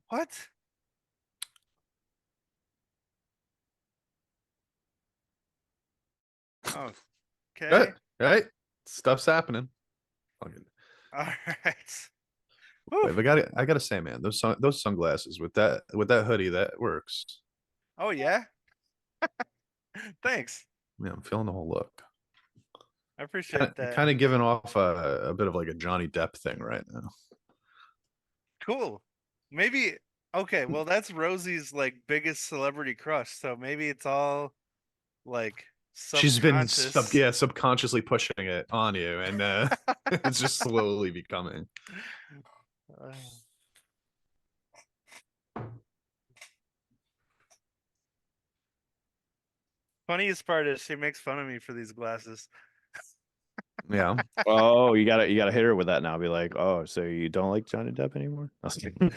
What? Oh, okay. Right? Stuff's happening. Fucking- All right. Wait, Whew. I gotta say, man, those sunglasses with that hoodie, that works. Oh yeah. Thanks. Yeah, I'm feeling the whole look. I appreciate that. Kind of giving off a bit of like a Johnny Depp thing right now. Cool. Maybe okay, well that's Rosie's like biggest celebrity crush, so maybe it's all like She's been subconscious. subconsciously pushing it on you, and it's just slowly becoming. Uh, Funniest part is she makes fun of me for these glasses. Yeah. Oh, you gotta hit her with that now. Be like, oh, so you don't like Johnny Depp anymore? I was kidding.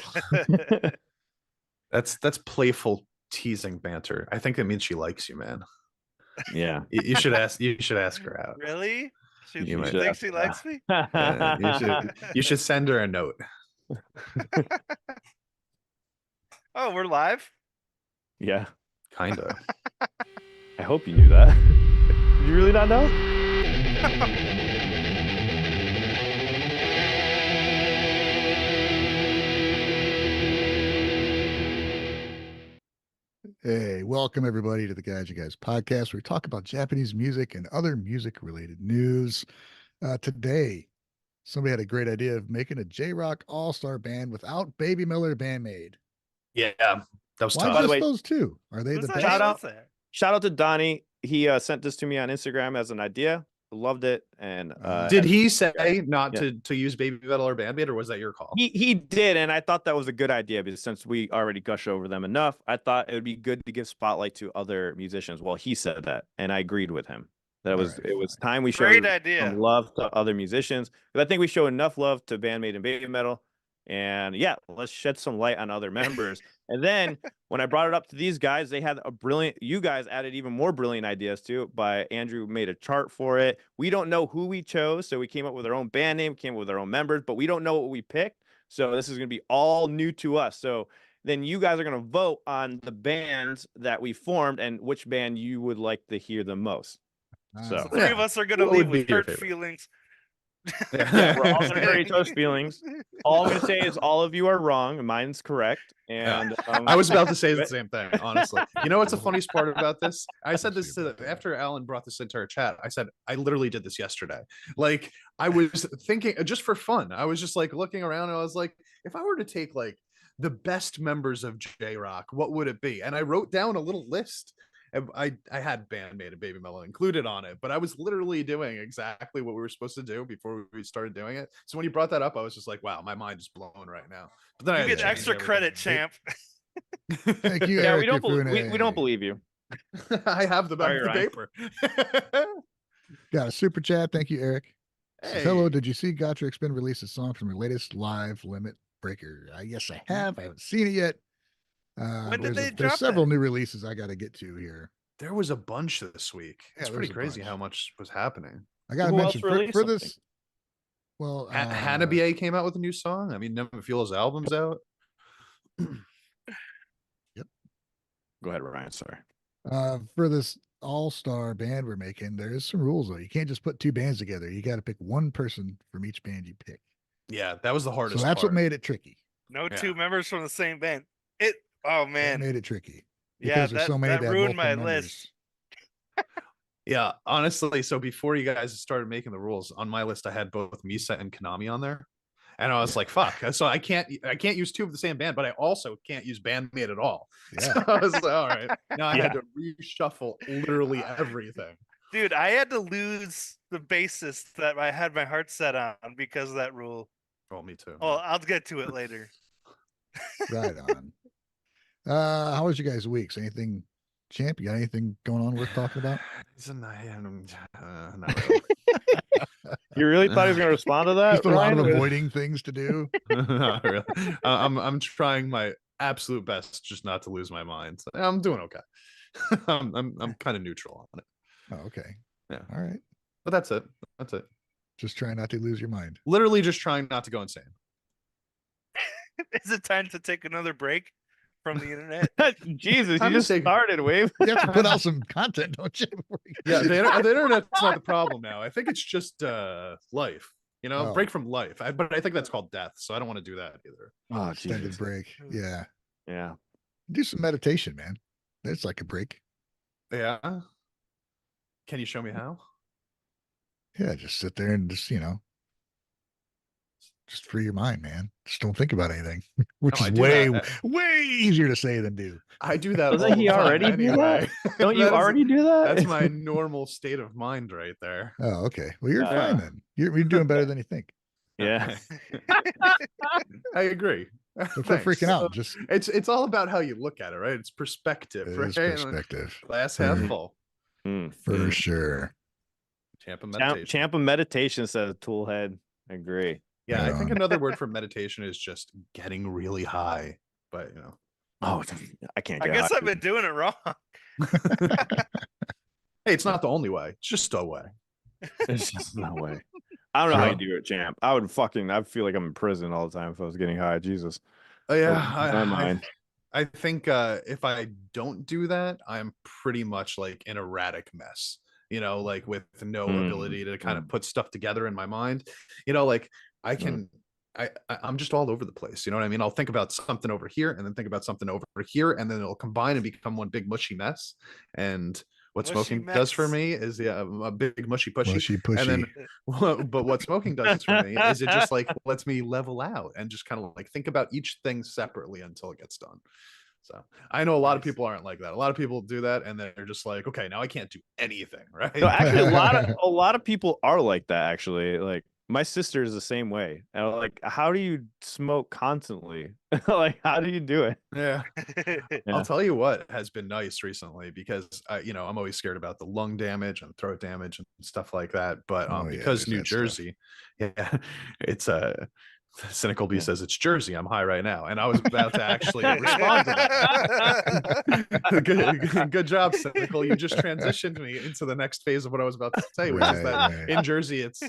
That's playful teasing banter. I think it means she likes you, man. Yeah. You should ask her out. Really? She You you might. should think ask she her likes me? You should send her a note. Oh, we're live? Yeah. Kinda. I hope you knew that. Did you really not know? Hey, welcome everybody to the Guys You Guys podcast, where we talk about Japanese music and other music related news. Today, somebody had a great idea of making a J-Rock all-star band without Baby Miller BAND-MAID. Yeah, that was Why tough. By the just way, those two? Are they Who's the that? best? Shout out. What's that? Shout out to Donnie. He sent this to me on Instagram as an idea. Loved it. And Did he say not Yeah. to use Baby Metal or Band-Maid, or was that your call? He did, and I thought that was a good idea because since we already gush over them enough, I thought it would be good to give spotlight to other musicians. Well, he said that, and I agreed with him. That All it right, was fine. time we Great showed idea. some love to other musicians. Because I think we show enough love to Bandmate and Baby Metal. And yeah, let's shed some light on other members. And then when I brought it up to these guys, they had a brilliant, you guys added even more brilliant ideas too. By Andrew made a chart for it. We don't know who we chose, so we came up with our own band name, came up with our own members, but we don't know what we picked. So this is going to be all new to us. So then you guys are going to vote on the bands that we formed and which band you would like to hear the most. So So three of us are gonna What leave would be with your hurt favorite? feelings. yeah, we're all going to hurt each other's feelings. All I'm going to say is all of you are wrong and mine's correct. And I was about to say the same thing, honestly. You know what's the funniest part about this? I said Let's this see about that. after Alan brought this into our chat. I said, I literally did this yesterday. Like, I was thinking just for fun. I was just like looking around and I was like, if I were to take like the best members of J-Rock, what would it be? And I wrote down a little list. I had Band-Maid and Baby Mellow included on it, but I was literally doing exactly what we were supposed to do before we started doing it. So when you brought that up, I was just like, wow, my mind is blown right now. But then I You had to get change extra everything. cryedit, champ. Thank you, yeah, Eric. we don't believe you. I have the Sorry, Ryan. paper. Got a super chat. Thank you, Eric. Says, hello, Hey. did you see Gotrek Spin release a song from her latest live Limit Breaker? Yes, I have. I haven't seen it yet. When did they There's drop several that? new releases I got to get to here. There was a bunch this week. Yeah, It's there's pretty a crazy bunch. how much was happening. I got to Who else mention released for something? this. Well, Hanabie came out with a new song. I mean, never feel his album's out. Yep. Go ahead, Ryan. Sorry. For this all-star band we're making, there is some rules though. You can't just put two bands together. You got to pick one person from each band you pick. Yeah, that was the hardest So that's part. what made it tricky. No Yeah. two members from the same band. Oh That man. made it tricky Yeah, because there's so many that that ruined my multiple members. list. Yeah, honestly, so before you guys started making the rules, on my list I had both Misa and Konami on there. And I was like, fuck. So I can't use two of the same band, but I also can't use Band-Maid at all. Yeah. So I was like, all right. Now I had Yeah. to reshuffle literally everything. Dude, I had to lose the bassist that I had my heart set on because of that rule. Oh, me too. Oh, I'll get to it later. Right on. How was your guys' weeks? Anything, champ? You got anything going on worth talking about? Not really. You really thought he was going to respond to that? Just a lot of Ryan? avoiding things to do. Not really. I'm trying my absolute best just not to lose my mind. So I'm doing okay. I'm kind of neutral on it. Oh, okay. Yeah. All right. But that's it. That's it. Just try not to lose your mind. Literally just trying not to go insane. Is it time to take another break from the internet? Jesus, Time you to just take- started, Wave. You have to put out some content, don't you? Yeah, the internet's not the problem now. I think it's just life. You know, Oh. break from life. But I think that's called death. So I don't want to do that either. Oh, Extended Jesus. break. Yeah. Yeah. Do some meditation, man. That's like a break. Yeah. Can you show me how? Yeah, just sit there and just, just free your mind, man. Just don't think about anything, which No, I is do way, that. way easier to say than do. I do that. Doesn't all he the time already do anyway. Don't you That is- already do that? That's my normal state of mind right there. Oh, okay. Well, you're Yeah. fine then. You're doing better than you think. Yeah. I agree. So quit freaking Thanks. out. Just It's all about how you look at it, right? It's perspective, it right? is perspective Glass half for, full. for sure. Champ of meditation. Champ of meditation says Toolhead. I agree. Yeah, I Right think on. another word for meditation is just getting really high. But Oh, I can't I get guess high. I've been doing it wrong. hey, it's not the only way. It's just a way. There's just no way. I don't know how you do it, champ. I feel like I'm in prison all the time if I was getting high. Jesus. Oh yeah, My mind. I think if I don't do that, I'm pretty much like an erratic mess. Like with no ability to kind of put stuff together in my mind. Like I can. I'm just all over the place. You know what I mean? I'll think about something over here and then think about something over here, and then it'll combine and become one big mushy mess. And what Mushy smoking does for mess. me is a big mushy pushy. Mushy pushy. And then, but what smoking does for me is it just like lets me level out and just kind of like think about each thing separately until it gets done. So I know a lot of people aren't like that. A lot of people do that and they're just like, okay, now I can't do anything, right? No, actually, a lot of people are like that. Actually, like my sister is the same way. And I'm like, how do you smoke constantly? Like, how do you do it? Yeah. Yeah. I'll tell you what has been nice recently because I'm always scared about the lung damage and throat damage and stuff like that. But Oh, yeah, because there's New that stuff. Jersey, yeah, it's Cynical B says it's Jersey. I'm high right now, and I was about to actually respond to that. good job, Cynical. You just transitioned me into the next phase of what I was about to say, which is that Right. in Jersey, it's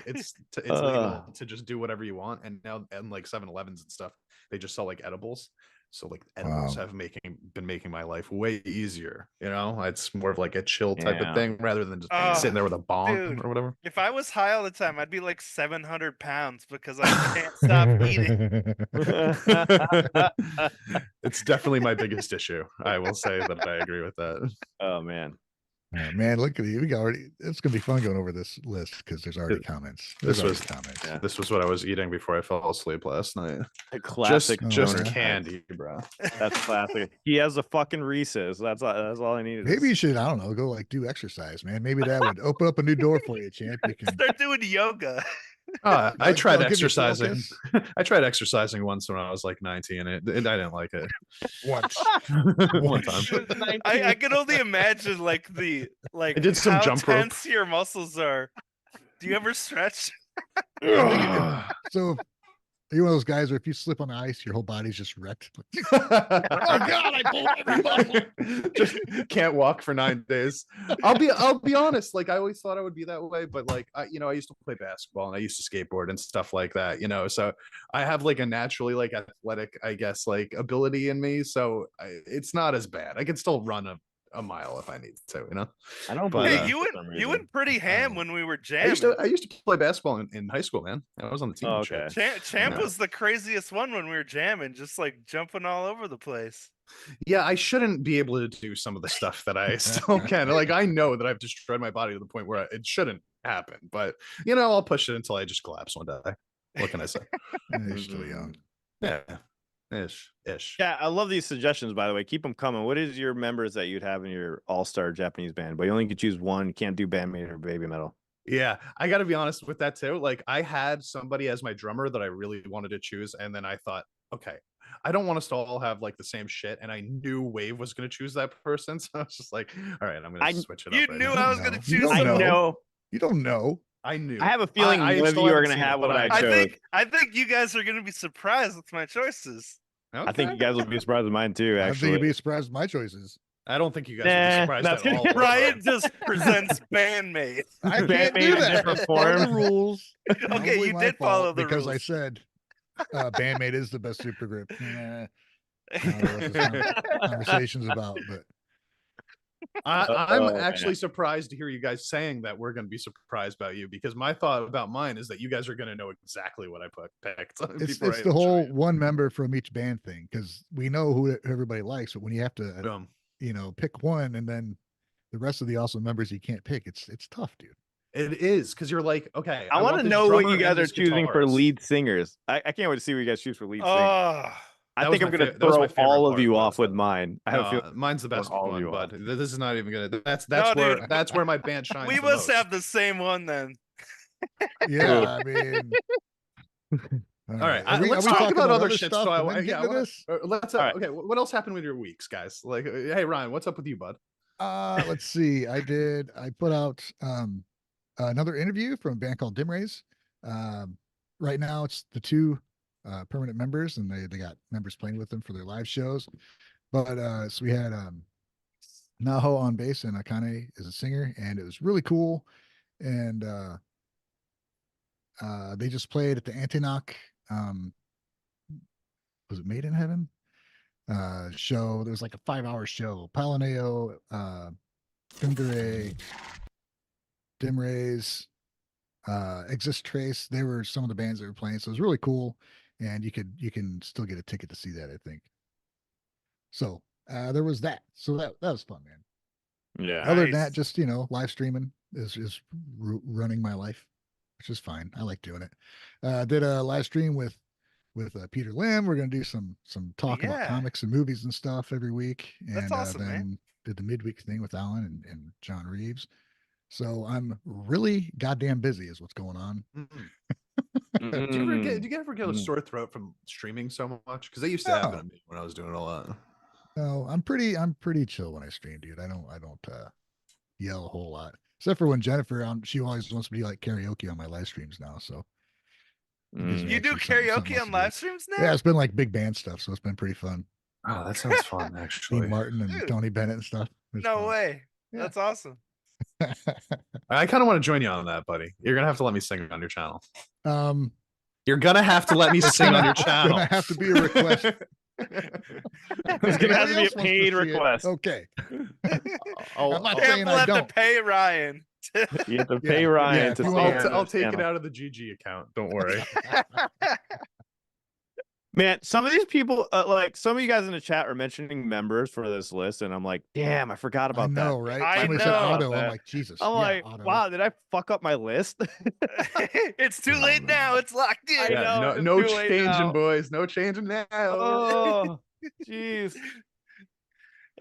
legal to just do whatever you want, and now and like 7-Elevens and stuff, they just sell like edibles. So like edibles Wow. have been making my life way easier. It's more of like a chill type of thing rather than just Oh, sitting there with a bong dude. or whatever. If I was high all the time, I'd be like 700 pounds because I can't stop eating. It's definitely my biggest issue. I will say that I agree with that. Oh man. Man, look at you. It's gonna be fun going over this list because there's already comments. There's This already was- comments. Yeah. This was what I was eating before I fell asleep last night. A classic. Just stoner. candy, bro. That's classic. He has a fucking Reese's. That's all I needed. Maybe you should, I don't know, go like do exercise, man. Maybe that would open up a new door for you, champ. You can Start doing yoga. I Like, tried they'll give you exercising. focus. I tried exercising once when I was like 19, and I didn't like it. once. One time. I can only imagine like I did some how jump rope. tense your muscles are. Do you ever stretch? So are you one of those guys where if you slip on the ice, your whole body's just wrecked? Oh God, I pulled every muscle. Just can't walk for 9 days. I'll be honest. Like I always thought I would be that way, but like I used to play basketball and I used to skateboard and stuff like that. So I have like a naturally like athletic, I guess, like ability in me. So it's not as bad. I can still run a mile if I need to. I don't But, believe Hey, it you for went some you reason. went pretty ham know. when we were I used jamming. to play basketball in high school, man. I was on the team. Oh, and shit. okay. Champ Yeah. was the craziest one when we were jamming, just like jumping all over the place. Yeah, I shouldn't be able to do some of the stuff that I still can. Like I know that I've destroyed my body to the point where it shouldn't happen, but I'll push it until I just collapse one day. What can I say? You're still young. Yeah, ish. Yeah, I love these suggestions, by the way. Keep them coming. What is your members that you'd have in your all-star Japanese band? But you only can choose one. You can't do BAND-MAID or BABYMETAL. Yeah, I got to be honest with that too. Like I had somebody as my drummer that I really wanted to choose, and then I thought, okay, I don't want us to all have like the same shit, and I knew Wave was going to choose that person, so I was just like, all right, I'm going to switch it up. You right knew now. I was No, gonna you choose don't I someone. know. You don't know. I knew. I have a feeling I one of still you are haven't going to seen it, have but what I I chose. think you guys are gonna be surprised with my choices. I think you guys will be surprised with mine too, I think actually. you'd be surprised with my choices. I don't think you guys Nah, would be surprised that's at gonna- all. Ryan just presents BAND-MAID. I can't BAND-MAID do in that. different That's part of the form. rules. Okay, Probably you my did follow fault the because I rules. said BAND-MAID is the best supergroup. I don't know what this conversation's about, but I'm Oh, actually man. surprised to hear you guys saying that we're going to be surprised about you, because my thought about mine is that you guys are going to know exactly what I picked before it's I the even show whole you. one member from each band thing, because we know who everybody likes, but when you have to pick one and then the rest of the awesome members you can't pick, it's tough, dude. It is, because you're like, okay, I want to want this know what drummer you guys and are this choosing for guitarist. lead singers. I can't wait to see what you guys choose for lead singers. Oh, I That think was I'm my gonna that was my throw favorite all of part, you by off the with way. mine. I have a No, feeling mine's the best all of one, you off. but this is not even gonna. That's No, where dude, that's where my band shines. we the must most. have the same one then. Yeah, I mean, All right, Are we let's talking talk about other stuff shit. So and then yeah, get into this? let's. All right. Okay, what else happened with your weeks, guys? Like, hey Ryan, what's up with you, bud? Let's see. I put out another interview from a band called Dimrays. Right now it's the two permanent members, and they got members playing with them for their live shows. But so we had Naho on bass and Akane is a singer, and it was really cool. And they just played at the Antinoch, was it Made in Heaven? Show. There was like a 5-hour show. Palineo, Thundere, Dimrays, Exist Trace. They were some of the bands that were playing, so it was really cool. And you can still get a ticket to see that, I think. So there was that. So that was fun, man. Yeah. Other than that, Nice. just live streaming is running my life, which is fine. I like doing it. Did a live stream with Peter Lim. We're gonna do some talk about Yeah. comics and movies and stuff every week, That's and awesome, man. then did the midweek thing with Alan and John Reeves. So I'm really goddamn busy, is what's going on. Do you ever get a sore throat from streaming so much? Because they used to happen to me when I was doing it a lot. No, I'm pretty chill when I stream, dude. I don't yell a whole lot, except for when Jennifer, she always wants me to like karaoke on my live streams now. So it gives me You do actually something karaoke else on to do. live streams now? Yeah, it's been like big band stuff, so it's been pretty fun. Oh, that sounds fun, actually. Dean Martin and Dude. Tony Bennett and stuff. No fun. way. Yeah. That's awesome. I kind of want to join you on that, buddy. You're gonna have to let me sing on your channel. Um, You're gonna have to let me sing on your it's channel. gonna have to be a request. It's gonna have to be a paid request. Okay. I'll, I'm not I'll- saying Campbell I have to don't. pay Ryan. You have to Yeah, pay yeah, Ryan if to you sing want- on I'll his take it channel. out of the GG account. Don't worry. Man, some of these people, like some of you guys in the chat are mentioning members for this list, and I'm like, damn, I forgot about I know, that. right? I Somebody said know. Otto. Man. I'm like, Jesus. I'm yeah, like, Otto. wow, did I fuck up my list? It's too No, late no. now. It's locked in. I know, it's no too late changing, now. boys. No changing now. Oh, jeez.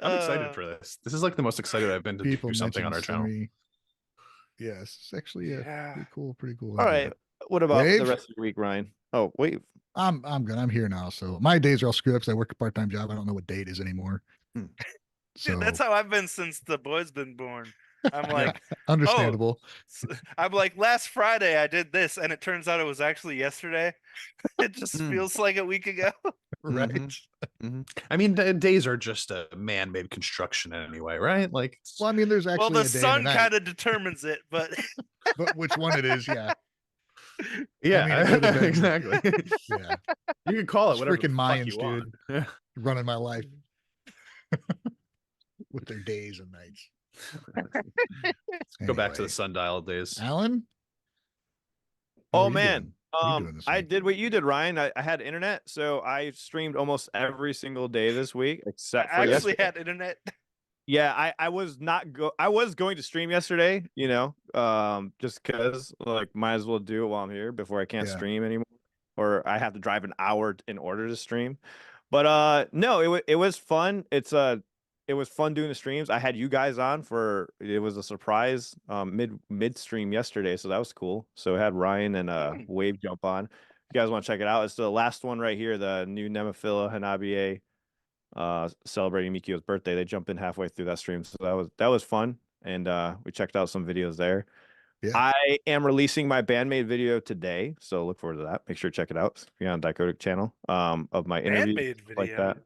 I'm excited for this. This is like the most excited I've been to People do something on our mentioned channel. to me. Yes, it's actually Yeah. pretty cool. All idea. right. What about Wave? the rest of the week, Ryan? Oh, wait. I'm good. I'm here now. So my days are all screwed up because I work a part-time job. I don't know what day it is anymore. So Dude, that's how I've been since the boy's been born. I'm like, understandable. I'm like, last Friday I did this, and it turns out it was actually yesterday. It just Mm. feels like a week ago. Right. Mhm. I mean, days are just a man-made construction anyway, right? Like, Well, I mean, there's actually Well, a the day sun and a night, kind of determines it, but but which one it is, yeah. yeah, I mean, it could have been exactly. Yeah. You can call it It's whatever the freaking fuck Mayans, you want. dude. Running my life with their days and nights. Go back to the Anyway, sundial days. Alan. How Oh, are you man. doing? What are you doing this I week? did what you did, Ryan. I had internet, so I streamed almost every single day this week, I except for actually yesterday. had internet. Yeah, I was I was going to stream yesterday, just because like might as well do it while I'm here before I can't Yeah. stream anymore, or I have to drive an hour in order to stream. But no, it was fun. It was fun doing the streams. I had you guys on it was a surprise mid stream yesterday, so that was cool. So I had Ryan and Wave jump on. If you guys want to check it out, it's the last one right here, the new Nemophila Hanabie celebrating Mikio's birthday. They jumped in halfway through that stream, so that was fun, and we checked out some videos there. Yeah. I am releasing my BAND-MAID video today, so look forward to that. Make sure to check it out. If you're on Dichotic channel of my interview BAND-MAID like video. that.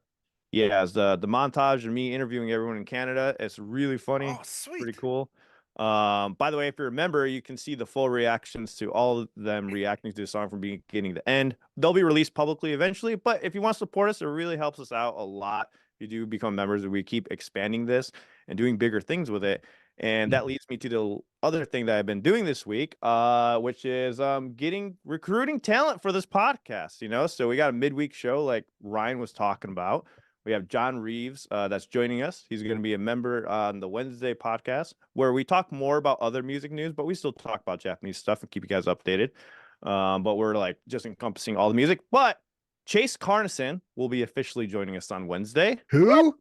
Yeah, it's the montage of me interviewing everyone in Canada. It's really funny, Oh, sweet. pretty cool. By the way, if you remember, you can see the full reactions to all of them reacting to the song from beginning to end. They'll be released publicly eventually, but if you want to support us, it really helps us out a lot. If you do become members, and we keep expanding this and doing bigger things with it. And that leads me to the other thing that I've been doing this week, which is recruiting talent for this podcast. So we got a midweek show like Ryan was talking about. We have John Reeves that's joining us. He's going to be a member on the Wednesday podcast where we talk more about other music news, but we still talk about Japanese stuff and keep you guys updated. But we're like just encompassing all the music. But Chase Carnison will be officially joining us on Wednesday. Who?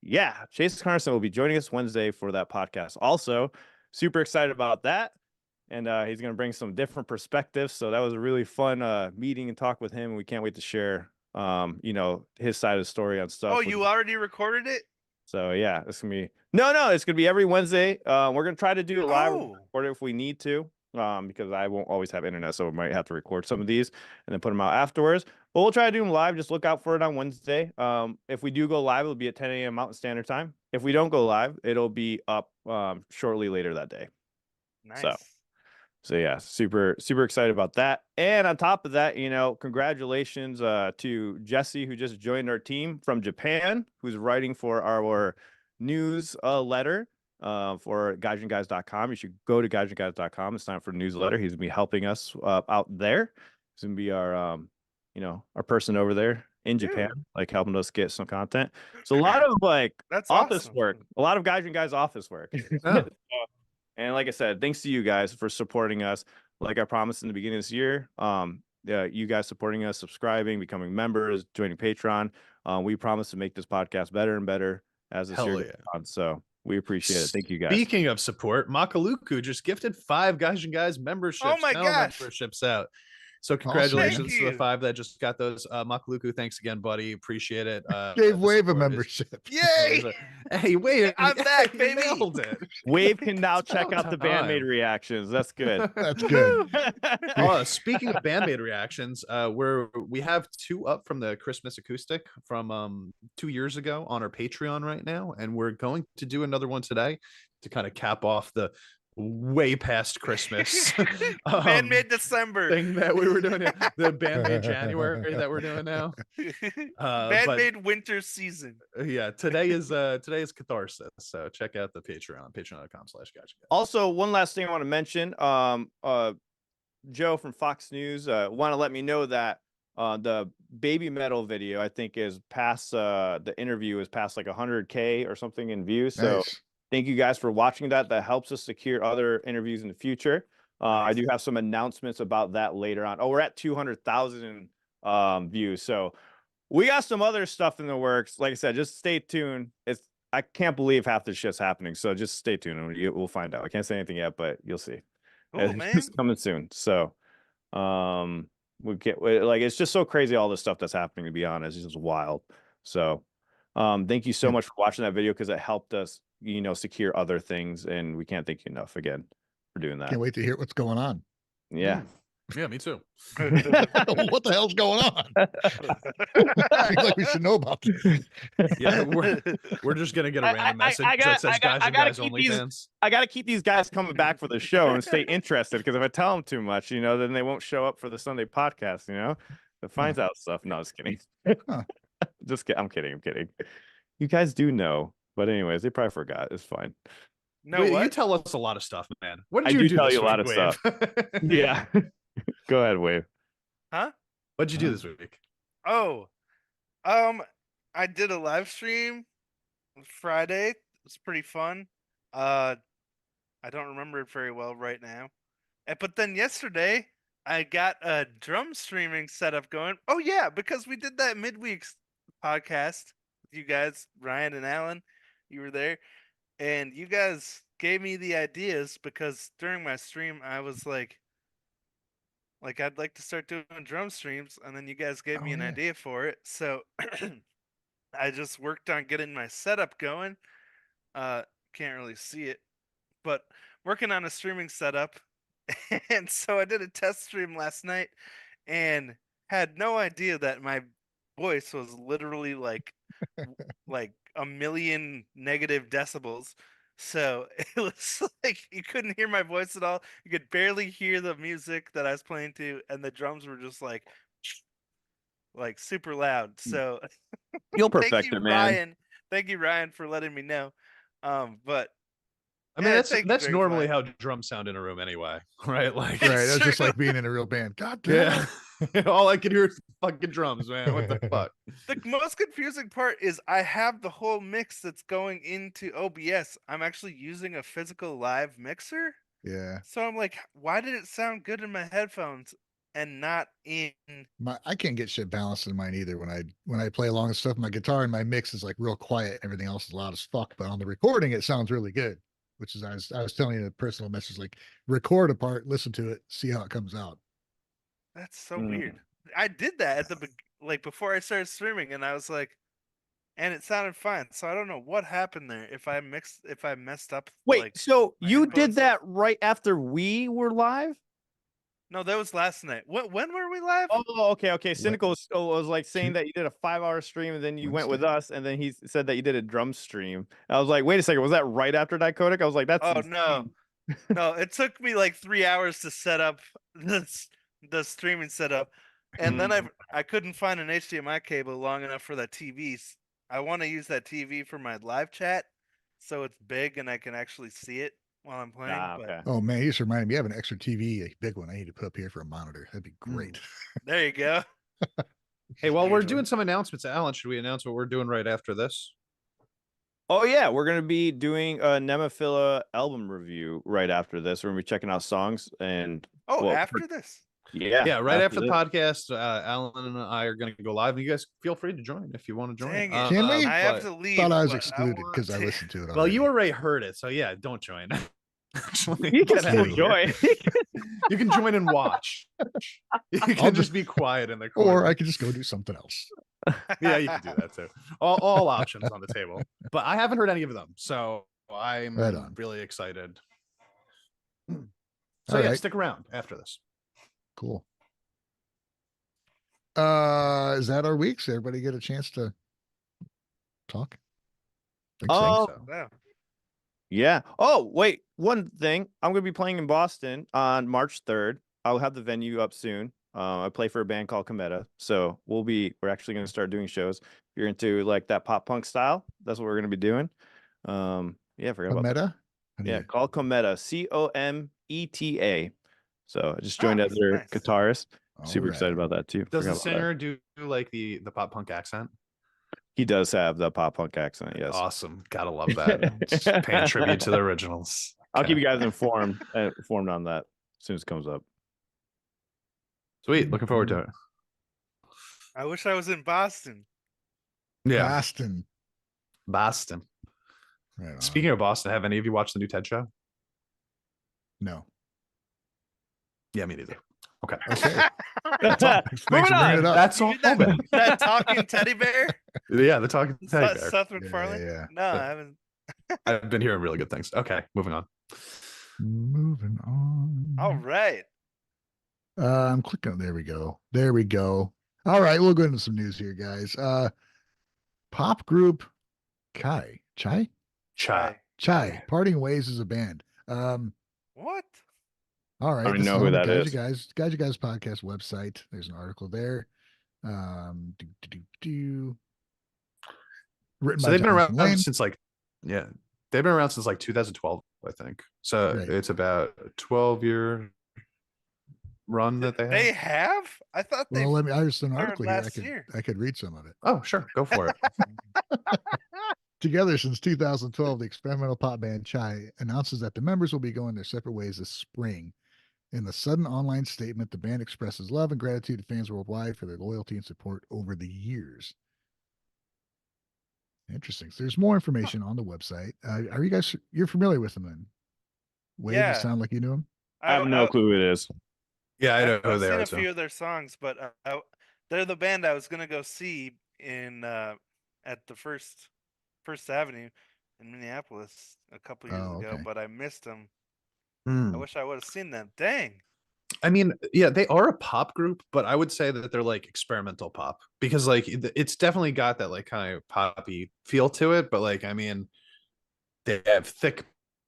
Yeah, Chase Carnison will be joining us Wednesday for that podcast. Also, super excited about that. And he's going to bring some different perspectives. So that was a really fun meeting and talk with him. And we can't wait to share his side of the story on stuff. Oh, you already recorded it? So yeah, it's gonna be it's gonna be every Wednesday. We're gonna try to do it live, record it if we need to, because I won't always have internet, so we might have to record some of these and then put them out afterwards. But we'll try to do them live. Just look out for it on Wednesday. If we do go live, it'll be at 10 a.m. Mountain Standard Time. If we don't go live, it'll be up shortly later that day. Nice. So yeah, super excited about that. And on top of that, congratulations to Jesse, who just joined our team from Japan, who's writing for our news letter for gaijinguys.com. You should go to gaijinguys.com and sign up for the newsletter. He's gonna be helping us out there. He's gonna be our our person over there in Japan, like helping us get some content. So a lot of that's office awesome. work, a lot of Gaijin Guys office work. Oh. And like I said, thanks to you guys for supporting us. Like I promised in the beginning of this year, you guys supporting us, subscribing, becoming members, joining Patreon. We promise to make this podcast better and better as this year goes on. So we appreciate it. Thank you guys. Speaking of support, Makaluku just gifted 5 Gaijin Guys memberships. Oh my gosh. Memberships out. So congratulations Thank to the you. 5 that just got those. Makaluku, thanks again, buddy. Appreciate it. Gave the Wave a support is- membership. Yay! Hey, wait. I'm back, you baby. Nailed it. Wave can now check about out the time. BAND-MAID reactions. That's good. That's good. Speaking of BAND-MAID reactions, we have 2 up from the Christmas acoustic from 2 years ago on our Patreon right now, and we're going to do another one today to kind of cap off the way past Christmas BAND-MAID December thing that we were doing, the BAND-MAID January that we're doing now. BAND-MAID winter season. Yeah, today is catharsis. So check out the patreon.com/gaijinguys. Also, one last thing I want to mention. Joe from Fox News want to let me know that the Baby Metal video, I think, is past the interview is past like 100K or something in views. So Nice. thank you guys for watching that. That helps us secure other interviews in the future. I do have some announcements about that later on. Oh, we're at 200,000 views. So we got some other stuff in the works. Like I said, just stay tuned. I can't believe half this shit's happening. So just stay tuned and we'll find out. I can't say anything yet, but you'll see. Cool, man. It's coming soon. So we get it's just so crazy, all this stuff that's happening, to be honest. It's just wild. So thank you so much for watching that video, because it helped us secure other things, and we can't thank you enough again for doing that. Can't wait to hear what's going on. Yeah. Yeah, me too. What the hell's going on? Seems like we should know about this. Yeah, we're just gonna get a random message that says Gaijin Guys only fans. I got to keep these guys coming back for the show and stay interested, because if I tell them too much, then they won't show up for the Sunday podcast. It finds out stuff. No, just kidding. Huh. I'm kidding. You guys do know, but anyways, they probably forgot. It's fine. No, Wait, what? you tell us a lot of stuff, man. What did I you do do tell this you a lot week, of Wave? Yeah. Go ahead, Wave. Huh? What'd you do this week? Oh, I did a live stream Friday. It was pretty fun. I don't remember it very well right now. But then yesterday, I got a drum streaming setup going. Oh yeah, because we did that midweek podcast with you guys, Ryan and Alan. You were there, and you guys gave me the ideas, because during my stream I was like I'd like to start doing drum streams, and then you guys gave me an idea for it. So I just worked on getting my setup going. Can't really see it, but working on a streaming setup. And so I did a test stream last night and had no idea that my voice was literally like a million negative decibels. So it was like you couldn't hear my voice at all. You could barely hear the music that I was playing to, and the drums were just like super loud. So You'll thank perfect you, it, man. Ryan. Thank you, Ryan, for letting me know. But I mean, yeah, thank you, that's normally Grapevine. how drums sound in a room anyway, right? Like, Right. It's That's just true. like being in a real band. God damn yeah, all I can hear is fucking drums, man. What the it. fuck? The most confusing part is I have the whole mix that's going into OBS. I'm actually using a physical live mixer. Yeah. So I'm like, why did it sound good in my headphones and not in? I can't get shit balanced in mine either. When I play along and stuff, my guitar and my mix is like real quiet. Everything else is loud as fuck. But on the recording, it sounds really good. Which is I was telling you a personal message like record a part, listen to it, see how it comes out. That's so Mm. weird. I did that at the like before I started streaming, and I was like, and it sounded fine. So I don't know what happened there. If I messed up Wait, like so my you headphone did stuff. that right after we were live? No, that was last night. When were we live? Oh, okay, okay. What? Cynical was like saying Two- that you did a 5-hour stream and then you went with Wednesday? us, and then he said that you did a drum stream. I was like, wait a second, was that right after Dichotic? I was like, that's Oh no, insane. no! It took me like 3 hours to set up the streaming setup, and then Mm. I couldn't find an HDMI cable long enough for that TV. I want to use that TV for my live chat, so it's big and I can actually see it while I'm playing. Ah, But okay. Oh man, you just reminded me. I have an extra TV, a big one. I need to put up here for a monitor. That'd be great. there you go. Hey, while we're Usually. doing some announcements, Alan, should we announce what we're doing right after this? Oh yeah, we're gonna be doing a Nemophila album review right after this. We're gonna be checking out songs and Oh, well, after this. Yeah, right after the this. podcast, Alan and I are going to go live, and you guys feel free to join if you want to join. Dang it! Can we? I have But- to leave. Thought I was but excluded want because I to. listened to it already. well, you already heard it, so yeah, don't join. Actually, You can get out still of here. join. You can join and watch. You can I'll just be quiet in the corner. or I could just go do something else. Yeah, you can do that too. All options on the table. But I haven't heard any of them, so I'm Right on. really excited. So All yeah, right. stick around after this. Cool. Is that our weeks? Everybody get a chance to talk? Think so. Oh, So. Wow. yeah. Oh, wait. One thing. I'm going to be playing in Boston on March 3rd. I'll have the venue up soon. I play for a band called Cometa. So we're actually going to start doing shows. If you're into like that pop punk style, that's what we're going to be doing. Yeah, I forgot about that. Meta? Yeah, called Cometa. Cometa. So I just joined Ah, as their nice. guitarist. Super excited Alright. about that too. Does the Forgot about that. singer do like the pop punk accent? He does have the pop punk accent. Yes. Awesome. Gotta love that. Just paying tribute to the originals. I'll keep Okay. you guys informed on that as soon as it comes up. Sweet. Looking forward to it. I wish I was in Boston. Yeah. Boston. Boston. Right on. Speaking of Boston, have any of you watched the new TED show? No. Yeah, me neither. Okay. Okay. Thanks Thanks for bringing it up. That's You all. mean that, that talking teddy bear? Yeah, the talking teddy bear. Seth Yeah, MacFarlane? yeah. No, I haven't. I've been hearing really good things. Okay, moving on. Moving on. All right. I'm clicking. There we go. There we go. All right, we'll go into some news here, guys. Pop group Chai Chai. parting ways as a band. What? All right, don't this know is who on the that Guys is. You Guys podcast website. There's an article there. Written So by they've been Jonathan around Lane. since like 2012, I think. So Right. it's about a 12-year run that they have. They have? I thought they. Well, I just an started article here. last year. I could read some of it. Oh, sure, go for it. Together since 2012, the experimental pop band Chai announces that the members will be going their separate ways this spring. In the sudden online statement, the band expresses love and gratitude to fans worldwide for their loyalty and support over the years. Interesting. So there's more information on the website. Are you guys, you're familiar with them then? Wade, Yeah. you sound like you knew them. I have no clue who it is. Yeah, I know who I've they seen are. a few of their songs, but they're the band I was gonna go see in at the First Avenue in Minneapolis a couple years Oh, ago, okay. but I missed them. Hmm. I wish I would have seen them. Dang. I mean, yeah, they are a pop group, but I would say that they're like experimental pop because like it's definitely got that like kind of poppy feel to it. But like, I mean, They have thick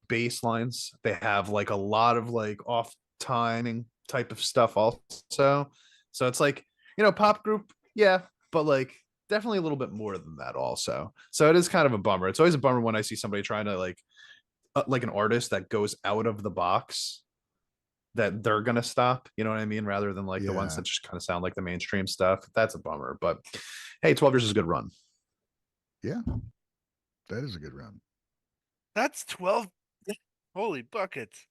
bass lines. They have like a lot of like off timing type of stuff also. So it's like, pop group, yeah, but like definitely a little bit more than that also. So it is kind of a bummer. It's always a bummer when I see somebody trying to like an artist that goes out of the box that they're gonna stop, you know what I mean, rather than like the ones Yeah. that just kind of sound like the mainstream stuff. That's a bummer, but hey, 12 years is a good run. Yeah. That is a good run. That's 12. Holy buckets.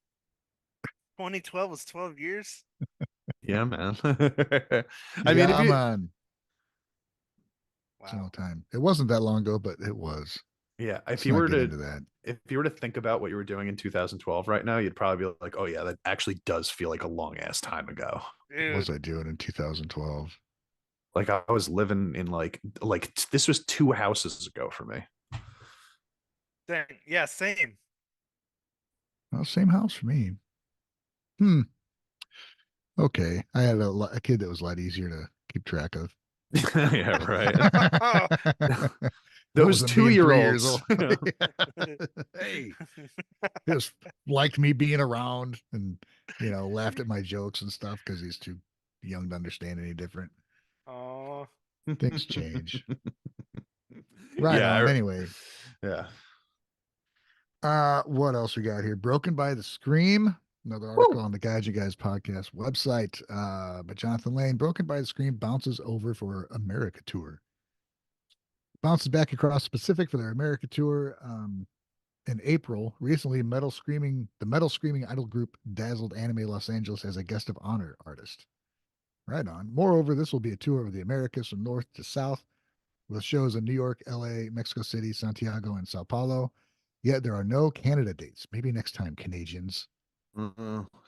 2012 was 12 years. Yeah, man. I mean, if Yeah, you man. It's a long Wow. time. It wasn't that long ago, but it was. yeah, Let's not get into that. if you were to think about what you were doing in 2012 right now, you'd probably be like, oh yeah, that actually does feel like a long ass time ago. What was Dude. I doing in 2012? Like I was living in this was 2 houses ago for me. Dang. Yeah, same. Well, same house for me. Hmm. Okay. I had a kid that was a lot easier to keep track of. Yeah, right. That Those wasn't being 3 years 2-year-olds. old. Hey, he just liked me being around and, laughed at my jokes and stuff because he's too young to understand any different. Oh. Things change. Right Yeah, on. Anyway, yeah. what else we got here? Broken by the Scream. Another article Woo. on the Guide You Guys podcast website by Jonathan Lane. Broken by the Scream bounces over for America tour. Bounces back across the Pacific for their America tour in April. Recently, the metal screaming idol group dazzled Anime Los Angeles as a guest of honor artist. Right on. Moreover, this will be a tour of the Americas from north to south, with shows in New York, LA, Mexico City, Santiago, and Sao Paulo. Yet there are no Canada dates. Maybe next time, Canadians.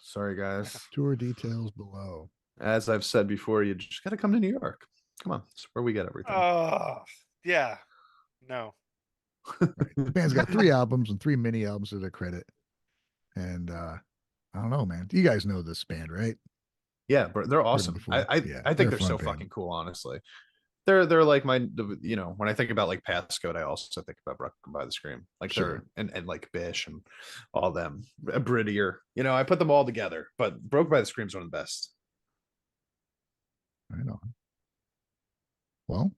Sorry, guys. Tour details below. As I've said before, you just got to come to New York. Come on, it's where we get everything. Oh. Yeah. No. Right. The band's got 3 albums and 3 mini albums to their credit. And I don't know, man. You guys know this band, right? Yeah, but they're Heard 'em awesome. before. Yeah, I they're think a they're fun so band. fucking cool, honestly. They're like when I think about like Passcode, I also think about Broken by the Scream. Like Sure. and like Bish and all them. Brittier. I put them all together, but Broken by the Scream is one of the best. I know. Well,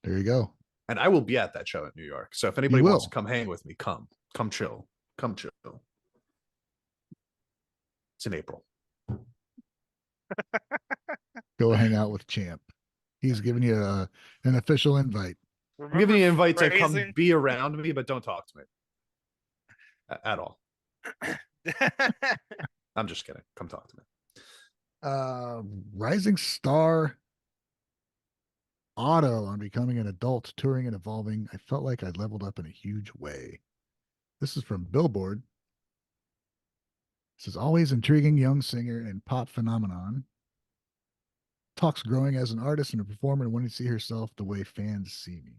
there you go. And I will be at that show in New York. So if anybody You wants to will. come hang with me, come chill. Come chill. It's in April. Go hang out with Champ. He's giving you an official invite. I'm giving you an invite to come phrasing? be around me, but don't talk to me at all. I'm just kidding. Come talk to me. Rising star Otto on becoming an adult, touring and evolving. I felt like I leveled up in a huge way. This is from Billboard. This is always intriguing young singer and pop phenomenon. Talks growing as an artist and a performer and wanting to see herself the way fans see me.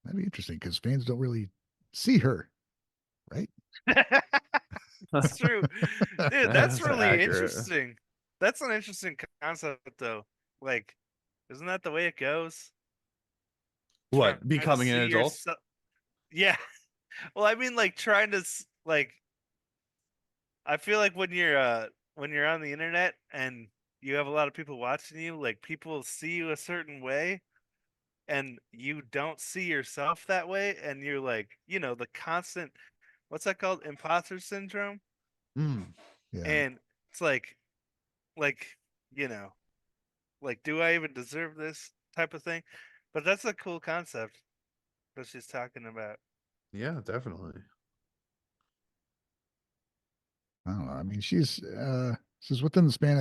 That'd be interesting because fans don't really see her, right? It's true. Dude, that's really accurate. interesting. That's an interesting concept, though. Like, isn't that the way it goes? Trying What, to becoming an see adult? yourself. Yeah. Well, I mean, like trying to like. I feel like when you're on the internet and you have a lot of people watching you, like people see you a certain way, and you don't see yourself that way, and you're like, the constant, what's that called, imposter syndrome, Yeah. and it's like you know, like, do I even deserve this type of thing? But that's a cool concept that she's talking about. Yeah, definitely. I don't know. I mean, she's within the span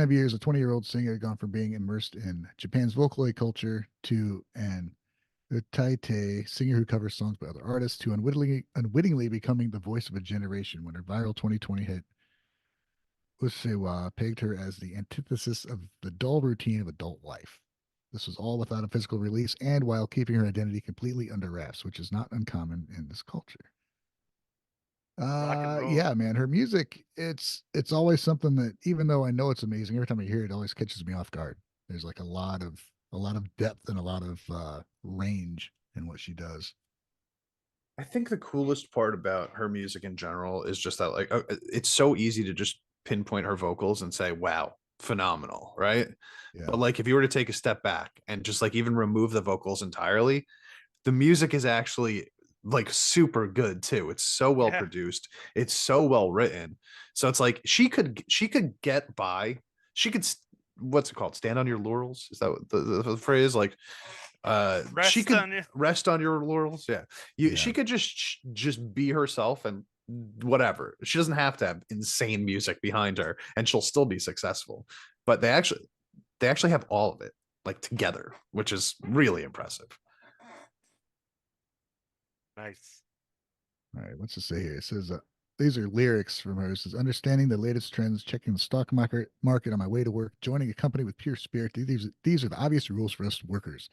of years, a 20-year-old singer had gone from being immersed in Japan's vocaloid culture to an Utaite singer who covers songs by other artists to unwittingly becoming the voice of a generation when her viral 2020 hit Usewa pegged her as the antithesis of the dull routine of adult life. This was all without a physical release and while keeping her identity completely under wraps, which is not uncommon in this culture. Rock and roll. Yeah, man, her music, it's always something that even though I know it's amazing, every time I hear it, it always catches me off guard. There's like a lot of depth and a lot of range in what she does. I think the coolest part about her music in general is just that, like, it's so easy to just pinpoint her vocals and say, wow, phenomenal, right? Yeah. But like, if you were to take a step back and just like even remove the vocals entirely, the music is actually like super good too. It's so well Yeah. produced. It's so well written. So it's like she could get by. She could what's it called? Stand on your laurels? Is that what the phrase? Like she Rest could on you. rest on your laurels. Yeah. Yeah. She could just be herself and whatever. She doesn't have to have insane music behind her and she'll still be successful. But they actually have all of it like together, which is really impressive. Nice. All right, what's it say here? It says, these are lyrics from her. It says, understanding the latest trends, checking the stock market on my way to work, joining a company with pure spirit. These are the obvious rules for us workers.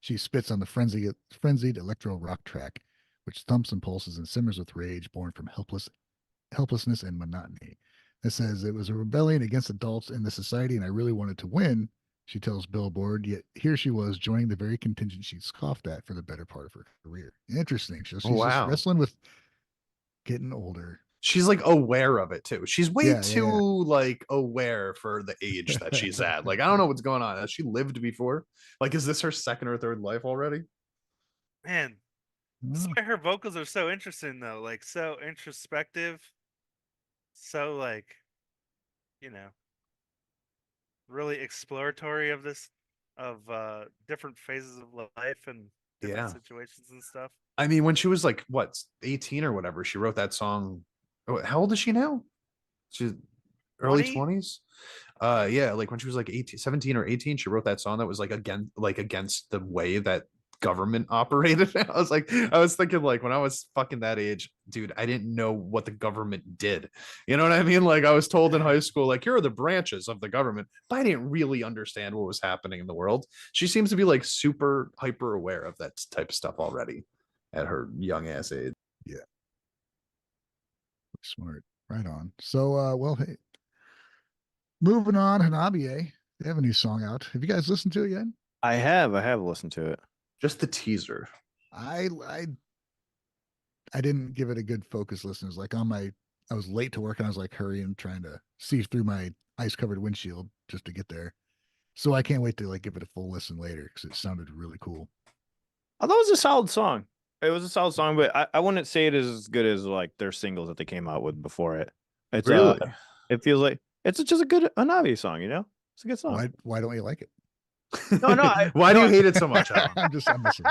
She spits on the frenzied electro rock track, which thumps and pulses and simmers with rage born from helplessness and monotony. It says it was a rebellion against adults in the society, and I really wanted to win. She tells Billboard, yet here she was joining the very contingent she scoffed at for the better part of her career. Interesting. So she's just Wow. wrestling with getting older. She's like aware of it too. She's way Yeah, too yeah. like aware for the age that she's at. Like, I don't know what's going on. Has she lived before? Like, is this her second or third life already? Man, that's why her vocals are so interesting though. Like so introspective, so like, you know, really exploratory of this of different phases of life and different Yeah. situations and stuff. I mean, when she was like what, 18 or whatever, she wrote that song. How old is she now? She's early 20? 20s. Yeah, like when she was like 18, 17 or 18, she wrote that song that was like against the way that government operated. I was thinking like when I was fucking that age, dude, I didn't know what the government did. You know what I mean? Like I was told in high school, like, here are the branches of the government, but I didn't really understand what was happening in the world. She seems to be like super hyper aware of that type of stuff already at her young ass age. Yeah. Smart. Right on. So, well, hey, moving on, Hanabie, they have a new song out. Have you guys listened to it yet? I have listened to it. Just the teaser. I didn't give it a good focus listen. It was like I was late to work and I was like hurrying, trying to see through my ice covered windshield just to get there. So I can't wait to like give it a full listen later because it sounded really cool. I thought it was a solid song. It was a solid song, but I wouldn't say it is as good as like their singles that they came out with before it. It's Really? it feels like it's just a good Hanabie song, you know? It's a good song. Why don't you like it? No, Why do you hate it so much, Alan? I'm messing with you.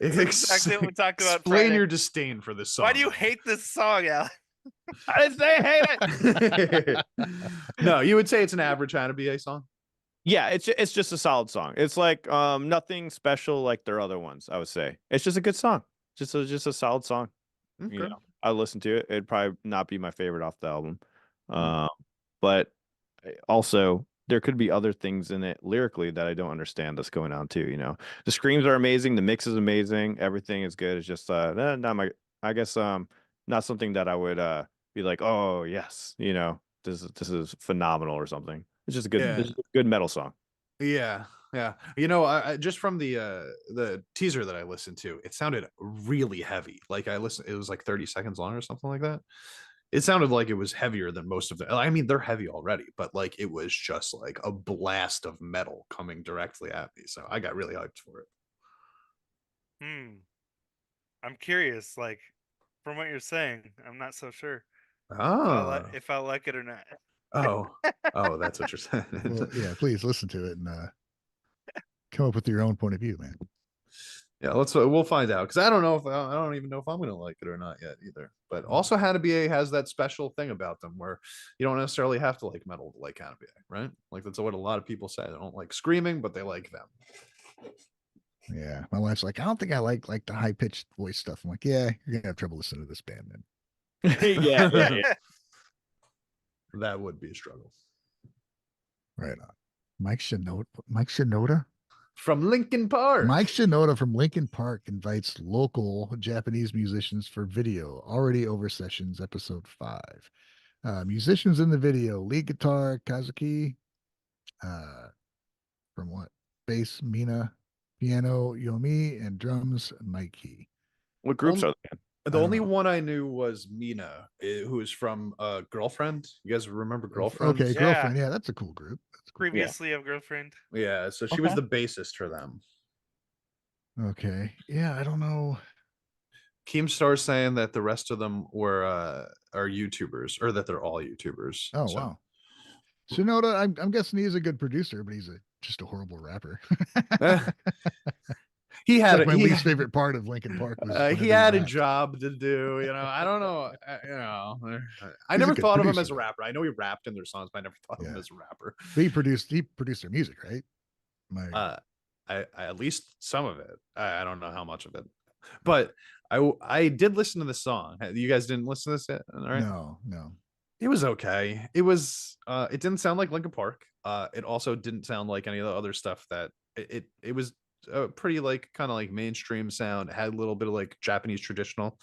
That's exactly what we talked about. Explain Friday. your disdain for this song. Why do you hate this song, Alan? I didn't say I hate it. No, you would say it's an average Hanabie song. Yeah, it's just a solid song. It's like nothing special like their other ones, I would say. It's just a good song. Just a solid song. Okay. You know, I listen to it. It'd probably not be my favorite off the album. But also there could be other things in it lyrically that I don't understand that's going on too, you know. The screams are amazing, the mix is amazing, everything is good. It's just not my I guess not something that I would be like, "Oh, yes, you know, this is phenomenal" or something. It's just a good Yeah. it's a good metal song. Yeah, yeah. You know, I just from the teaser that I listened to, it sounded really heavy. Like I listened, it was like 30 seconds long or something like that. It sounded like it was heavier than most of them. I mean, they're heavy already, but like it was just like a blast of metal coming directly at me. So I got really hyped for it. I'm curious, like, from what you're saying, I'm not so sure Ah, if I like it or not. oh, that's what you're saying. Well, yeah, please listen to it and come up with your own point of view, man. Yeah, we'll find out because I don't know if I don't even know if I'm gonna like it or not yet either. But also Hanabie has that special thing about them where you don't necessarily have to like metal to like Hanabie, right? Like that's what a lot of people say. They don't like screaming, but they like them. Yeah, my wife's like, I don't think I like the high pitched voice stuff. I'm like, yeah, you're gonna have trouble listening to this band then. yeah. That would be a struggle. Right on. Mike Shinoda From Linkin Park. Mike Shinoda from Linkin Park invites local Japanese musicians for video. Already over sessions, episode 5. Musicians in the video: lead guitar Kazuki, from what? Bass Mina, piano Yomi, and drums Mikey. What groups are they? The I only don't know. one I knew was Mina, who is from Girlfriend. You guys remember Girlfriend? Okay, Yeah. girlfriend. Yeah, that's a cool group. That's cool. Previously a girlfriend. Yeah, so she Okay. was the bassist for them. Okay. Yeah, I don't know. Keemstar's saying that the rest of them were are YouTubers, or that they're all YouTubers. Oh So- wow. Shinoda, I'm guessing he's a good producer, but he's just a horrible rapper. he It's had like my he, least favorite part of Linkin Park was he whenever had a rapped. job to do. You know, I don't know. I He's a never good thought of him as producer, a though. rapper. I know he rapped in their songs, but I never thought of him Yeah. as a rapper. But he produced their music, right? I at least some of it. I don't know how much of it, but I did listen to the song. You guys didn't listen to this yet, all right? No. It was okay. It was it didn't sound like Linkin Park. It also didn't sound like any of the other stuff that it was pretty like kind of like mainstream sound. It had a little bit of like Japanese traditional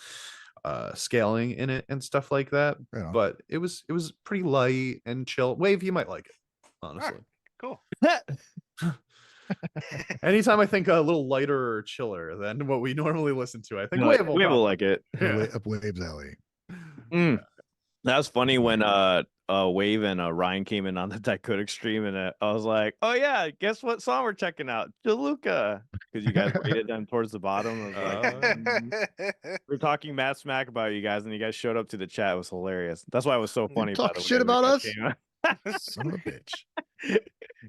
scaling in it and stuff like that. Right on. But it was pretty light and chill. Wave, you might like it, honestly. Cool. Anytime I think a little lighter or chiller than what we normally listen to, I think No, Wave we will like it. Yeah. Up Waves Alley. That was funny when Wave and Ryan came in on the Dichotic stream, and I was like, "Oh yeah, guess what song we're checking out? Jaluka," because you guys rated them towards the bottom. I was like, we're talking mad smack about you guys, and you guys showed up to the chat. It was hilarious. That's why it was so funny. talk by the shit way, when about you us? guys came out. Son of a bitch.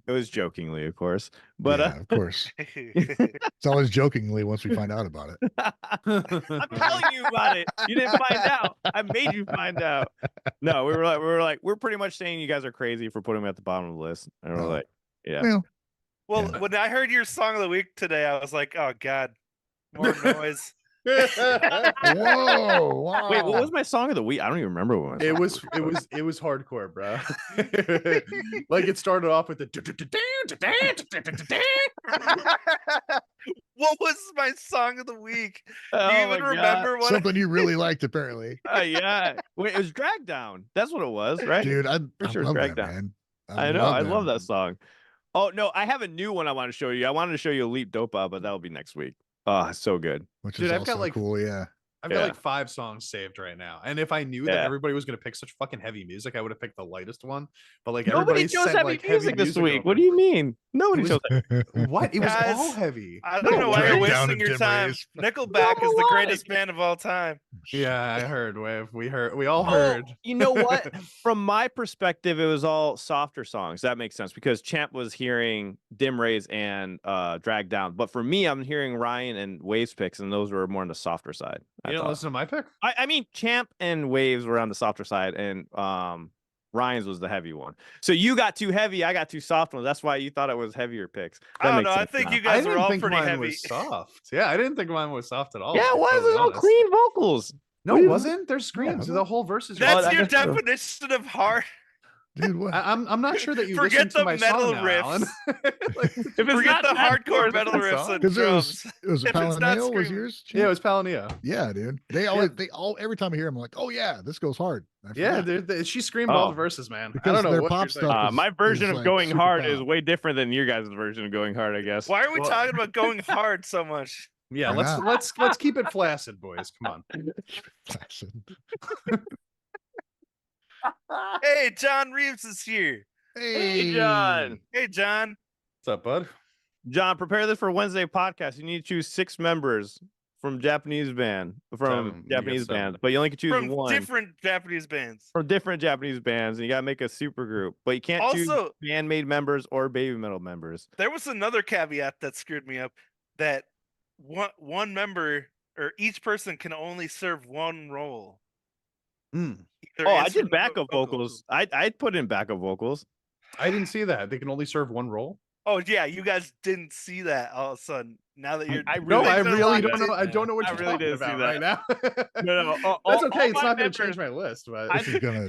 It was jokingly, of course, but yeah, of course. It's always jokingly once we find out about it. I'm telling you about it. You didn't find out. I made you find out. No, we were like, we're pretty much saying you guys are crazy for putting them at the bottom of the list. And we're Oh. like, yeah. Well, Well, Yeah. when I heard your song of the week today, I was like, oh god, more noise. whoa, wow. Wait, what was my song of the week? I don't even remember what my It song was of the week it was hardcore, bro. Like it started off with the What was my song of the week? Do Oh you my even God. remember what? Something you really liked, apparently. Yeah. Wait, it was Dragdown. That's what it was, right? Dude, I For sure, love that, Dragdown. man. I know. I love them. that song. Oh no, I have a new one I want to show you. I wanted to show you Elite Dopa, but that'll be next week. Oh, so good. Which Dude, is I've also got, like, cool, yeah. I've Yeah. got like 5 songs saved right now. And if I knew that Yeah. everybody was gonna pick such fucking heavy music, I would have picked the lightest one. But like Nobody everybody chose sent heavy like music this week. What over. do you mean? Nobody It chose was- What? It was Guys, all heavy. I don't No, know why you're Dragdown wasting and your time. Dimrays. Nickelback No, is the it greatest was. band of all time. Yeah, I heard, Wave. We all Oh, heard. you know what? From my perspective, it was all softer songs. That makes sense because Champ was hearing Dimrays and Dragdown. But for me, I'm hearing Ryan and Waves picks, and those were more on the softer side. You didn't listen to my pick? I mean, Champ and Waves were on the softer side, and Ryan's was the heavy one. So you got too heavy, I got too soft ones. That's why you thought it was heavier picks. I That don't makes know. I sense think now. you guys were didn't all think pretty mine heavy. was soft. Yeah, I didn't think mine was soft at all. Yeah, to it be was. It totally was all honest. clean vocals. No, What it do you- wasn't. There's screams. Yeah. The whole verse is. That's I your guess so. definition of hard. Dude, what? I'm not sure that you Forget listened to the my metal song now, riffs. Alan. Like, If it's Forget not the that hardcore good, metal it's a riffs song. and Because drums. it was a If it's not Palaneo was screaming. yours? yeah, it was Palanea. Yeah, dude. They all every time I hear them, I'm like, oh yeah, this goes hard. I Yeah, forgot. she screamed all Oh. the verses, man. I Because don't know their what pop you're stuff thinking. is- My version of like going super hard is pop. way different than your guys' version of going hard, I guess. Why are we Well- talking about going hard so much? Yeah, Why not? let's keep it flaccid, boys. Come on. Placid. Hey, John Reeves is here. Hey, John. Hey, John. What's up, bud? John, prepare this for Wednesday podcast. You need to choose 6 members from Japanese Seven. You get Japanese 7. bands, but you only can choose From one different Japanese bands. from different Japanese bands, and you gotta make a super group. But you can't choose Also, band-made members or baby metal members. there was another caveat that screwed me up, that one member or each person can only serve one role. Mm. Either Oh, I instrument did or backup vocals. I put in backup vocals. I didn't see that. They can only serve one role. Oh yeah, you guys didn't see that all of a sudden. Now that you're I No, really I didn't really see don't that. know. I don't know what I you're really talking didn't see about that. right now. No, That's okay. all It's my not going to change members- my list, but I This is gonna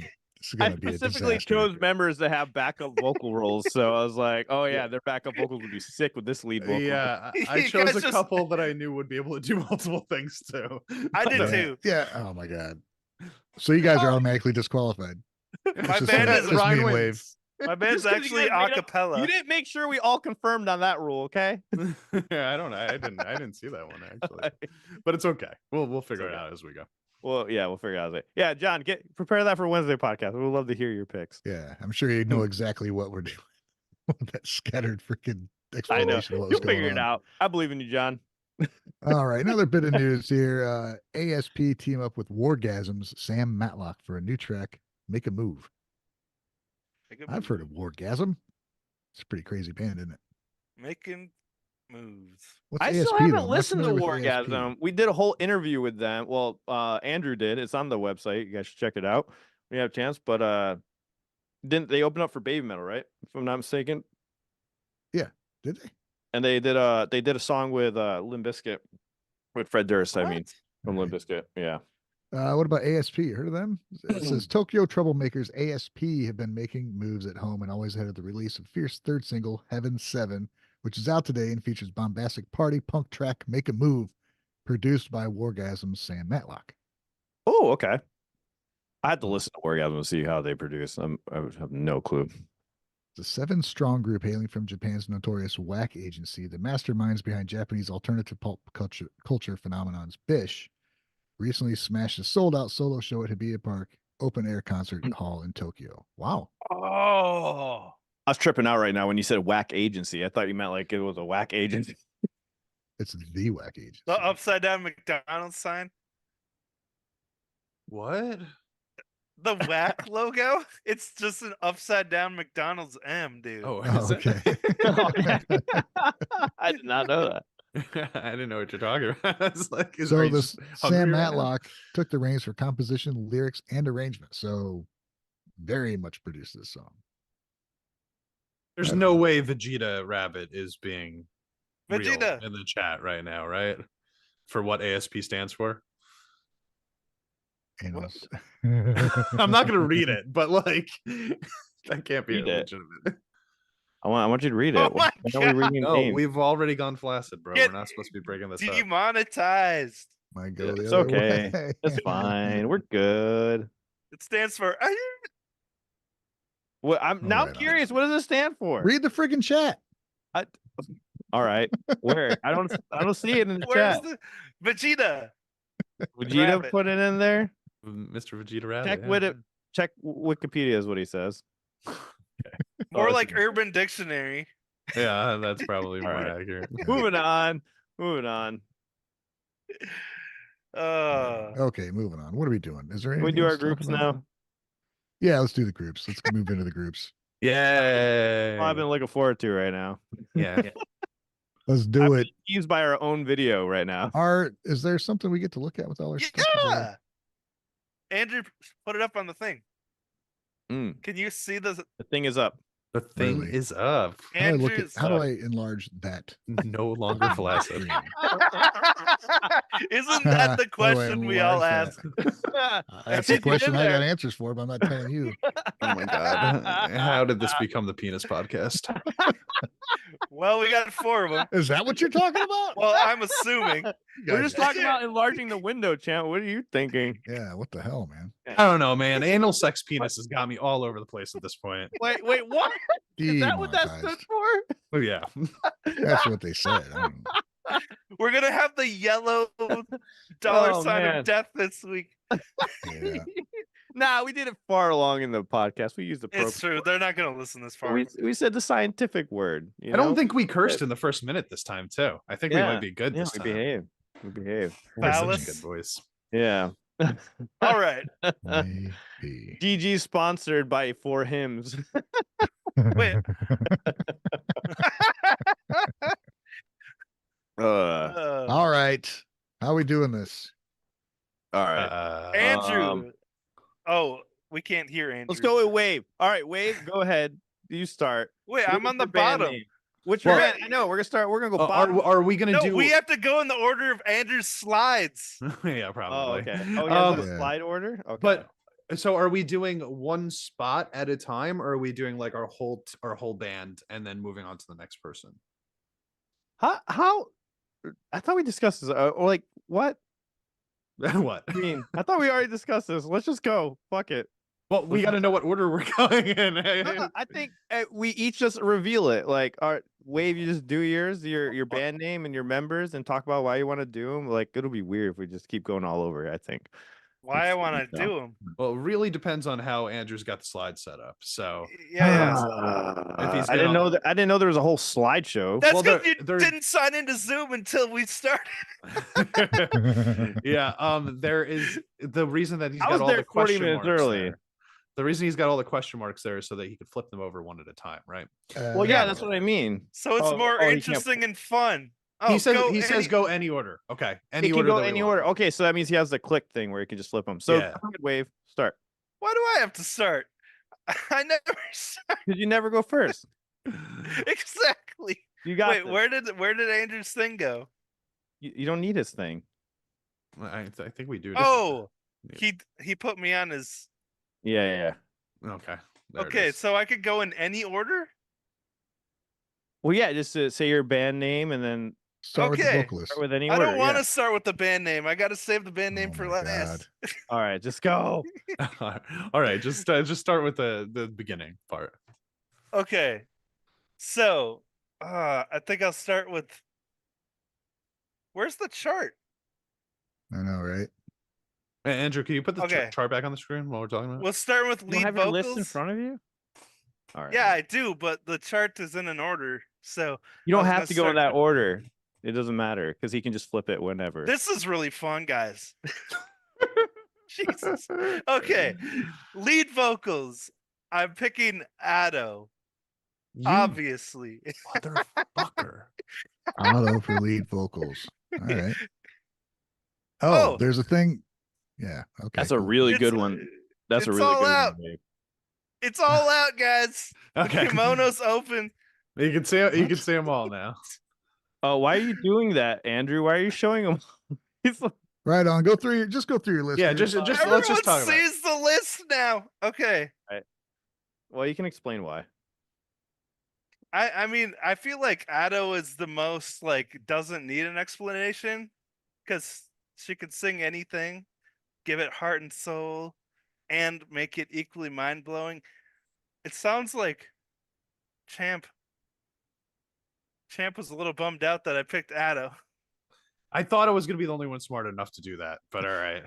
I be a specifically disaster. chose members that have backup vocal roles, so I was like, "Oh yeah, their backup vocals would be sick with this lead vocal." yeah, I You chose guys a just- couple that I knew would be able to do multiple things too. I did But, too. Yeah. Oh my god. So you guys are automatically disqualified. My It's just band me- is it's just Ryan me and wins. Wave. My band's Just 'cause you actually guys made a up- cappella. You didn't make sure we all confirmed on that rule, okay? I didn't see that one actually. But it's okay. We'll figure it okay. out as we go. Well, yeah, we'll figure it out. Yeah, John, prepare that for Wednesday podcast. We would love to hear your picks. Yeah, I'm sure you know exactly what we're doing. That scattered freaking I know. explanation of what was You'll going figure it on. out. I believe in you, John. All right, another bit of news here. ASP team up with Wargasm's Sam Matlock for a new track, Make a Move. I've heard of Wargasm. It's a pretty crazy band, isn't it? Making moves. What's I ASP, still though? haven't I'm not listened to familiar with ASP. Wargasm. We did a whole interview with them. Well, Andrew did. It's on the website. You guys should check it out when you have a chance. But didn't they open up for BABYMETAL, right? If I'm not mistaken. Yeah, did they? And they did a song with Limp Bizkit with Fred Durst. I mean, from Limp Bizkit. Yeah. What about ASP? Heard of them? It says Tokyo Troublemakers ASP have been making moves at home and always ahead of the release of Fierce third single Heaven 7, which is out today and features bombastic party punk track Make a Move, produced by Wargasm's Sam Matlock. Oh, okay. I had to listen to Wargasm to see how they produce. I would have no clue. It's a 7-strong group hailing from Japan's notorious whack agency, the masterminds behind Japanese alternative pulp culture phenomenons Bish, recently smashed a sold-out solo show at Hibiya Park open air concert hall in Tokyo. Wow. Oh, I was tripping out right now when you said whack agency. I thought you meant like it was a whack agency. It's the whack agency. the upside down McDonald's sign. What? The whack logo. It's just an upside down McDonald's M, dude. Oh, Oh, okay. I did not know that. I didn't know what you're talking about. It's like, are So you this just hungry Sam right now? Matlock took the reins for composition, lyrics, and arrangement. So very much produced this song. There's no way Vegeta Rabbit is being Vegeta. real in the chat right now, right? For what ASP stands for. Anals. I'm not gonna read it, but like that can't be Read it. legitimate. I want you to read it. Oh my When are we reading No, names? we've already gone flaccid, bro. Get We're not supposed to be breaking this up. Demonetized. Might go Yeah, the It's other okay. way. It's fine. We're good. It stands for. Well, I'm All now right, curious. What does it stand for? Read the friggin' chat. All right. Where? I don't see it in the Where's chat. the Vegeta? Vegeta Rabbit. put it in there. Mr. Vegeta Rabbit. Check yeah. with it. Check Wikipedia is what he says. More Oh, like it's- Urban Dictionary. Yeah, that's probably more right. accurate. Moving on. Moving on. Okay, moving on. What are we doing? Is there Can we anything do our else to talk groups about? now? Yeah, let's do the groups. Let's move into the groups. Yay! I've been looking forward to right now. Yeah. Let's do I'm it. confused by our own video right now. Is there something we get to look at with all our stuff? Is there- Yeah. Andrew put it up on the thing. Mm, Can you see the the thing is up. The thing Really? is up. How do I look at? Andrew's? How do I enlarge that? No longer flaccid. Screen? Isn't that the How do I question we all enlarge ask? that? That's Did a you question in I got there? answers for, but I'm not telling you. Oh my god. How did this become the penis podcast? Well, we got 4 of them. Is that what you're talking about? Well, I'm assuming. You We're guys- just talking about enlarging the window, champ. What are you thinking? Yeah, what the hell, man? I don't know, man. Anal sex penis has got me all over the place at this point. Wait, what? Is that what that stood Demonetized. for? Oh yeah. That's what they said. I don't know. We're gonna have the yellow dollar Oh, sign man. of death this week. Yeah. Nah, we did it far along in the podcast. We used the It's true. They're not gonna listen this far. We said the scientific word. You I don't know? think we cursed in the first minute this time, too. I think we Yeah, might be good Yeah, this we time. behave. We behave. We have such a Phallus. good voice. Yeah. All right. Maybe. GG sponsored by 4 hymns. Wait. All right. How we doing this? All right. Andrew. Oh, we can't hear Andrew. Let's go with Wave. All right, Wave, go ahead. You start. Wait, What I'm was on the your band bottom. name? What's your Well- band? I know. We're gonna go bottom. Are we gonna No, do? we have to go in the order of Andrew's slides. Yeah, Oh, probably. okay. Oh, he has a Yeah. slide order. Okay. But so, are we doing one spot at a time, or are we doing like our whole band and then moving on to the next person? how? I thought we discussed this. Or like what? What? I mean, I thought we already discussed this. Let's just go. Fuck it. Well, we got to know what order we're going in. No, I think we each just reveal it. Like, Wave, you just do yours, your band name and your members, and talk about why you want to do them. Like, it'll be weird if we just keep going all over. I think. Why I want to do them? Well, it really depends on how Andrew's got the slide set up. So Yeah. if he's I didn't know that. I didn't know there was a whole slideshow. That's Well, because you there- didn't sign into Zoom until we started. Yeah, there is the reason that he's I got was all there the 40 question minutes marks early. there. The reason he's got all the question marks there is so that he could flip them over one at a time, right? Well, yeah, that's what I mean. So it's more he can't- interesting and fun. Oh, He says go any order. Okay, any He can order. go that we any want. order. Okay, so that means he has the click thing where he can just flip them. So Yeah. go ahead, Wave, start. Why do I have to start? I never start. Did you never go first? Exactly. You got. Wait, this. where did Andrew's thing go? You don't need his thing. I think we do. Oh, Yeah. he put me on his. Yeah. Okay. There it Okay, is. so I could go in any order. Well, yeah, just say your band name and then Start with the Okay. vocalist. start with any I order. don't want to yeah. start with the band name. I got to save the band name Oh for my last. All right, just go. All right, just start with the beginning part. Okay, so I think I'll start with. Where's the chart? I know, right? Hey, Andrew, can you put the Okay. chart back on the screen while we're talking about? We'll start with You don't lead have your vocals. list in front of you. All right. Yeah, I do, but the chart is in an order, so You I don't was have gonna to go in start- that order. It doesn't matter because he can just flip it whenever. this is really fun, guys. Jesus. Okay, lead vocals. I'm picking Ado, You obviously. motherfucker. Auto for lead vocals. All right. Oh, Oh. there's a thing. Yeah. Okay. That's a cool. really It's- good one. That's a it's really all good out. one. Dave. It's all out, guys. Okay. The kimono's open. You can see them all now. Oh, why are you doing that, Andrew? Why are you showing him? He's like, Right on. Go through just go through your list. Yeah, here. just Everyone let's just talk about it. sees the list now. Okay. well, you can explain why. I mean, I feel like Ado is the most like doesn't need an explanation because she could sing anything, give it heart and soul, and make it equally mind blowing. It sounds like Champ was a little bummed out that I picked Ado. I thought I was gonna be the only one smart enough to do that, but all right.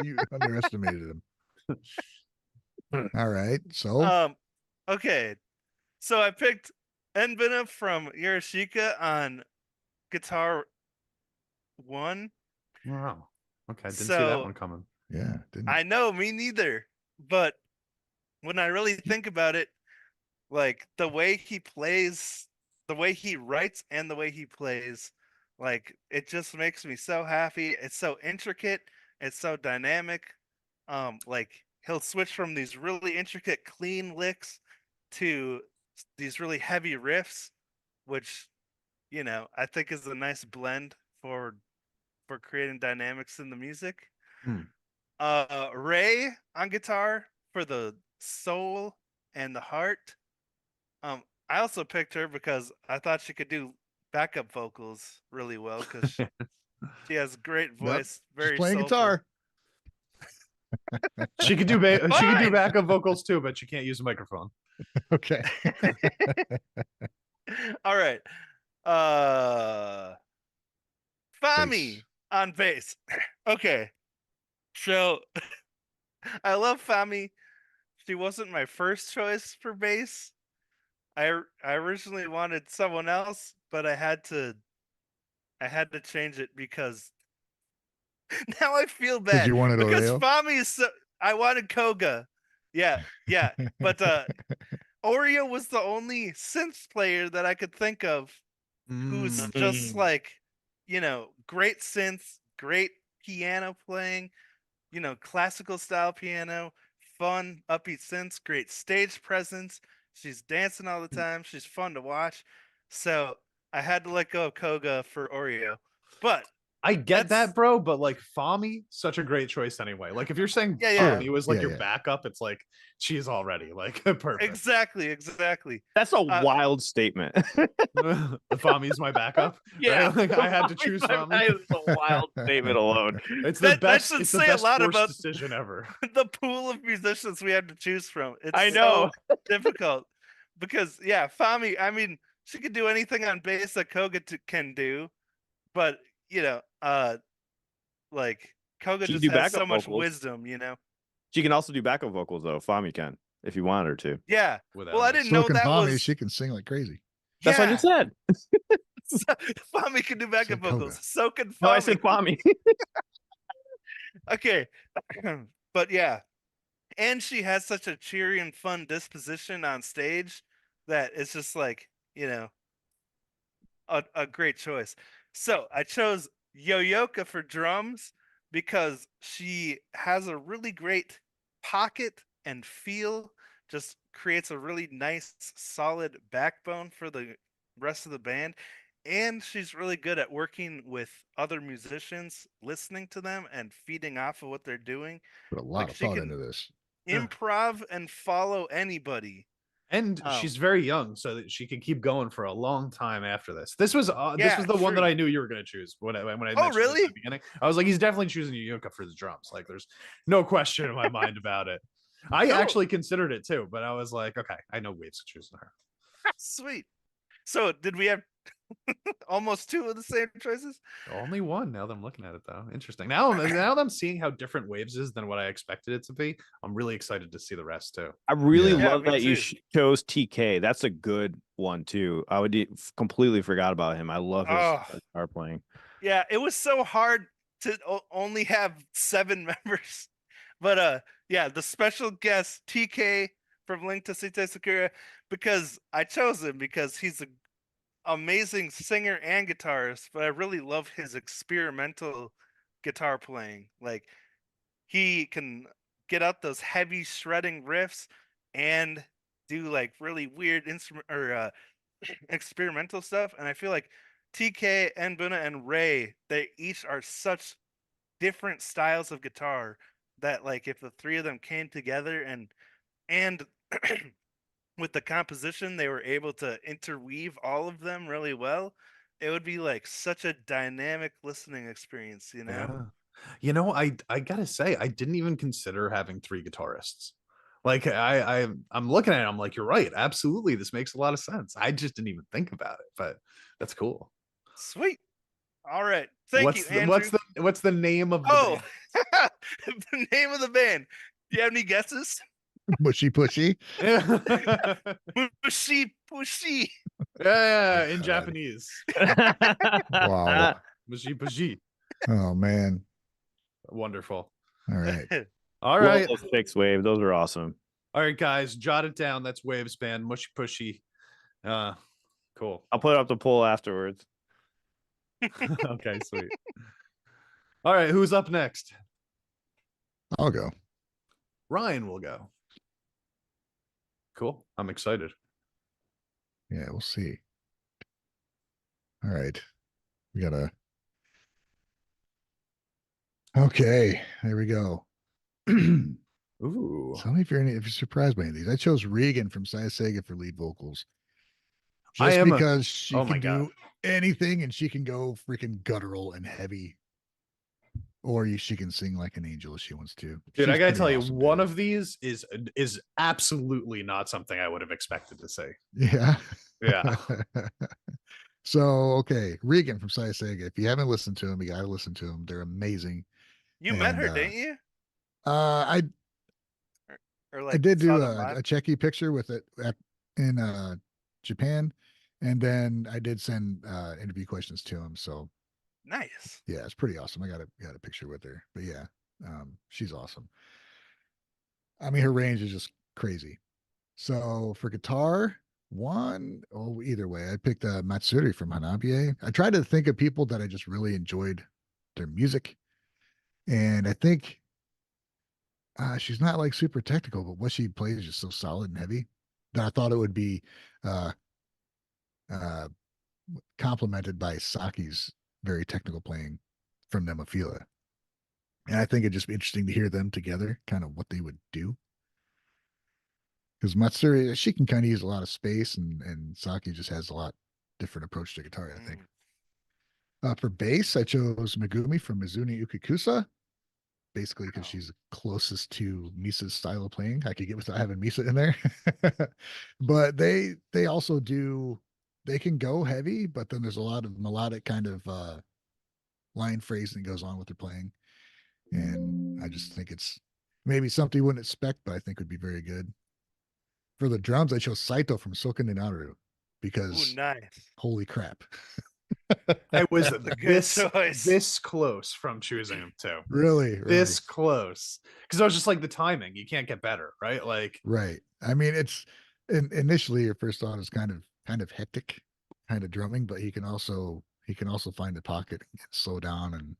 You underestimated him. All right. So Okay. So I picked Enbina from Yorushika on guitar 1. Wow. Okay, didn't see So- that one coming. yeah, didn't I know, me neither. But when I really think about it, like the way he plays, the way he writes, and the way he plays, like it just makes me so happy. It's so intricate. It's so dynamic. Like he'll switch from these really intricate, clean licks to these really heavy riffs, which I think is a nice blend for creating dynamics in the music. Ray on guitar for the soul and the heart. I also picked her because I thought she could do backup vocals really well because she has a great voice. Very just playing soulful. guitar. She could do she could do Fine. backup vocals too, but she can't use a microphone. Okay. All right. Fami Bass. on bass. Okay. So I love Fami. She wasn't my first choice for bass. I originally wanted someone else, but I had to change it because now I feel Because bad you wanted because Oreo. Fami is I wanted Koga. Yeah. But Oreo was the only synth player that I could think of who's just like, great synths, great piano playing, classical style piano, fun, upbeat synths, great stage presence. She's dancing all the time. She's fun to watch. So I had to let go of Koga for Oreo. But I get That's that, bro, but like Fami, such a great choice anyway. Like if you're saying Yeah, yeah. Fami was like Yeah, your yeah. backup, it's like she's already like perfect. exactly. That's a wild statement. Fami's my backup. Yeah, Right? Like I had to choose Fami. It's a wild statement alone. It's the That best. should It's the say a best lot forced about decision ever. the pool of musicians we have to choose from. It's I so know. difficult because yeah, Fami. I mean, she could do anything on bass that Koga can do, but you know, like Koga She can just do has backup so much vocals. wisdom, you know. She can also do backup vocals though. Fami can, if you want her to. Yeah. Without Well, I it. didn't So know can that Fami. was. She can sing like crazy. That's what I just said. Fami can do backup Said Koga. vocals. So can Fami. No, I said Fami. Okay, but yeah, and she has such a cheery and fun disposition on stage that it's just like, you know, a great choice. So I chose Yo-Yoka for drums because she has a really great pocket and feel, just creates a really nice, solid backbone for the rest of the band. And she's really good at working with other musicians, listening to them and feeding off of what they're doing. Put a lot Like of she thought can into this. improv and follow anybody. And she's very young, so that she can keep going for a long time after this. This was Yeah, the one that true. I knew you were going to choose when I Oh, mentioned this really? at the beginning. I was like, he's definitely choosing Yuka for the drums. Like, there's no question in my mind about it. I Cool. actually considered it too, but I was like, okay, I know Wave's choosing her. Sweet. So did we have almost two of the same choices? Only one. Now that I'm looking at it, though, interesting. Now that I'm seeing how different Waves is than what I expected it to be, I'm really excited to see the rest too. I really Yeah. love Yeah, me that you too. chose TK. That's a good one too. I completely forgot about him. I love his Oh. guitar playing. Yeah, it was so hard to only have 7 members. But yeah, the special guest TK from Link to Site Sakura, because I chose him because he's an amazing singer and guitarist, but I really love his experimental guitar playing. Like he can get out those heavy shredding riffs and do like really weird instrument or experimental stuff. And I feel like TK and Buna and Ray, they each are such different styles of guitar that like if the three of them came together and with the composition they were able to interweave all of them really well, it would be like such a dynamic listening experience, you know? Yeah. You know, I gotta say, I didn't even consider having 3 guitarists. Like I'm looking at it, I'm like, you're right, absolutely. This makes a lot of sense. I just didn't even think about it, but that's cool. Sweet. All right. Thank you, Andrew. What's the name of the Oh, band? the name of the band. Do you have any guesses? Mushy pushy. Pushy, pushy. Yeah, in God. Japanese. Wow. Bushi bushi. Oh man. Wonderful. All right. All Love right. those picks, Wave. Those are awesome. All right, guys, jot it down. That's Waves band, Mushy Pushy. Cool. I'll put up the poll afterwards. Okay, sweet. All right, who's up next? I'll go. Ryan will go. Cool. I'm excited. Yeah, we'll see. All right. We gotta. Okay, there we go. Ooh. Tell me if you're surprised by any of these. I chose Regan from Saya Sega for lead vocals. I Just am because she oh my can God. do anything and she can go freaking guttural and heavy. Or she can sing like an angel if she wants to. Dude, I She's gotta pretty tell you, awesome, one dude. of these is absolutely not something I would have expected to say. Yeah. Yeah. So okay, Regan from Saya Sega. If you haven't listened to them, you gotta listen to them. They're amazing. You met And, her, didn't you? I Or I like did saw do them live? a checky picture with it in Japan, and then I did send interview questions to him. So Nice. yeah, it's pretty awesome. I got a picture with her, but yeah, she's awesome. I mean, her range is just crazy. So for guitar, either way, I picked Matsuri from Hanabie. I tried to think of people that I just really enjoyed their music, and I think she's not like super technical, but what she plays is just so solid and heavy that I thought it would be uh, uh, complemented by Saki's very technical playing. from Nemophila. And I think it'd just be interesting to hear them together, kind of what they would do. Because Matsuri, she can kind of use a lot of space, and Saki just has a lot different approach to guitar, I think. For bass, I chose Megumi from Mizuni Ukikusa, basically because she's closest to Misa's style of playing. I could get without having Misa in there. But they also do, they can go heavy, but then there's a lot of melodic kind of line phrasing that goes on with their playing. And I just think it's maybe something you wouldn't expect, but I think would be very good. For the drums, I chose Saito from Soken Naru Ooh, because nice. holy crap. I was That's a good choice. this close from choosing him too. Really? This close. Because I was just like, the timing, you can't get better, right? Like, Right. I mean, it's initially your first thought is kind of hectic, kind of drumming, but he can also find the pocket and slow down and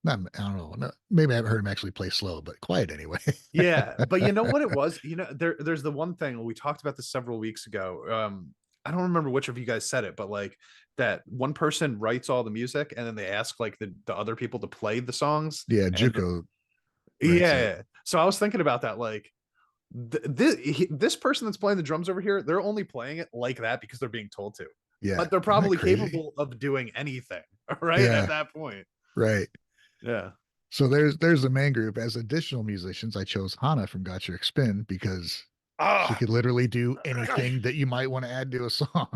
not, I don't know. Maybe I haven't heard him actually play slow, but quiet anyway. yeah, but you know what it was? There's the one thing we talked about this several weeks ago. I don't remember which of you guys said it, but like that one person writes all the music and then they ask like the other people to play the songs. Yeah, And Juko. yeah. So I was thinking about that, like this person that's playing the drums over here, they're only playing it like that because they're being told to. Yeah. But they're Isn't that probably crazy? capable of doing anything, right? Yeah. At that point. Right. Yeah. So there's the main group. As additional musicians, I chose Hana from Got Your Spin because she could literally do anything that you might want to add to a song.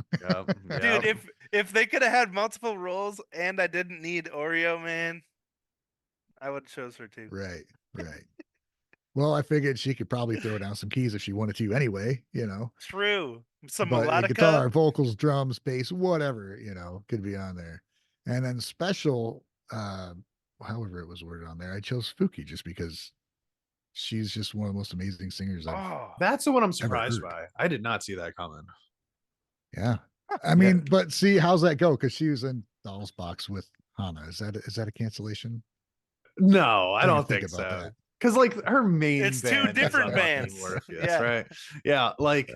Dude, if they could have had multiple roles and I didn't need Oreo, man, I would have chose her too. Right. Well, I figured she could probably throw down some keys if she wanted to anyway, True. Some But melodica. guitar, vocals, drums, bass, whatever, could be on there. And then special, however it was worded on there, I chose Fuki just because she's just one of the most amazing singers That's the one I'm ever surprised heard. by. I did not see that coming. Yeah. I mean, but see, how's that go? Because she was in Doll's Box with Hana. Is that a cancellation? No, I Didn't don't think think about so. that. Because like her main It's two band is different Unlucky bands. Morpheus, Yeah. right? Yeah, like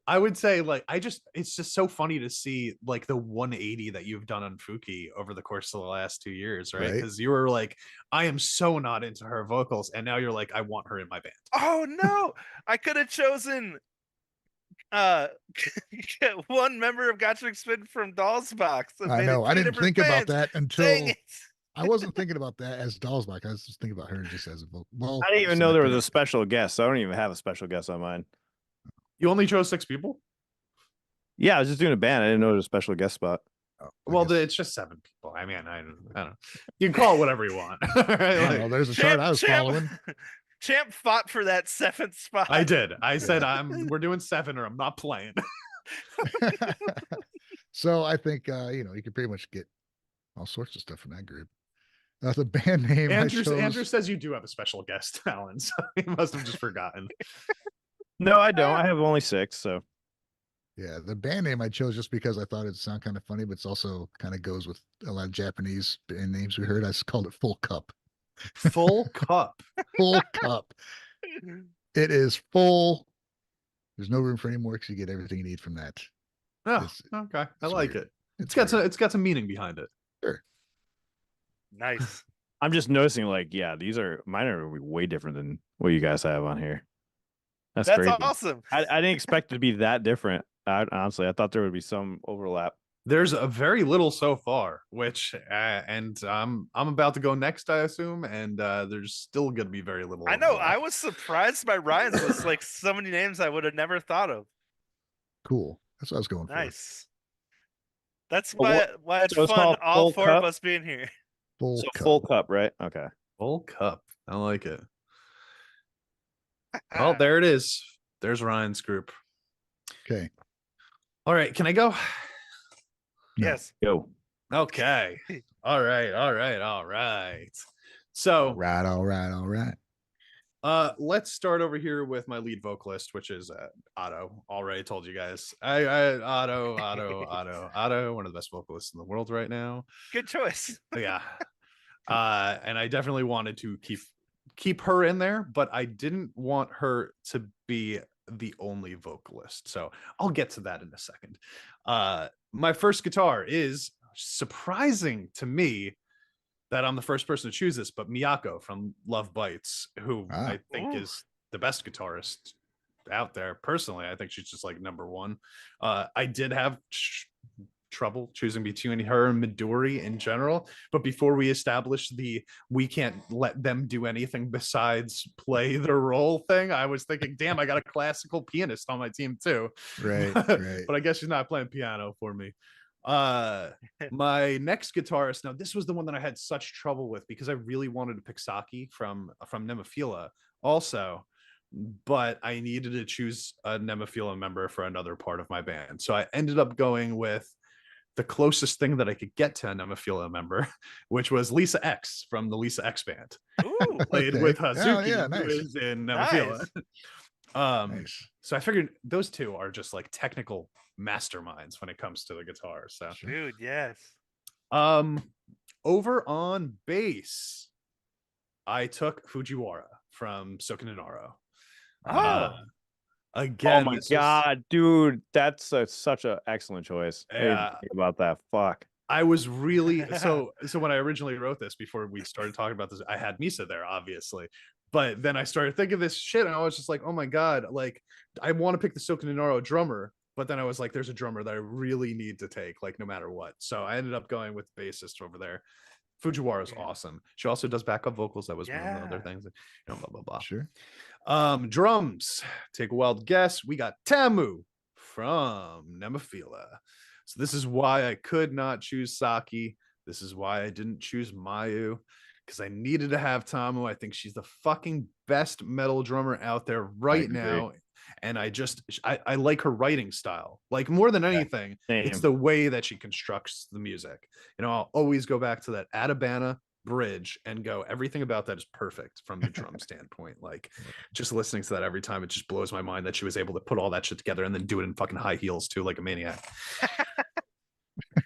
I would say, like, it's just so funny to see like the 180 that you've done on Fuki over the course of the last 2 years, right? Right. Because you were like, I am so not into her vocals, and now you're like, I want her in my band. Oh no, I could have chosen one member of Gotcha Spin from Doll's Box. I know. I didn't think about that Dang until it. I wasn't thinking about that as Doll's Box. I was just thinking about her just as a vocal. Well, I didn't even so know I there was could- a special guest. So I don't even have a special guest on mine. You only chose 6 people. Yeah, I was just doing a band. I didn't know there was a special guest spot. Oh, Well, guess- it's just 7 people. I mean, I don't know. You can call it whatever you want. Right? Like, well, there's a chart I was following. Champ fought for that 7th spot. I did. I said we're doing 7 or I'm not playing. So I think you could pretty much get all sorts of stuff from that group. The band name Andrew says you do have a special guest, Alan, so he must have just forgotten. No, I don't. I have only 6. So Yeah, the band name I chose just because I thought it'd sound kind of funny, but it's also kind of goes with a lot of Japanese band names we heard. I just called it Full Cup. Full Cup. Full Cup. It is full. There's no room for any more because you get everything you need from that. Oh, okay. I it's like weird. it. It's got some meaning behind it. Sure. Nice. I'm just noticing, like, yeah, mine are way different than what you guys have on here. That's crazy. Awesome. I didn't expect it to be that different. Honestly, I thought there would be some overlap. There's a very little so far, which and I'm about to go next, I assume, and there's still going to be very little. I know. overlap. I was surprised by Ryan's list. Like so many names I would have never thought of. Cool. That's what I was going for. Nice. That's But why it's so it's fun. called All Full 4 of Cup? us being here. Full So Cup. full cup, right? Okay. Full Cup. I like it. Well, there it is. There's Ryan's group. Okay. All right, can I go? No. Yes. Go. Okay. All right. So, All right. let's start over here with my lead vocalist, which is Otto. Already told you guys. Otto, one of the best vocalists in the world right now. Good choice. Yeah. And I definitely wanted to keep her in there, but I didn't want her to be the only vocalist. So I'll get to that in a second. My first guitar is, surprising to me, that I'm the first person to choose this, but Miyako from Love Bites, who I think Ooh. is the best guitarist out there. Personally, I think she's just like number one. I did have trouble choosing between her and Midori in general, but before we established we can't let them do anything besides play their role thing, I was thinking, damn, I got a classical pianist on my team too. Right, but right. I guess she's not playing piano for me. My next guitarist, now this was the one that I had such trouble with because I really wanted to pick Saki from Nemophila also, but I needed to choose a Nemophila member for another part of my band. So I ended up going with the closest thing that I could get to a Nemophila member, which was Lisa X from the Lisa X band. Ooh, Played Okay. with Oh, Hazuki, yeah, who nice. is in nice. Nemophila. Nice. So I figured those two are just like technical masterminds when it comes to the guitar. So Sure. Dude, yes. over on bass, I took Fujiwara from Sokanenaro. Oh, Oh Again, my this was, god, dude, that's such an excellent choice. I didn't Yeah. think about that. Fuck. I was really so when I originally wrote this, before we started talking about this, I had Misa there, obviously. But then I started thinking this shit, and I was just like, oh my god, like I want to pick the Sokanenaro drummer, but then I was like, there's a drummer that I really need to take, like no matter what. So I ended up going with the bassist over there. Fujiwara is Yeah. awesome. She also does backup vocals. That was one of the other Yeah. things, blah blah blah. Sure. Drums. Take a wild guess. We got Tamu from Nemophila. So this is why I could not choose Saki. This is why I didn't choose Mayu, because I needed to have Tamu. I think she's the fucking best metal drummer out there right agree. now. And I like her writing style. Like more than anything, it's Same. the way that she constructs the music. You know, I'll always go back to that Atabana bridge and go, everything about that is perfect from the drum standpoint. Like just listening to that every time, it just blows my mind that she was able to put all that shit together and then do it in fucking high heels too, like a maniac.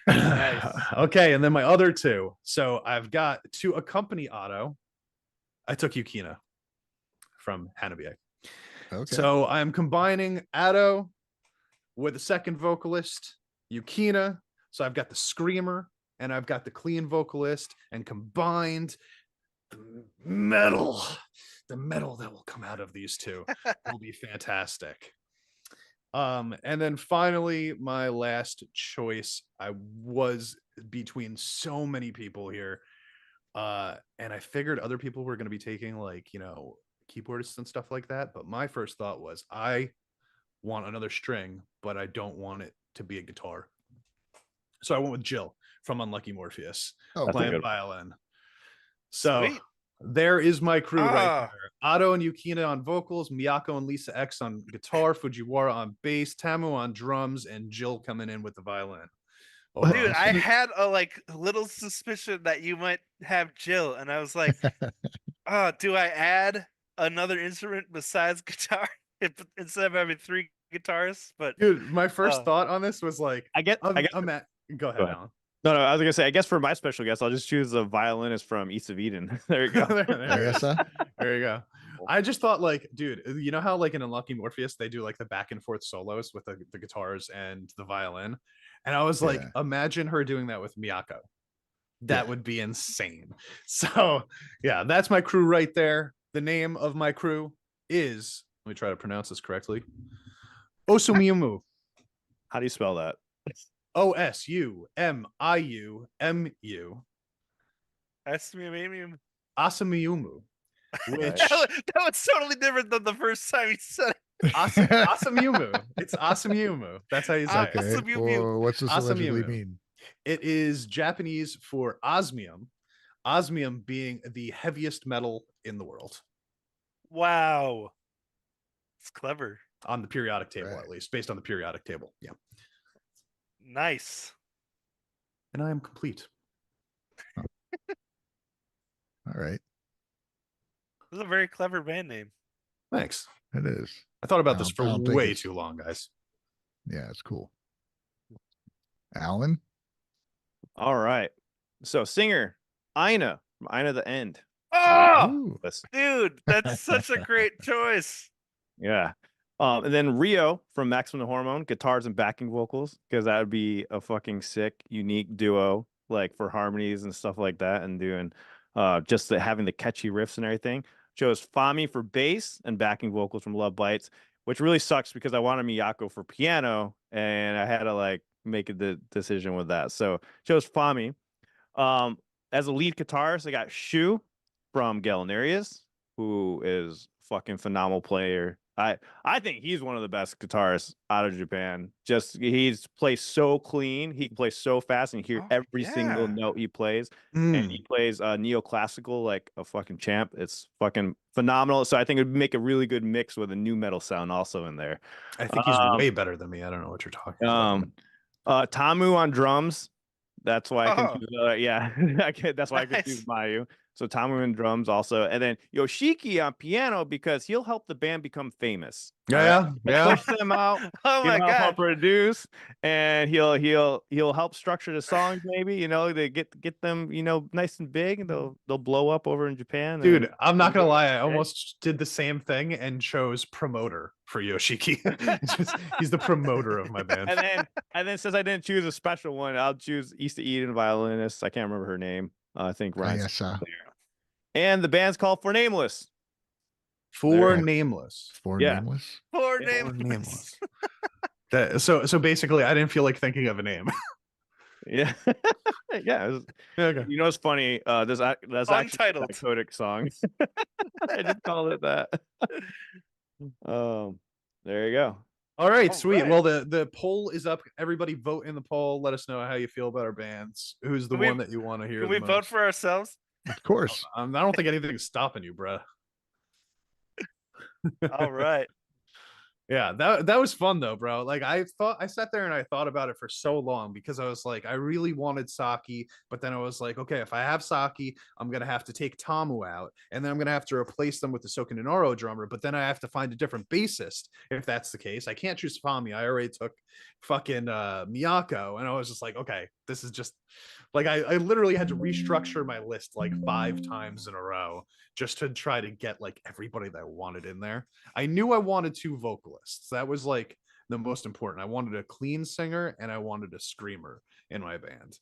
Nice. Okay, and then my other two. So I've got to accompany Otto, I took Yukina from Hanabie. Okay. So I'm combining Otto with a second vocalist, Yukina. So I've got the screamer and I've got the clean vocalist, and combined the metal that will come out of these two will be fantastic. And then finally, my last choice, I was between so many people here. And I figured other people were going to be taking like, you know, keyboardists and stuff like that. But my first thought was, I want another string, but I don't want it to be a guitar. So I went with Jill from Unlucky Morpheus, Oh, That's a playing good violin. So Sweet. there is my crew right Ah. there. Otto and Yukina on vocals, Miyako and Lisa X on guitar, Fujiwara on bass, Tamu on drums, and Jill coming in with the violin. Over Dude, on I bass. had a like little suspicion that you might have Jill, and I was like, oh, do I add another instrument besides guitar instead of having three guitars? But Dude, my first Oh. thought on this was like, I guess go ahead, Go ahead. Alan. No, I was gonna say, I guess for my special guest, I'll just choose the violinist from East of Eden. There you go. I guess so. There you go. I just thought, like, dude, you know how like in Unlucky Morpheus they do like the back and forth solos with the guitars and the violin, and I was like, Yeah. imagine her doing that with Miyako. That Yeah. would be insane. So yeah, that's my crew right there. The name of my crew is, let me try to pronounce this correctly, Osumiumu. How do you spell that? Osumiumu. Asmium. Asamiumu. Which That was totally different than the first time you said it. Asamiumu. It's Asamiumu. That's how you say it. Okay. Asamiu. Well, what's this allegedly Asamiu. mean? It is Japanese for osmium. Osmium being the heaviest metal in the world Wow. It's clever. on the periodic table, Right. at least based on the periodic table. Yeah. Nice. And I am complete. All right. This is a very clever band name. Thanks. It is. I thought about I this don't- for I don't think way it's- too long, guys. Yeah, it's cool. Alan? All right. So singer Ina from Ina the End. Oh, Ooh. Listen, dude, that's such a great choice. yeah. And then Rio from Maximum the Hormone, guitars and backing vocals, because that would be a fucking sick, unique duo. like for harmonies and stuff like that, and doing just having the catchy riffs and everything. Chose Fami for bass and backing vocals from Love Bites, which really sucks because I wanted Miyako for piano and I had to like make the decision with that. So chose Fami. Um, as a lead guitarist, I got Shu from Gallinarius, who is fucking phenomenal player. I think he's one of the best guitarists out of Japan. Just he's plays so clean, he plays so fast, and you hear Oh, every single yeah. note he plays. And he plays neoclassical like a fucking champ. It's fucking phenomenal. So I think it'd make a really good mix with a new metal sound also in there. I think he's way better than me. I don't know what you're talking about. Tamu on drums. That's why I can Oh, choose. Yeah, that's why I could choose nice. Mayu. So Tamu on drums also, and then Yoshiki on piano because he'll help the band become famous. All right? Yeah, yeah. Push them out. Oh He'll my help god. produce, and he'll help structure the songs. Maybe they get them nice and big, and they'll blow up over in Japan. Dude, And I'm not gonna lie, I almost did the same thing and chose promoter for Yoshiki. He's the promoter of my band. And then since I didn't choose a special one, I'll choose East Eden violinist. I can't remember her name. I think Ryan. Yes, And the band's called For Nameless. For There. Nameless. for Yeah. nameless. Poor Yeah. For nameless. So basically I didn't feel like thinking of a name. Yeah. Yeah. Okay. You know what's funny? That's actually Untitled. a Kodak song. I just called it that. There you go. All right, All sweet. right. Well, the poll is up. Everybody vote in the poll. Let us know how you feel about our bands. Who's the Can we- one that you want to hear Can the we vote most? for ourselves? Of course. I don't think anything's stopping you, bruh. All right. Yeah, that was fun though, bro. Like I sat there and I thought about it for so long because I was like, I really wanted Saki, but then I was like, okay, if I have Saki, I'm gonna have to take Tamu out, and then I'm gonna have to replace them with the Sokinenoro drummer, but then I have to find a different bassist if that's the case. I can't choose Fami. I already took fucking Miyako, and I was just like, okay, this is just like I literally had to restructure my list like 5 times in a row just to try to get like everybody that I wanted in there. I knew I wanted 2 vocalists. That was like the most important. I wanted a clean singer and I wanted a screamer in my band,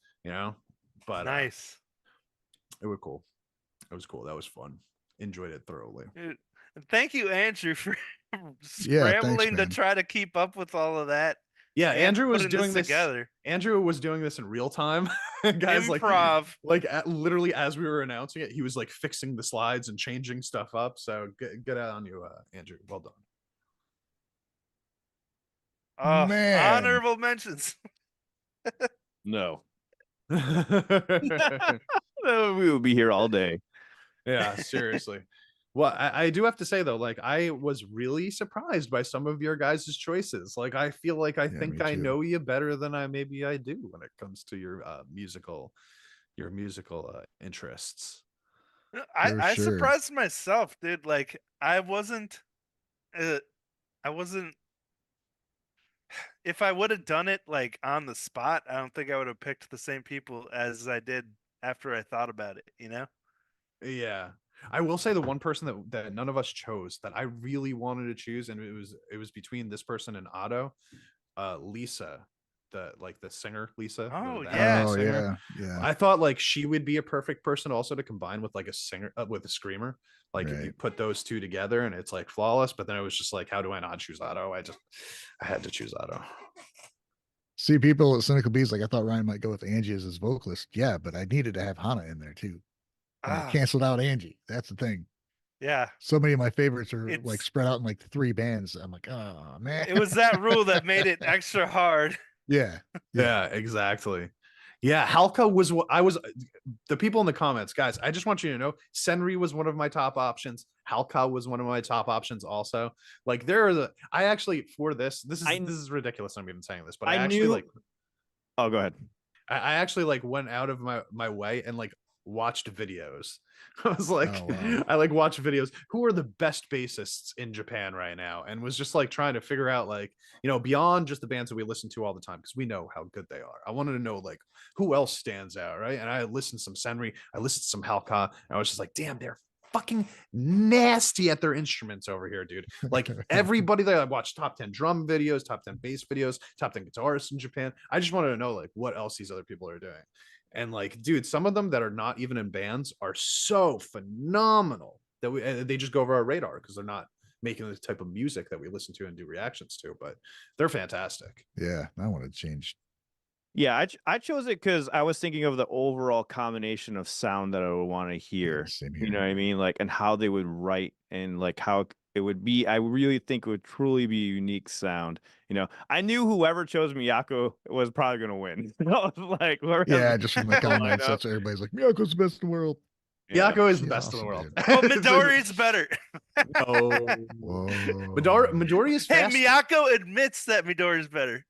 But Nice. it was cool. It was cool. That was fun. Enjoyed it thoroughly. Dude, thank you, Andrew, for Yeah, thanks, scrambling to man. try to keep up with all of that. Yeah, and Andrew was putting doing this together. Andrew was doing this in real time. Guys, Improv. literally as we were announcing it, he was like fixing the slides and changing stuff up. So good out on you, Andrew. Well done. Oh, Man. honorable mentions. No. We will be here all day. Yeah, seriously. Well, I do have to say though, like I was really surprised by some of your guys' choices. Like I feel like I think me I too. know you better than I do when it comes to your musical interests. I sure. surprised myself, dude. Like I wasn't if I would have done it like on the spot, I don't think I would have picked the same people as I did after I thought about it, Yeah. I will say the one person that none of us chose that I really wanted to choose, and it was between this person and Otto, Lisa, the singer Lisa. Oh, the yeah. anime Oh singer. yeah. I thought like she would be a perfect person also to combine with like a singer with a screamer. Like you Right. put those 2 together and it's like flawless. But then it was just like, how do I not choose Otto? I had to choose Otto. See, people at Cynical Bees, like I thought Ryan might go with Angie as his vocalist. Yeah, but I needed to have Hana in there too. And I Ah, canceled out Angie. That's the thing. yeah. So many of my favorites are like It's- spread out in like 3 bands. I'm like, oh man. It was that rule that made it extra hard. Yeah. Yeah, exactly. Yeah, Halka was what I was. The people in the comments, guys, I just want you to know, Senri was one of my top options. Halka was one of my top options also. Like I actually for this is ridiculous. I'm even saying this, but I actually knew. like. Oh, go ahead. I actually like went out of my way and like watched videos. I was like, Oh, wow. I like watched videos. Who are the best bassists in Japan right now? And was just like trying to figure out like, beyond just the bands that we listen to all the time, because we know how good they are. I wanted to know like who else stands out, right? And I listened to some Senri, I listened to some Halka, and I was just like, damn, they're fucking nasty at their instruments over here, dude. Like everybody that I watched top 10 drum videos, top 10 bass videos, top 10 guitarists in Japan. I just wanted to know like what else these other people are doing. And like, dude, some of them that are not even in bands are so phenomenal that they just go over our radar because they're not making the type of music that we listen to and do reactions to, but they're fantastic. Yeah, I want to change. Yeah, I chose it because I was thinking of the overall combination of sound that I would want to hear. Same You know here. what I mean? Like, and how they would write and like how it would be. I really think it would truly be a unique sound. You know, I knew whoever chose Miyako was probably going to win. I was like, whoever has Yeah, just from the the comments, lineup. that's everybody's like, Miyako's the best in the world. Yeah. Miyako is the She's best in awesome, the world. dude. But Midori's better. No. Whoa. Midori is Hey, fast. Miyako admits that Midori's better.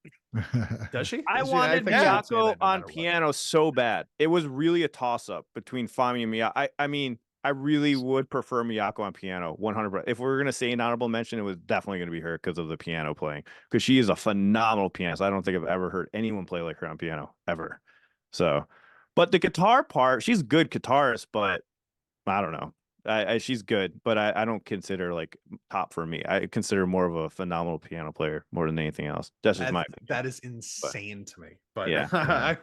Does she? I Is wanted think she would say Miyako that no on matter what. piano so bad. It was really a toss-up between Fami and Miyako. I mean, I really would prefer Miyako on piano, 100%. If we were gonna say an honorable mention, it was definitely gonna be her because of the piano playing. Because she is a phenomenal pianist. I don't think I've ever heard anyone play like her on piano ever. So, but the guitar part, she's a good guitarist, but I don't know. She's good, but I don't consider like top for me. I consider more of a phenomenal piano player more than anything else. That's just my opinion. That is insane to me. But Yeah.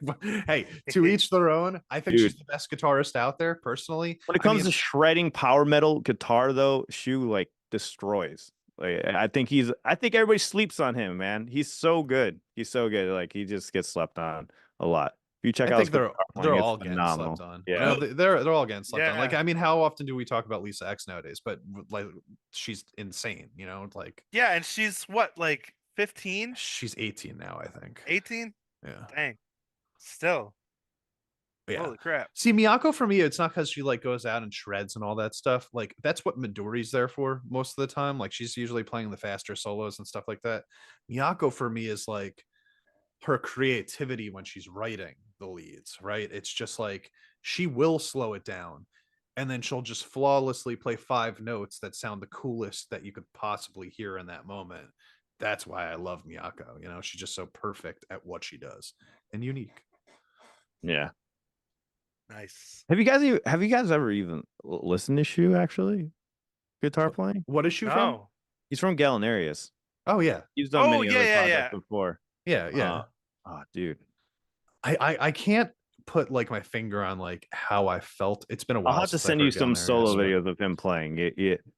Hey, to each their own. I think Dude. she's the best guitarist out there, personally. When it comes to shredding power metal guitar, though, Shu like destroys. Like I think everybody sleeps on him, man. He's so good. He's so good. Like he just gets slept on a lot. If you check I out his think guitar they're playing, it's all getting phenomenal. slept on. Yeah. No, they're all getting slept on. Like, Yeah. I mean, how often do we talk about Lisa X nowadays? But like, she's insane. You know, like Yeah, and she's what, like 15, she's 18 now, I think. 18? Yeah. Dang. Still. Yeah. Holy crap. See, Miyako for me, it's not because she like goes out and shreds and all that stuff. Like that's what Midori's there for most of the time. Like she's usually playing the faster solos and stuff like that. Miyako for me is like her creativity when she's writing the leads, right? It's just like she will slow it down and then she'll just flawlessly play 5 notes that sound the coolest that you could possibly hear in that moment. That's why I love Miyako. You know, she's just so perfect at what she does and unique. Yeah. Nice. Have you guys ever even listened to Shu actually? Guitar playing? What is she from? No. He's from Gallinarius. Oh yeah. He's done many other yeah, projects before. Yeah. Oh, dude. I can't put like my finger on like how I felt. It's been a while. I'll have to send you some solo videos of him playing.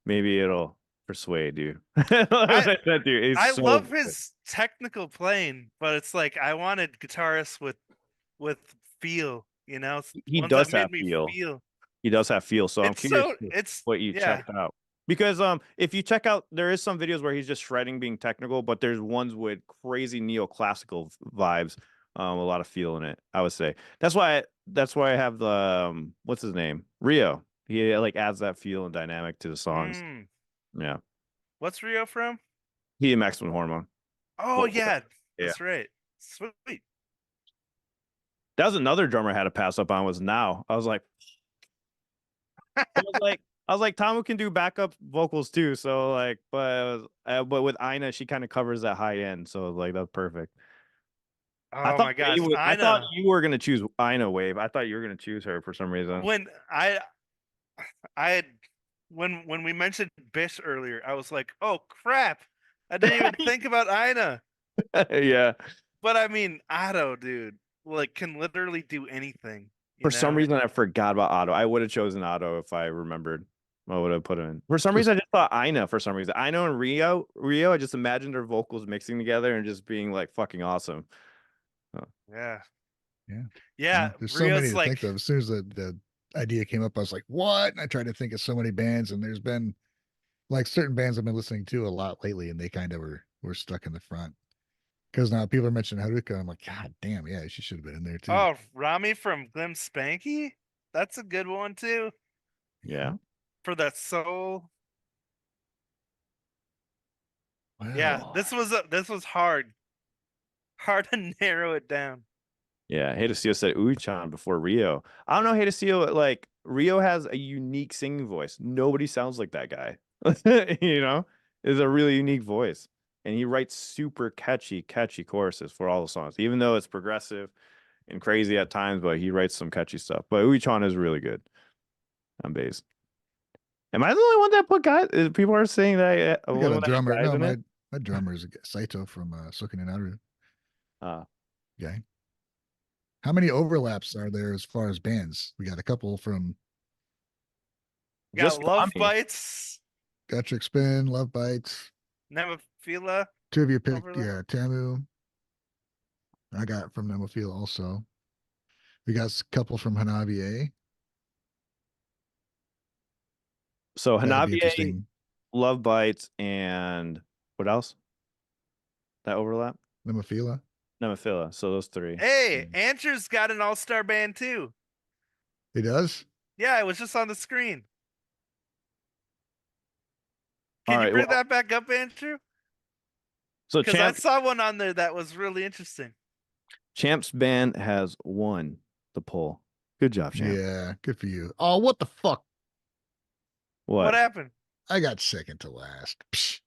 Maybe it'll persuade you. I love his technical playing, but it's like I wanted guitarists with feel, you know. He ones does that have made me feel. He does have feel. So I'm curious what you checked out. Because if you check out, there is some videos where he's just shredding, being technical, but there's ones with crazy neoclassical vibes. A lot of feel in it, I would say. That's why I have the what's his name? Rio. He like adds that feel and dynamic to the songs. Yeah. What's Rio from? He and Maximum Hormone. Oh yeah, yeah. That's right. Sweet. That was another drummer I had to pass up on was Now. I was like Tamu can do backup vocals too. So like, but with Ina, she kind of covers that high end. So like that's perfect. Oh my gosh, I thought you were gonna choose Ina Wave. I thought you were gonna choose her for some reason. When when we mentioned Bish earlier, I was like, oh crap, I didn't even think about Ina. Yeah. But I mean, Otto, dude, like can literally do anything. For some reason, I forgot about Otto. I would have chosen Otto if I remembered. I would have put him in. For some reason, I just thought Ina. For some reason, Ina and Rio. I just imagined their vocals mixing together and just being like fucking awesome. Oh. Yeah. There's so many to think of. As soon as the idea came up, I was like, "What?" And I tried to think of so many bands, and there's been like certain bands I've been listening to a lot lately, and they kind of were stuck in the front. Because now people are mentioning Haruka. I'm like, God damn, yeah, she should have been in there too. Oh, Rami from Glim Spanky? That's a good one too. Yeah. For that soul. Wow. Yeah, this was hard. Hard to narrow it down. Yeah, Hadesio said Uichan before Rio. I don't know, Hadesio, like Rio has a unique singing voice. Nobody sounds like that guy. You know, is a really unique voice. And he writes super catchy choruses for all the songs, even though it's progressive and crazy at times, but he writes some catchy stuff. But Uichan is really good on bass. Am I the only one that put guys? People are saying that. We got a drummer. No, my drummer is Saito from Soken and Aru. Guy. How many overlaps are there as far as bands? We got a couple from Just Got Love Tommy. Bites, Gatrick Spin, Love Bites. Nemophila. Two of you picked, Overlap. yeah, Tamu. I got from Nemophila also. We got a couple from Hanabie. So That'd be Hanabie, interesting. Love Bites, and what else? That overlap? Nemophila. Nemophila. So those three. Hey, Andrew's got an all-star band too. He does? Yeah, it was just on the screen. Can All you right, bring well- that back up, Andrew? So Because I saw one on there that was really interesting. Champ's band has won the poll. Good job, Champ. Yeah, good for you. Oh, what the fuck? What happened? I got second to last. Psh.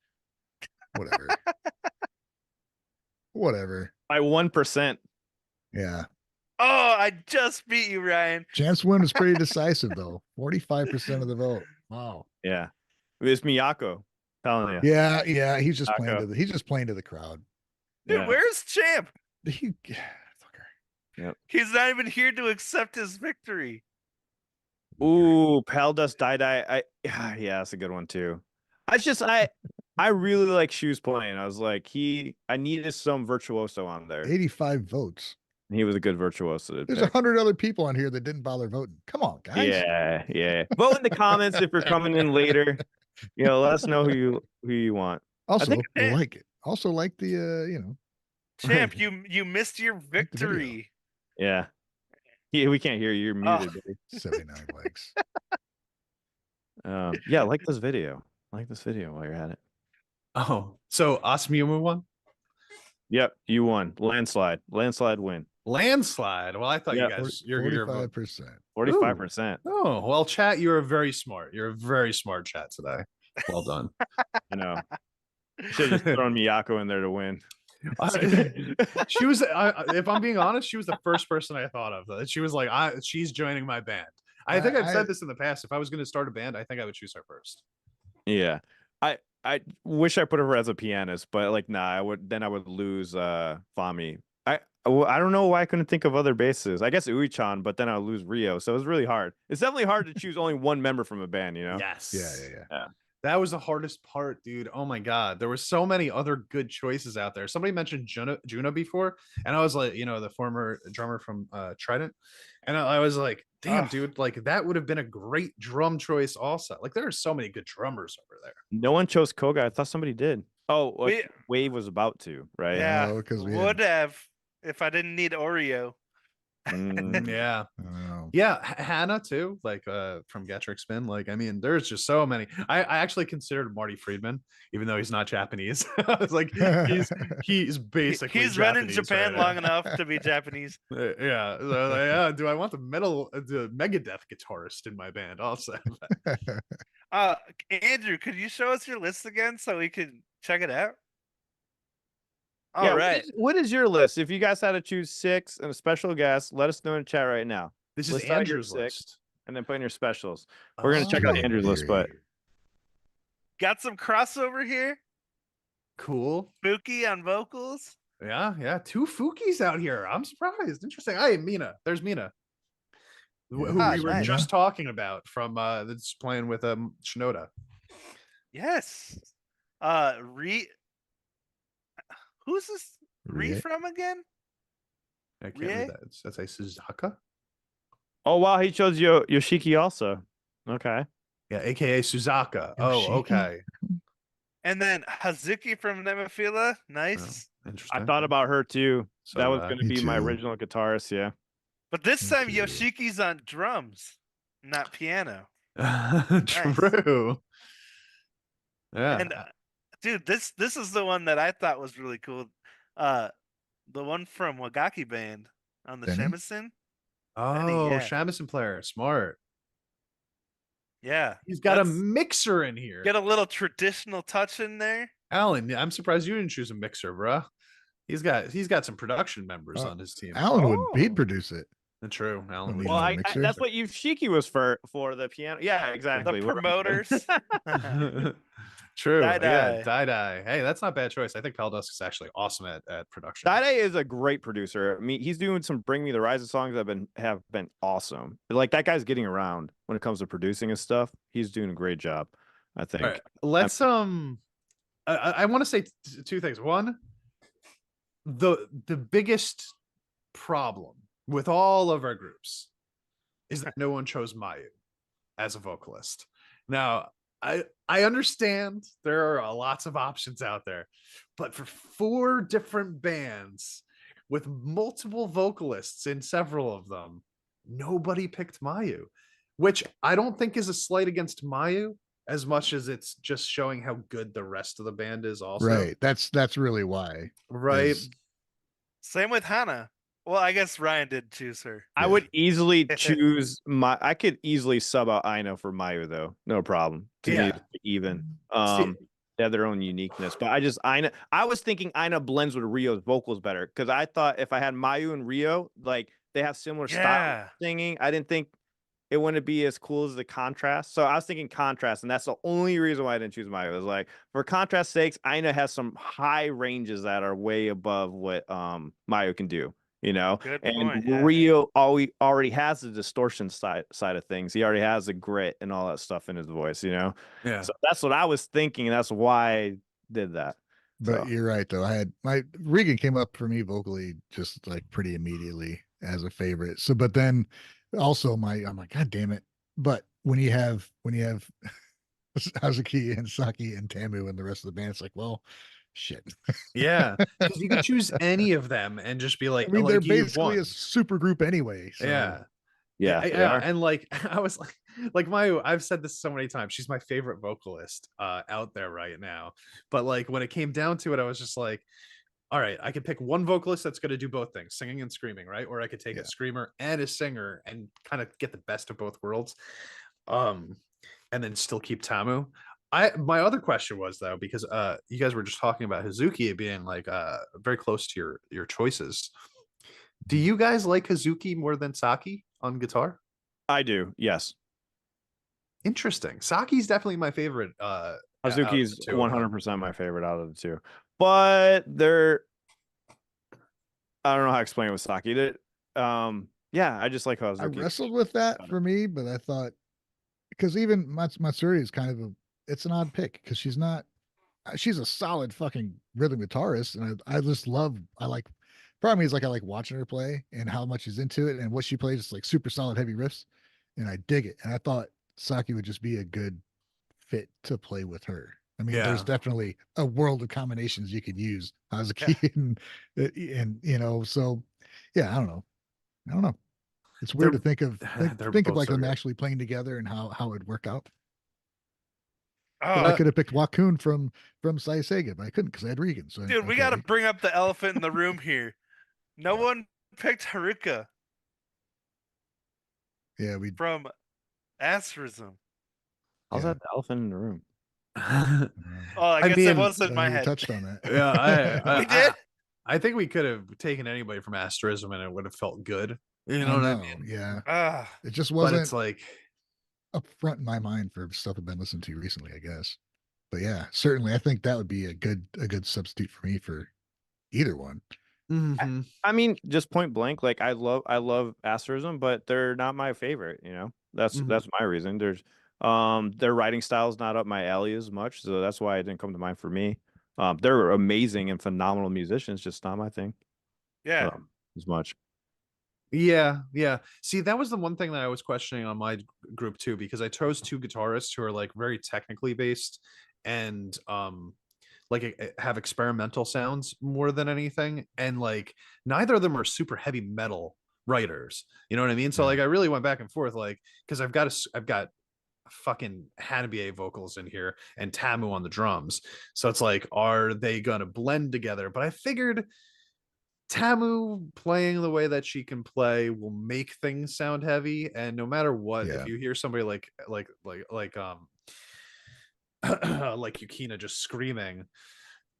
Whatever. Whatever. By 1%. Yeah. Oh, I just beat you, Ryan. Chance win was pretty decisive though. 45% of the vote. Wow. Yeah. It's Miyako. Telling you. Yeah, yeah. He's just playing Taco. to the crowd. Dude, Yeah. where's Champ? He fucker. He's not even here to accept his victory. Ooh, Pal Dust Die. Yeah, that's a good one too. I really like Shoes playing. I was like, I needed some virtuoso on there. 85 votes. He was a good virtuoso. To There's pick. 100 other people on here that didn't bother voting. Come on, guys. Yeah. Vote in the comments if you're coming in later. Let us know who you want. Also, think- like it. Also, like the Champ, you missed your victory. Yeah. We can't hear you. You're muted. Buddy. 79 likes. Yeah, like this video. Like this video while you're at it. Oh, so Asmiumu won? Yep, you won. Landslide win. Landslide. Well, I thought Yeah, you guys your vote. 45%. 45%. Oh, well, chat, you're very smart. You're a very smart chat today. Well done. I know. Should have just thrown Miyako in there to win. She was, if I'm being honest, she was the first person I thought of. She was like, she's joining my band. I think I've said this in the past. If I was going to start a band, I think I would choose her first. Yeah. I wish I put her as a pianist, but like, nah, I would lose Fami. I don't know why I couldn't think of other basses. I guess Uichan, but then I'll lose Rio. So it was really hard. It's definitely hard to choose only one member from a band, Yes. Yeah. That was the hardest part, dude. Oh my god, there were so many other good choices out there. Somebody mentioned Juno before, and I was like, the former drummer from Trident, and I was like, damn, dude, like that would have been a great drum choice. Also, like there are so many good drummers over there. No one chose Koga. I thought somebody did. Oh, Wave was about to, right? Yeah, No, 'cause we would have if I didn't need Oreo. Yeah. Oh. Yeah, Hannah too, like from Gatrick Spin. Like, I mean, there's just so many. I actually considered Marty Friedman, even though he's not Japanese. I was like, he's basically He's been in Japanese Japan right long now. enough to be Japanese. Yeah. So, like, yeah. Do I want the Megadeth guitarist in my band also? Andrew, could you show us your list again so we can check it out? Yeah, All right. What is your list? If you guys had to choose 6 and a special guest, let us know in the chat right now. This is List out your Andrew's 6, list. and then put in your specials. We're gonna check out Andrew's list, but Got some crossover here. Cool. Spooky on vocals. Yeah. 2 Fukis out here. I'm surprised. Interesting. Hey, Mina. There's Mina. Who we were nice. just talking about from that's playing with Shinoda. Yes. Who's this Re Rie? from again? I can't Rie? read that. That's a Suzaka. oh wow, he chose Yoshiki also. Okay. Yeah, aka Suzaka. Oh, Yoshiki? okay. And then Hazuki from Nemophila. Nice. Interesting. I thought about her too. So that was did I. going to Me be my too. original guitarist. Yeah. But this Me time too. Yoshiki's on drums, not piano. True. Yeah. And dude, this is the one that I thought was really cool. The one from Wagaki Band on the Benny? Shamisen. oh, yeah. Shamisen player. Smart. Yeah. He's got a Let's mixer in here. get a little traditional touch in there. Alan, I'm surprised you didn't choose a mixer, bruh. He's got some production members on his team. Alan would Oh. he'd produce it. True. Alan. Well, would Well, know, I, mixer? that's what Yoshiki was for the piano. Yeah, exactly. The We're- promoters. True. Yeah, Die. Die. Hey, that's not a bad choice. I think Paldusk is actually awesome at production. Dide is a great producer. I mean, he's doing some Bring Me the Horizon songs that have been awesome. Like that guy's getting around when it comes to producing his stuff. He's doing a great job, I think. All right, let's I want to say two things. One, the biggest problem with all of our groups is that no one chose Mayu as a vocalist. Now, I understand there are lots of options out there, but for 4 different bands with multiple vocalists in several of them, nobody picked Mayu, which I don't think is a slight against Mayu as much as it's just showing how good the rest of the band is also. Right. That's really why. Right. is- Same with Hannah. Well, I guess Ryan did choose her. I would easily choose I could easily sub out Aina for Mayu though. No problem. To me, Yeah. it's even. See- They have their own uniqueness. But I was thinking Aina blends with Rio's vocals better because I thought if I had Mayu and Rio, like they have similar style Yeah. of singing. I didn't think it wouldn't be as cool as the contrast. So I was thinking contrast, and that's the only reason why I didn't choose Mayu. It was like for contrast sakes, Aina has some high ranges that are way above what Mayu can do. You know, Good and point, yeah. Rio already has the distortion side of things. He already has the grit and all that stuff in his voice. You know, Yeah. so that's what I was thinking, and that's why I did that. But So. you're right though. I had Regan came up for me vocally just like pretty immediately as a favorite. So but then also I'm like, God damn it. But when you have Hazuki and Saki and Tamu and the rest of the band, it's like, well, shit. Yeah, because you could choose any of them and just be like, I mean, like they're you basically a won. super group anyway. So. Yeah. Yeah, they yeah, are. and like I was like I've said this so many times. She's my favorite vocalist out there right now. But like when it came down to it, I was just like, all right, I could pick one vocalist that's going to do both things, singing and screaming, right? Or I could take a screamer and a singer and kind of get the best of both worlds, and then still keep Tamu. My other question was though, because you guys were just talking about Hazuki being like very close to your choices. Do you guys like Hazuki more than Saki on guitar? I do. Yes, Interesting. Saki's definitely my favorite. Hazuki's 100% my favorite out of the two, but I don't know how to explain it with Saki. Yeah, I just like Hazuki. I wrestled with that for me, but I thought because even Matsuri is kind of it's an odd pick because she's a solid fucking rhythm guitarist, and I just love problem is like I like watching her play and how much she's into it and what she plays is like super solid heavy riffs, and I dig it. And I thought Saki would just be a good fit to play with her. I mean, there's definitely a world of combinations you could use Hazuki and so yeah, I don't know. It's weird to think of like them actually playing together and how it'd work out. Oh, I could have picked Wakun from Sai Sega, but I couldn't because I had Regan. So dude, we got to bring up the elephant in the room here. No one picked Haruka. Yeah, we from Asterism. How's that the elephant in the room? Oh, I guess it was in my head. Touched on that. Yeah, we did. I think we could have taken anybody from Asterism and it would have felt good. You know what I mean? Yeah. It just wasn't. But it's like up front in my mind for stuff I've been listening to recently, I guess. But yeah, certainly, I think that would be a good substitute for me for either one. Mm-hmm. I mean, just point blank, like I love Asterism, but they're not my favorite. You know, that's my reason. Their writing style is not up my alley as much, so that's why it didn't come to mind for me. They're amazing and phenomenal musicians, just not my thing. Yeah, as much. Yeah. See, that was the one thing that I was questioning on my group too, because I chose 2 guitarists who are like very technically based and like have experimental sounds more than anything, and like neither of them are super heavy metal writers. You know what I mean? So like I really went back and forth, like because I've got fucking Hanabie vocals in here and Tamu on the drums, so it's like, are they gonna blend together? But I figured Tamu playing the way that she can play will make things sound heavy, and no matter what, if you hear somebody like Yukina just screaming,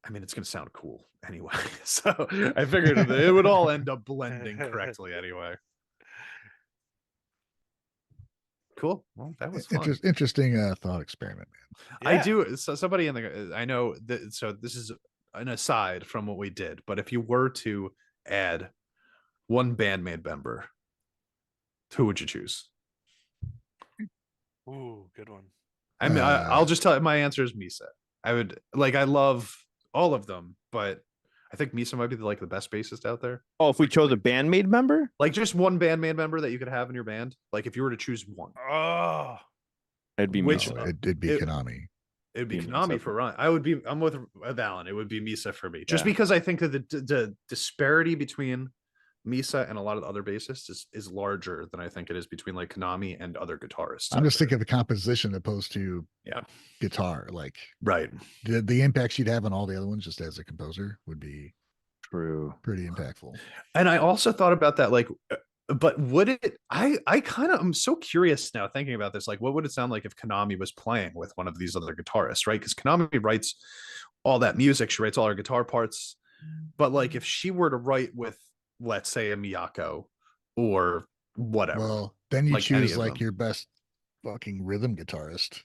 I mean, it's gonna sound cool anyway. So I figured it would all end up blending correctly anyway. cool. Well, that was fun. Interesting thought experiment, man. I Yeah. do. So somebody in the, I know that. So this is an aside from what we did, but if you were to add one BAND-MAID member, who would you choose? Ooh, good one. I mean, I'll just tell you, my answer is Misa. I would like, I love all of them, but I think Misa might be like the best bassist out there. Oh, if we chose a BAND-MAID member, Like just one BAND-MAID member that you could have in your band. Like if you were to choose one, Oh, it'd be Which- Misa. It'd be Konami. it'd be Be Konami Misa. for Ryan. I'm with Valen. It would be Misa for me, just Yeah. because I think that the disparity between Misa and a lot of the other bassists is larger than I think it is between like Konami and other guitarists. I'm out just there. thinking of the composition opposed to Yeah. guitar. Like Right. the impact she'd have on all the other ones just as a composer would be True. pretty impactful. And I also thought about that, like, but would it? I kind of, I'm so curious now thinking about this. Like, what would it sound like if Konami was playing with one of these other guitarists, right? Because Konami writes all that music, she writes all her guitar parts. But like, if she were to write with, let's say, a Miyako or whatever, Well, then you like any choose of like them. your best fucking rhythm guitarist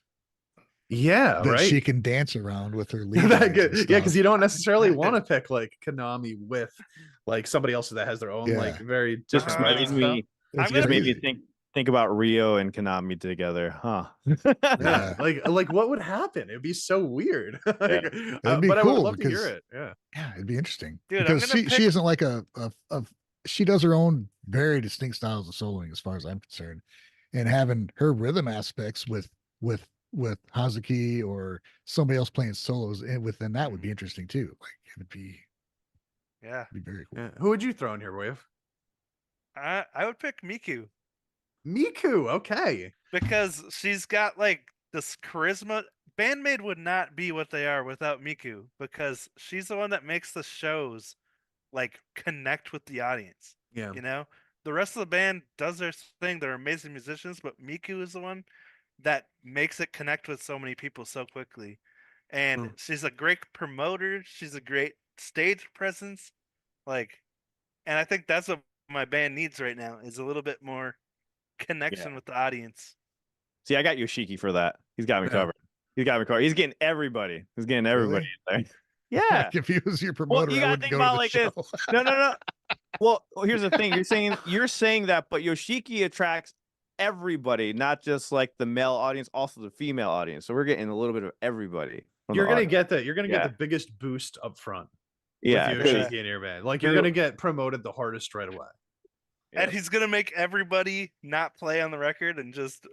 yeah, that right. she can dance around with her lead. That lines good. and Yeah, because stuff. you don't necessarily want to pick like Konami with like somebody else that has their own Yeah. like very Just different made writing style. It's just made me crazy. think about Rio and Konami together, huh? Yeah, Yeah. like what would happen? It'd be so weird. Like, That'd be but I would cool love to hear because- it. Yeah. Yeah, it'd be interesting. Dude, I'm because gonna she pick- isn't like a she does her own very distinct styles of soloing as far as I'm concerned. And having her rhythm aspects with Hazuki or somebody else playing solos and within that would be interesting too. Like it would be yeah. be very cool. Yeah. Who would you throw in here, Wave? I would pick Miku Miku. Okay. because she's got like this charisma. BAND-MAID would not be what they are without Miku because she's the one that makes the shows like connect with the audience. Yeah. You know, the rest of the band does their thing. They're amazing musicians, but Miku is the one that makes it connect with so many people so quickly. And Mm. she's a great promoter. She's a great stage presence. Like, and I think that's what my band needs right now is a little bit more connection with the audience. See, I got Yoshiki for that. He's got me Yeah. covered. He's got me covered. He's getting everybody. He's getting everybody in there. Yeah. Like if he was your promoter, you I gotta wouldn't think go to about the like show. this. No. Well, here's the thing. You're saying that, but Yoshiki attracts everybody, not just like the male audience, also the female audience. So we're getting a little bit of everybody. from You're the gonna audience. get that. You're gonna Yeah. get the biggest boost up front Yeah. with 'cause- Yoshiki in your band. Like you're gonna get promoted the hardest right away. yeah. And he's gonna make everybody not play on the record and just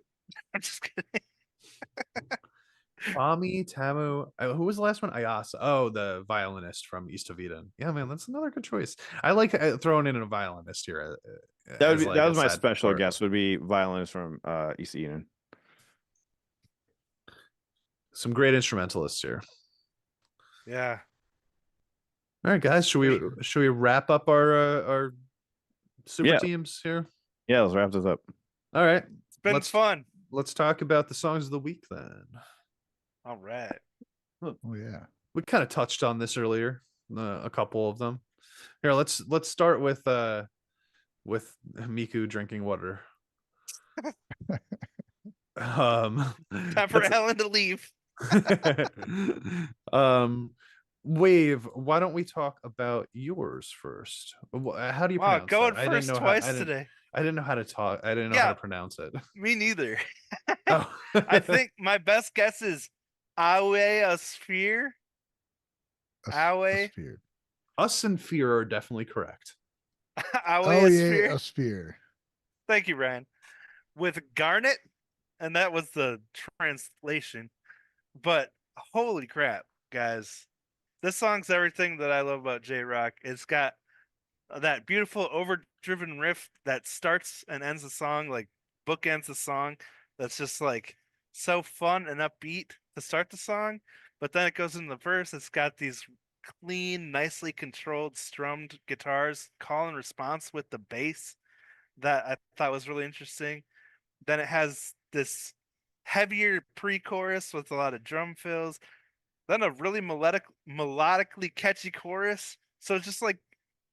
I'm just kidding. Fami, Tamu, who was the last one? Ayasa. Oh, the violinist from East of Eden. Yeah, man, that's another good choice. I like throwing in a violinist here. That would as, be like, that a was my side special part. guest would be violinist from East Eden. Some great instrumentalists here. Yeah. All right, guys, should we wrap up our super Yeah. teams here? Yeah, let's wrap this up. All right, It's been fun. let's talk about the songs of the week then. All right. Oh yeah. We kind of touched on this earlier, a couple of them. Here, let's start with Miku drinking water. Time for that's- Ellen to leave. Wave, why don't we talk about yours first? How do you Wow, pronounce going that? I didn't first know twice how, today. I didn't know how to talk. I didn't know how Yeah. to pronounce it. Me neither. Oh. I think my best guess is aoie a sphere. Aoe. sphere. Us and Fear are definitely correct. aoe Oh a yeah, sphere. a sphere. Thank you, Ryan. With Garnet, and that was the translation. But holy crap, guys. This song's everything that I love about J-Rock. It's got that beautiful overdriven riff that starts and ends the song, like bookends the song. That's just like so fun and upbeat to start the song. But then it goes in the verse. It's got these clean, nicely controlled strummed guitars, call and response with the bass that I thought was really interesting. Then it has this heavier pre-chorus with a lot of drum fills. Then a really melodically catchy chorus. So it's just like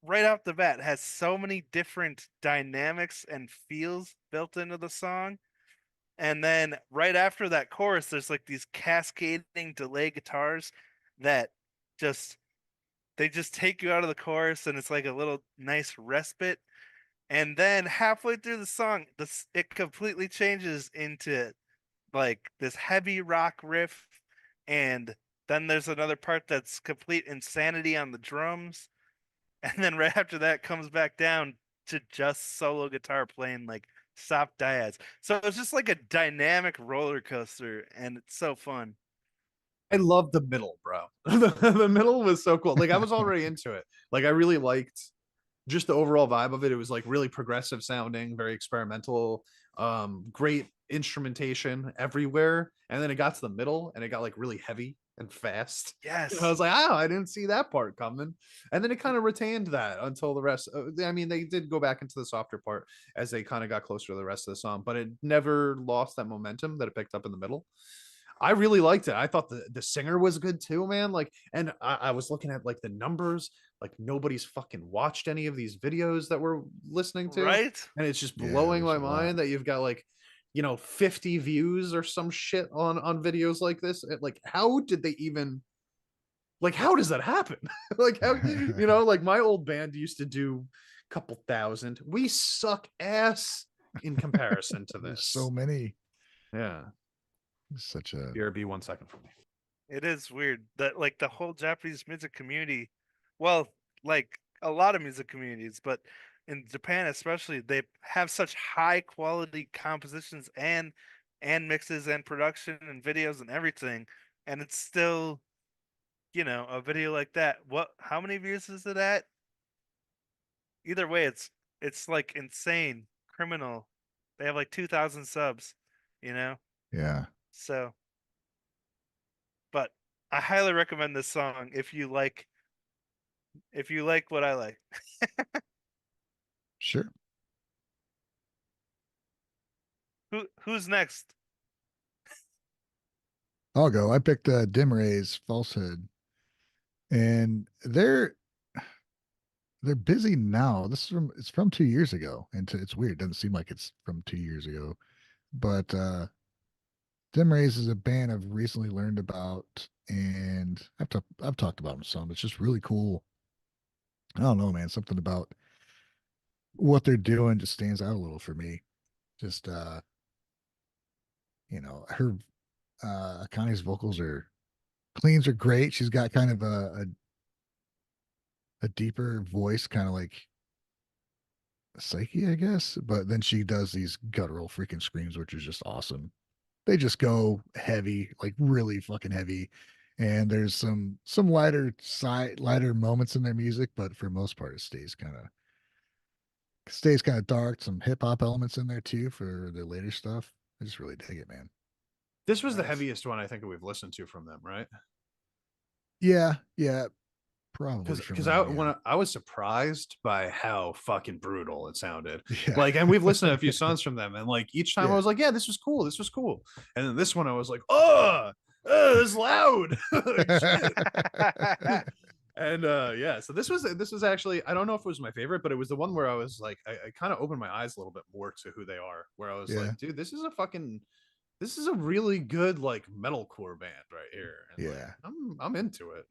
right off the bat, it has so many different dynamics and feels built into the song. And then right after that chorus, there's like these cascading delay guitars that just they just take you out of the chorus, and it's like a little nice respite. And then halfway through the song, it completely changes into like this heavy rock riff, and then there's another part that's complete insanity on the drums, and then right after that comes back down to just solo guitar playing like soft diads. So it's just like a dynamic roller coaster, and it's so fun. I love the middle, bro. The middle was so cool. Like I was already into it. Like I really liked just the overall vibe of it. It was like really progressive sounding, very experimental, great instrumentation everywhere. And then it got to the middle and it got like really heavy and fast. Yes. And I was like, oh, I didn't see that part coming. And then it kind of retained that until the rest. I mean, they did go back into the softer part as they kind of got closer to the rest of the song, but it never lost that momentum that it picked up in the middle. I really liked it. I thought the singer was good too, man. Like, and I was looking at like the numbers, like nobody's fucking watched any of these videos that we're listening to. Right? And it's just Yeah, blowing my there's a lot. mind that you've got like, 50 views or some shit on videos like this. Like, how did they even like how does that happen? Like how like my old band used to do a couple thousand. We suck ass in comparison to There's this. so many. Yeah. Such a BRB 1 second for me. It is weird that like the whole Japanese music community, well, like a lot of music communities, but in Japan especially, they have such high quality compositions and mixes and production and videos and everything, and it's still, a video like that. How many views is it at? Either way, it's like insane, criminal. They have like 2,000 subs, you know? yeah. So, but I highly recommend this song if you like what I like. Sure. Who's next? I'll go. I picked Dimrays Falsehood, and they're busy now. It's from 2 years ago, and it's weird. It doesn't seem like it's from 2 years ago, but Dimrays is a band I've recently learned about, and I've talked about them some. It's just really cool. I don't know, man. Something about what they're doing just stands out a little for me. Just her Connie's vocals are cleans are great. She's got kind of a deeper voice, kind of like Psyche, I guess. But then she does these guttural freaking screams, which is just awesome. They just go heavy, like really fucking heavy. And there's some lighter moments in their music, but for most part, it stays kind of dark. Some hip hop elements in there too for the later stuff. I just really dig it, man. This was the Nice. heaviest one I think we've listened to from them, right? Yeah, probably from Because them, when I was surprised by how fucking brutal it sounded. yeah. Like, and we've listened to a few songs from them, and like each time I Yeah. was like, yeah, this was cool. And then this one I was like, oh, this is loud. Shit. And yeah, so this was actually, I don't know if it was my favorite, but it was the one where I was like, I kind of opened my eyes a little bit more to who they are, where I was Yeah. like, dude, this is a really good like metalcore band right here. And Yeah. like, I'm into it.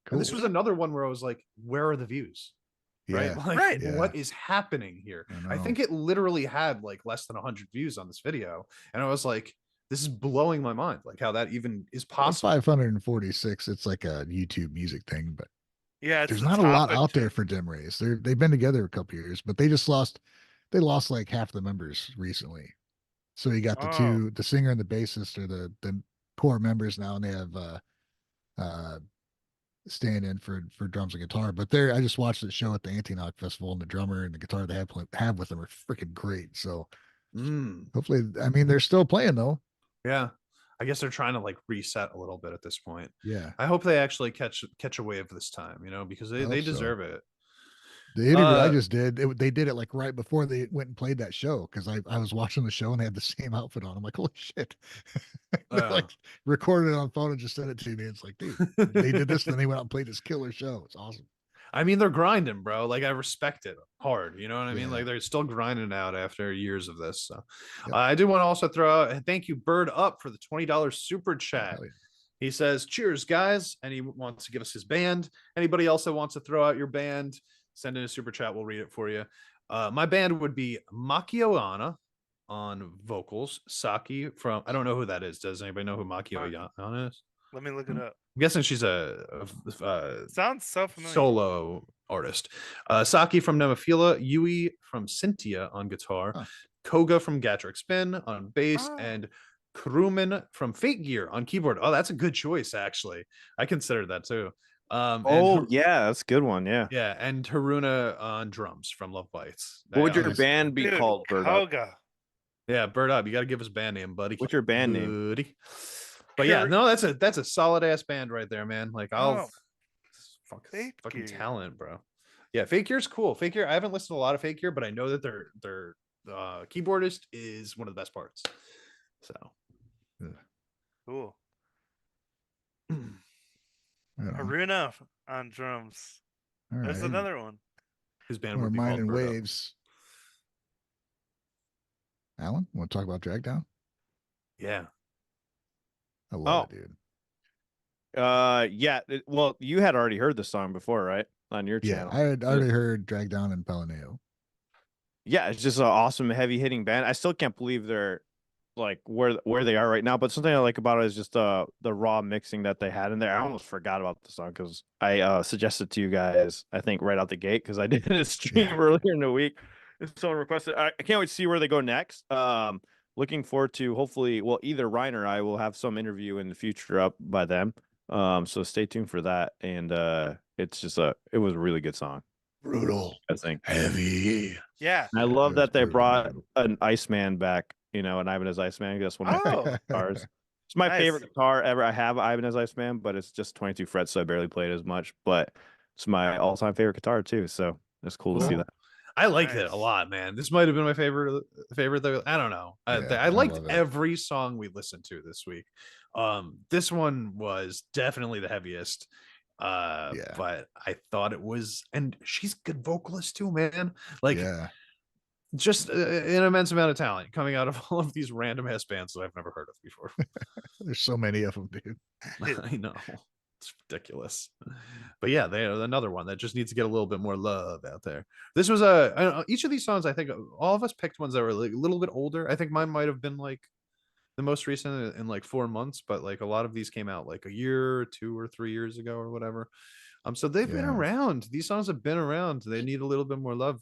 Cool. And this was another one where I was like, where are the views? Right? Yeah. Like, Right. Yeah. what is happening here? I I know. think it literally had like less than 100 views on this video. And I was like, this is blowing my mind. Like how that even is Well, possible. 546. It's like a YouTube music thing, but Yeah, it's there's the not a lot topic out too. there for Dimrays. They've been together a couple years, but they lost like half the members recently. So you got Oh, the singer and the bassist are the core members now, and they have uh stand in for drums and guitar. But I just watched the show at the Antioch Festival, and the drummer and the guitar they have with them are freaking great. So hopefully, I mean, they're still playing though. Yeah. I guess they're trying to like reset a little bit at this point. Yeah, I hope they actually catch a wave this time, because I they hope so. deserve it. The interview I just did, they did it like right before they went and played that show, because I was watching the show and they had the same outfit on. I'm like, holy shit! They like recorded it on phone and just sent it to me. It's like, dude, they did this, then they went out and played this killer show. It's awesome. I mean, they're grinding, bro. Like, I respect it hard. You know what I mean? Yeah. Like, they're still grinding out after years of this. So, Yep. I do want to also throw out thank you, Bird Up, for the $20 super Oh, chat. hell yeah. He says, "Cheers, guys," and he wants to give us his band. Anybody else that wants to throw out your band, send in a super chat. We'll read it for you. My band would be Makioana on vocals. Saki from, I don't know who that is. Does anybody know who Makioana is? Let me look it up. I'm guessing she's Sounds so familiar. solo artist. Saki from Nemophila, Yui from Cynthia on guitar, Huh. Koga from Gatric Spin on bass, Oh. and Krumen from Fate Gear on keyboard. Oh, that's a good choice, actually. I considered that too. Oh, yeah, that's a good one. Yeah. Yeah, and Haruna on drums from Love Bites. What would your Nice. band be Dude, called, Bird Up? Koga. Yeah, Bird Up. You got to give us a band name, buddy. What's your band name? Buddy. But yeah, no, that's a solid ass band right there, man. Like, Oh, fucking Fate Gear. talent, bro. Yeah, Fake Gear's cool. Fake Gear, I haven't listened to a lot of Fake Gear, but I know that their keyboardist is one of the best parts. So Cool. Right on. Haruna on drums. All There's right. another one. his band More would be Mind called and Bird Up. Waves. Alan, want to talk about Dragdown? Yeah. I love it, dude. Yeah. Well, you had already heard the song before, right? On your Yeah, channel. I had already heard Dragdown and Pelaneo. Yeah, it's just an awesome heavy hitting band. I still can't believe they're like where they are right now. But something I like about it is just the raw mixing that they had in there. I almost forgot about the song because I suggested to you guys, I think right out the gate, because I did a stream earlier in the week. And someone requested. I can't wait to see where they go next. Looking forward to, hopefully, well, either Ryan or I will have some interview in the future up by them. So stay tuned for that. And it's just it was a really good song, Brutal. I think. Heavy. Yeah. And I love It that was they brutal, brought brutal. an Iceman back, an Ibanez Iceman. That's one of my Oh. favorite guitars. It's my Nice. favorite guitar ever. I have an Ibanez Iceman, but it's just 22 frets, so I barely play it as much. But it's my all-time favorite guitar too. So it's cool to see Cool. that. I liked it Nice. a lot, man. This might have been my favorite though. I don't know. Yeah, I I liked love it. every song we listened to this week. This one was definitely the heaviest. Yeah. But I thought it was, and she's a good vocalist too, man. Like, Yeah. just an immense amount of talent coming out of all of these random ass bands that I've never heard of before. There's so many of them, dude. I know, it's ridiculous. But yeah, they are another one that just needs to get a little bit more love out there. This was I don't know, each of these songs, I think all of us picked ones that were like a little bit older. I think mine might have been like the most recent in like 4 months, but like a lot of these came out like a year or 2 or 3 years ago or whatever. So they've been Yeah. around. These songs have been around. They need a little bit more love.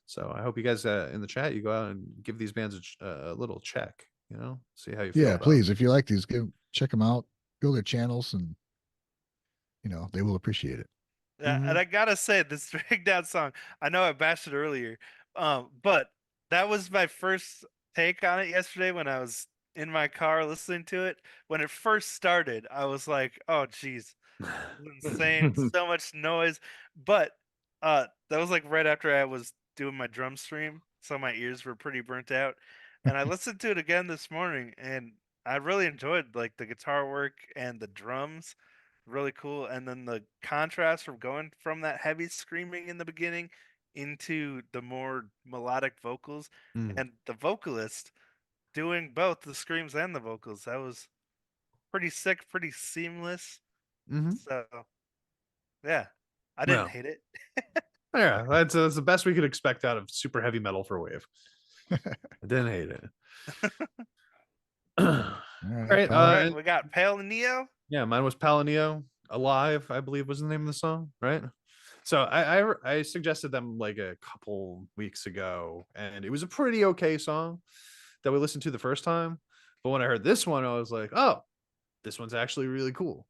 So I hope you guys in the chat, you go out and give these bands a little check, see how you feel. Yeah, about please. If you like these, check them out. Go to their channels, and they will appreciate it. Yeah, Mhm. and I gotta say, this Dragdown song, I know I bashed it earlier, but that was my first take on it yesterday when I was in my car listening to it. When it first started, I was like, "Oh, geez, insane, so much noise." But that was like right after I was doing my drum stream, so my ears were pretty burnt out. And I listened to it again this morning, and I really enjoyed like the guitar work and the drums. Really cool. And then the contrast from going from that heavy screaming in the beginning into the more melodic vocals Mm. and the vocalist doing both the screams and the vocals. That was pretty sick, pretty seamless. Mhm. So, yeah, I didn't Yeah. hate it. Yeah, that's the best we could expect out of super heavy metal for Wave. I didn't hate it. All Right. pal. All right, we got Pale and Neo. Yeah, mine was Palineo. Alive, I believe was the name of the song, right? So I suggested them like a couple weeks ago, and it was a pretty okay song that we listened to the first time. But when I heard this one, I was like, oh, this one's actually really cool.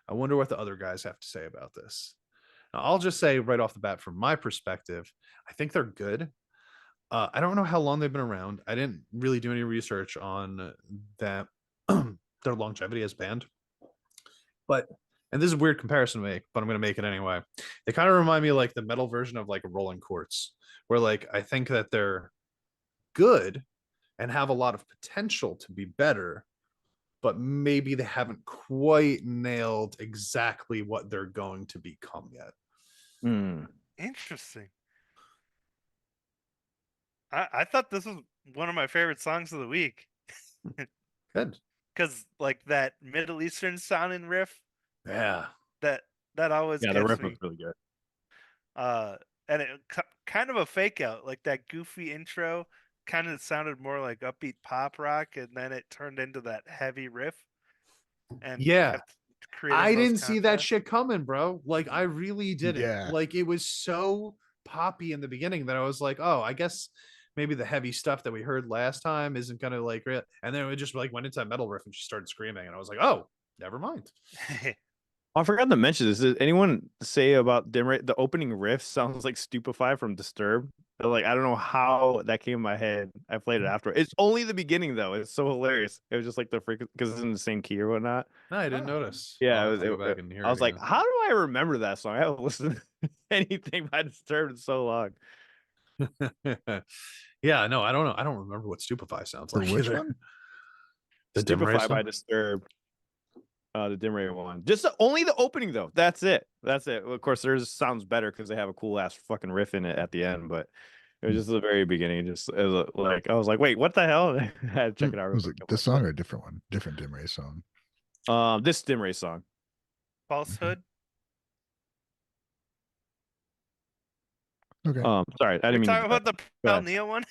I wonder what the other guys have to say about this. Now, I'll just say right off the bat, from my perspective, I think they're good. I don't know how long they've been around. I didn't really do any research on that, their longevity as band. But, and this is a weird comparison to make, but I'm going to make it anyway. They kind of remind me of like the metal version of like Rolling Quartz, where like I think that they're good and have a lot of potential to be better, but maybe they haven't quite nailed exactly what they're going to become yet. Hmm. Interesting. I thought this was one of my favorite songs of the week Good. because like that Middle Eastern sounding riff Yeah. that that always Yeah, the gets riff was me. really good. And kind of a fake out, like that goofy intro kind of sounded more like upbeat pop rock, and then it turned into that heavy riff and Yeah. kept creating I those didn't see that contrasts. shit coming, bro. Like I really didn't. Yeah. Like it was so poppy in the beginning that I was like, oh, I guess maybe the heavy stuff that we heard last time isn't gonna like and then it just like went into that metal riff and she started screaming and I was like, oh, never mind. Oh, I forgot to mention this. Did anyone say about Dimray? The opening riff sounds like Stupefy from Disturbed. Like, I don't know how that came in my head. I played it after. It's only the beginning though. It's so hilarious. It was just like the freak because it's in the same key or whatnot. No, I didn't Oh. notice. Yeah, I'll have to go back and hear I it was like, again. how do I remember that song? I haven't listened to anything by Disturbed in so long. Yeah, no, I don't know. I don't remember what Stupefy sounds For like which either. one? The Dimray Stupefy by song? Disturbed. The Dimray one. Just only the opening though. That's it. That's it. Of course, theirs sounds better because they have a cool ass fucking riff in it at the end, but it was just the very beginning. Just as like I was like, wait, what the hell? I had to check it out real Was quick. it I'm this like, song or a different one? Different Dimray song. this Dimray song. Falsehood. Okay. Sorry, I You're didn't mean to talking do that. about the Go ahead. Palneo one?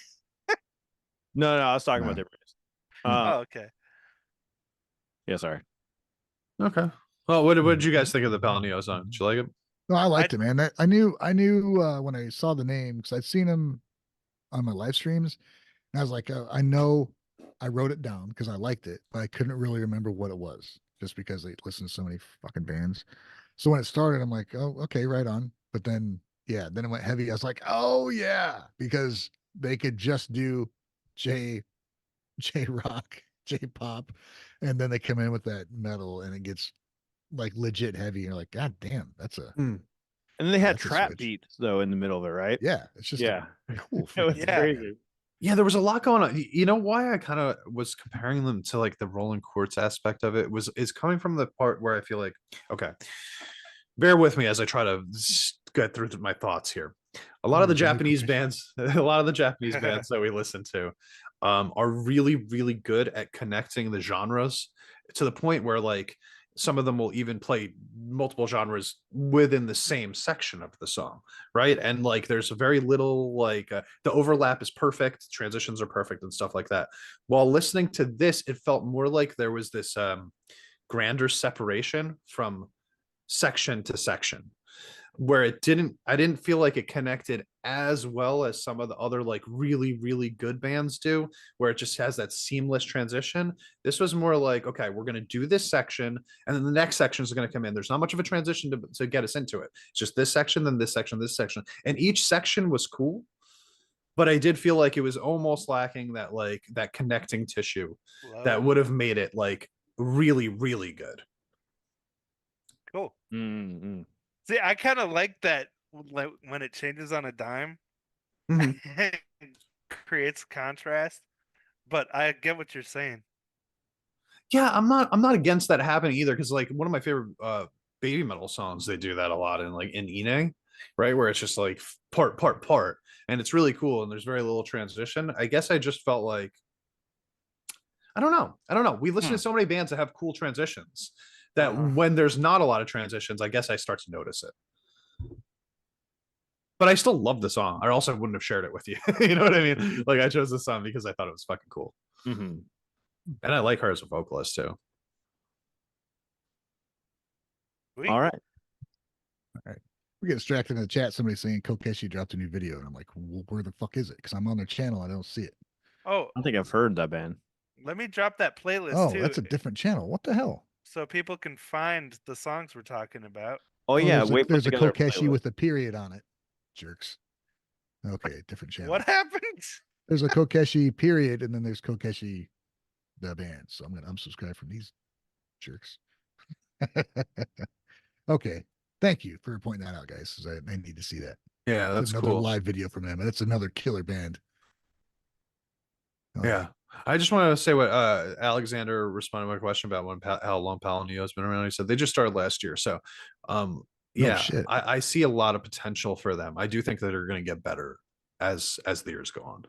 No, I was talking No. about Dimrays. Oh, okay. Yeah, sorry. Okay. Well, what did you guys think of the Palineo song? Did you like it? No, I liked I- it, man. I knew when I saw the name because I'd seen him on my live streams, and I was like, I know I wrote it down because I liked it, but I couldn't really remember what it was just because I listened to so many fucking bands. So when it started, I'm like, oh, okay, right on. But then, yeah, then it went heavy. I was like, oh yeah, because they could just do J J rock, J pop, and then they come in with that metal, and it gets like legit heavy. You're like, God damn, And then they had that's a trap switch. beats though in the middle of it, right? Yeah, it's just Yeah. a cool It was freaking Yeah. thing, man. crazy. Yeah, there was a lot going on. You know why I kind of was comparing them to like the rolling quartz aspect of it was is coming from the part where I feel like, okay, bear with me as I try to get through my thoughts here. A lot of the Japanese bands, a lot of the Japanese bands that we listen to, are really, really good at connecting the genres to the point where like some of them will even play multiple genres within the same section of the song, right? And like there's very little like the overlap is perfect, transitions are perfect and stuff like that. While listening to this, it felt more like there was this grander separation from section to section where I didn't feel like it connected as well as some of the other like really really good bands do where it just has that seamless transition. This was more like, okay, we're going to do this section and then the next section is going to come in. There's not much of a transition to get us into it. It's just this section, then this section, and each section was cool, but I did feel like it was almost lacking that like that connecting tissue that Flow. would have made it like really really good. Cool. Mm-hmm. See, I kind of like that like, when it changes on a dime, Mhm. creates contrast. But I get what you're saying. Yeah, I'm not against that happening either because like one of my favorite baby metal songs, they do that a lot in like in Ine, right, where it's just like part and it's really cool and there's very little transition. I guess I just felt like I don't know, we listen to so many bands that have cool transitions that when there's not a lot of transitions, I guess I start to notice it. But I still love the song. I also wouldn't have shared it with you. You know what I mean? Like I chose the song because I thought it was fucking cool. Mm-hmm. And I like her as a vocalist too. Sweet. All right. All right. We get distracted in the chat. Somebody saying Kokeshi dropped a new video, and I'm like, where the fuck is it? Because I'm on their channel, I don't see it. Oh, I don't think I've heard that band. let me drop that playlist Oh, too, that's a different channel. What the hell? so people can find the songs we're talking about. Oh yeah, there's a, we put there's a together Kokeshi playlist. with a period on it. Jerks. Okay, different channel. What happened? There's a Kokeshi period, and then there's Kokeshi the band. So I'm gonna unsubscribe from these jerks. Okay. Thank you for pointing that out, guys. 'Cause I need to see that. Yeah, that's another cool. live video from them. That's another killer band. Yeah. I just want to say what Alexander responded to my question about how long Palineo has been around. He said they just started last year. So Yeah, shit. I see a lot of potential for them. I do think that they're going to get better as the years go on.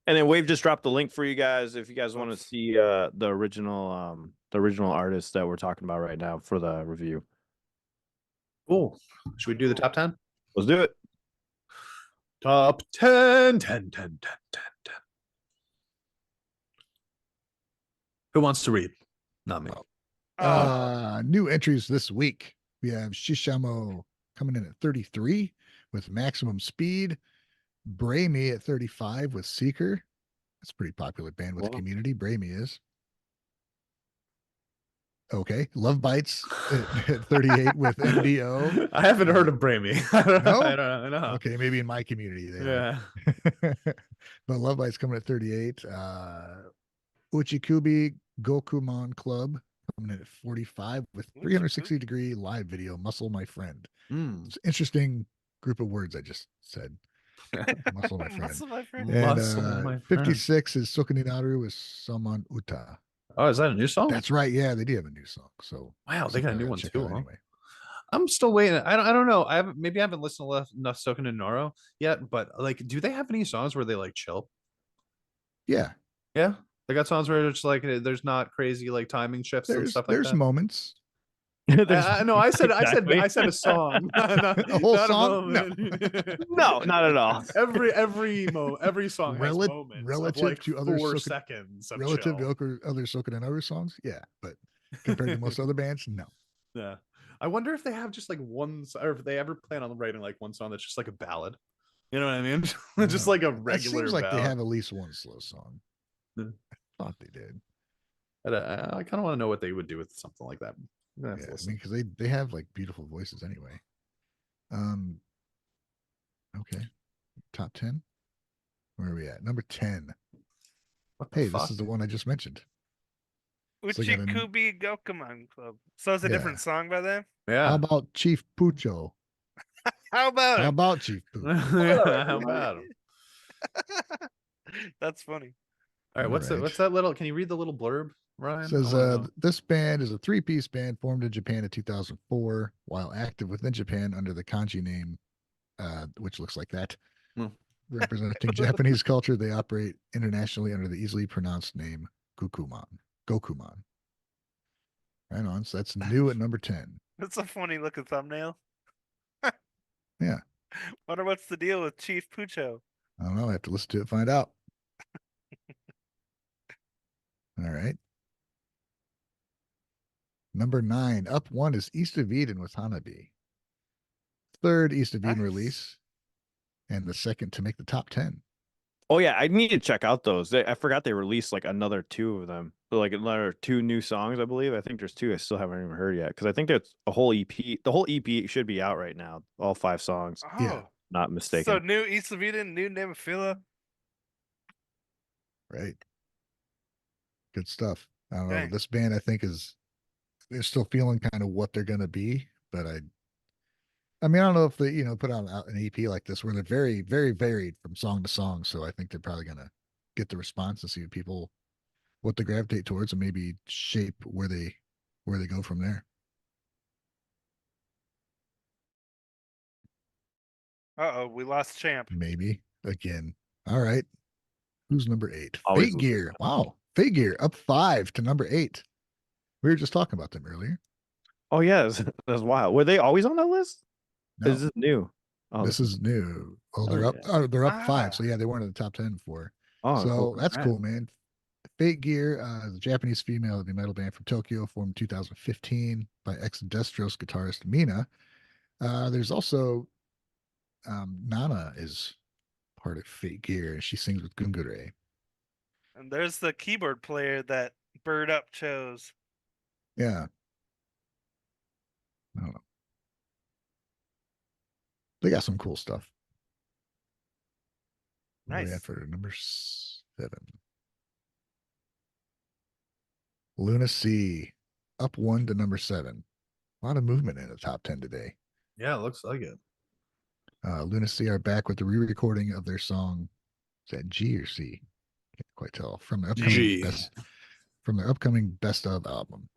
And then Wave just dropped the link for you guys if you guys want to see the original artist that we're talking about right now for the review. Cool. Should we do the top 10? Let's do it. Top 10, 10, 10, 10, 10, 10. Who wants to read? Not me. New entries this week. We have Shishamo coming in at 33 with Maximum Speed. Bramy at 35 with Seeker. That's a pretty popular band with the community. Bramy is. Okay. Love Bites at 38 with MDO. I haven't heard of Bramy. No? I don't know. Okay, maybe in my community. Yeah. But Love Bites coming at 38. Uchikubi Gokumon Club coming in at 45 with 360-degree live video. Muscle My Friend. It's an interesting group of words I just said. Muscle My Friend. Muscle My Friend. And Muscle My Friend. 56 is Sokaninaru with Saman Uta. Oh, is that a new song? That's right. Yeah, they do have a new song. So wow, they got a new one check too. out Huh? anyway. I'm still waiting. I don't know. I haven't listened to enough Soken and Noro yet, but like, do they have any songs where they like chill? Yeah. Yeah. They got songs where it's like there's not crazy like timing shifts and stuff like that. There's moments. No, I said Exactly. I said a song. Not, A whole not song? No. No, not at all. every song has moments relative of like to other 4 Soken- seconds of Relative chill. to other Soken and Naru songs, yeah. But compared to most other bands, no. Yeah. I wonder if they have just like one, or if they ever plan on writing like one song that's just like a ballad. You know what I mean? Just like a regular. It seems like ballad. they have at least one slow song. Yeah. I thought they did. I kind of want to know what they would do with something like that. Yeah, I mean, because they have like beautiful voices anyway. Okay, top 10. Where are we at? Number 10. Hey, this is the one I just mentioned. Uchikubi Gokumon Club. So it's a different song by them? Yeah. How about Chief Pucho? How about How him? about Chief Pucho? Yeah, how about 'em? That's funny. All right, what's that little? Can you read the little blurb, Ryan? It says this band is a 3-piece band formed in Japan in 2004, while active within Japan under the kanji name, which looks like that. Representing Japanese culture, they operate internationally under the easily pronounced name Gokumon. Right on. So that's new at number 10. That's a funny looking thumbnail. Yeah. Wonder what's the deal with Chief Pucho. I don't know. I have to listen to it to find out. All right. Number 9, up 1 is East of Eden with Hanabie. Third East of Eden release, and the second to make the top 10. Oh yeah, I need to check out those. I forgot they released like another 2 of them, like another 2 new songs. I believe. I think there's 2 I still haven't even heard yet because I think that's a whole EP. The whole EP should be out right now. All 5 songs. Oh, Yeah. Not mistaken. So new East of Eden, new Nemophila. Right. Good stuff. I don't know. Dang. This band, I think, they're still feeling kind of what they're going to be, but I mean, I don't know if they, put out an EP like this where they're very, very varied from song to song. So I think they're probably going to get the response and see what they gravitate towards and maybe shape where they go from there. Uh-oh, we lost Champ. Maybe again. All right. Who's number 8? Always Fate lose Gear. Wow. Fate Gear up 5 to number 8. We were just talking about them earlier. Oh yeah, that's wild. Were they always on that list? No, Is this new? Oh, this is new. Oh, they're up. yeah. Oh, they're up 5. Ah. So yeah, they weren't in the top 10 before. Oh, So cool. that's Congrats. cool, man. Fate Gear, the Japanese female heavy metal band from Tokyo, formed in 2015 by ex-Destros guitarist Mina. There's also Nana is part of Fate Gear, and she sings with Gungure. And there's the keyboard player that Bird Up chose. Yeah. I don't know. They got some cool stuff. Where are we Nice. at for number 7? Luna C, up 1 to number 7. A lot of movement in the top 10 today. Yeah, it looks like it. Luna C are back with the re-recording of their song. Is that G or C? Can't quite tell. From the upcoming G. best of album.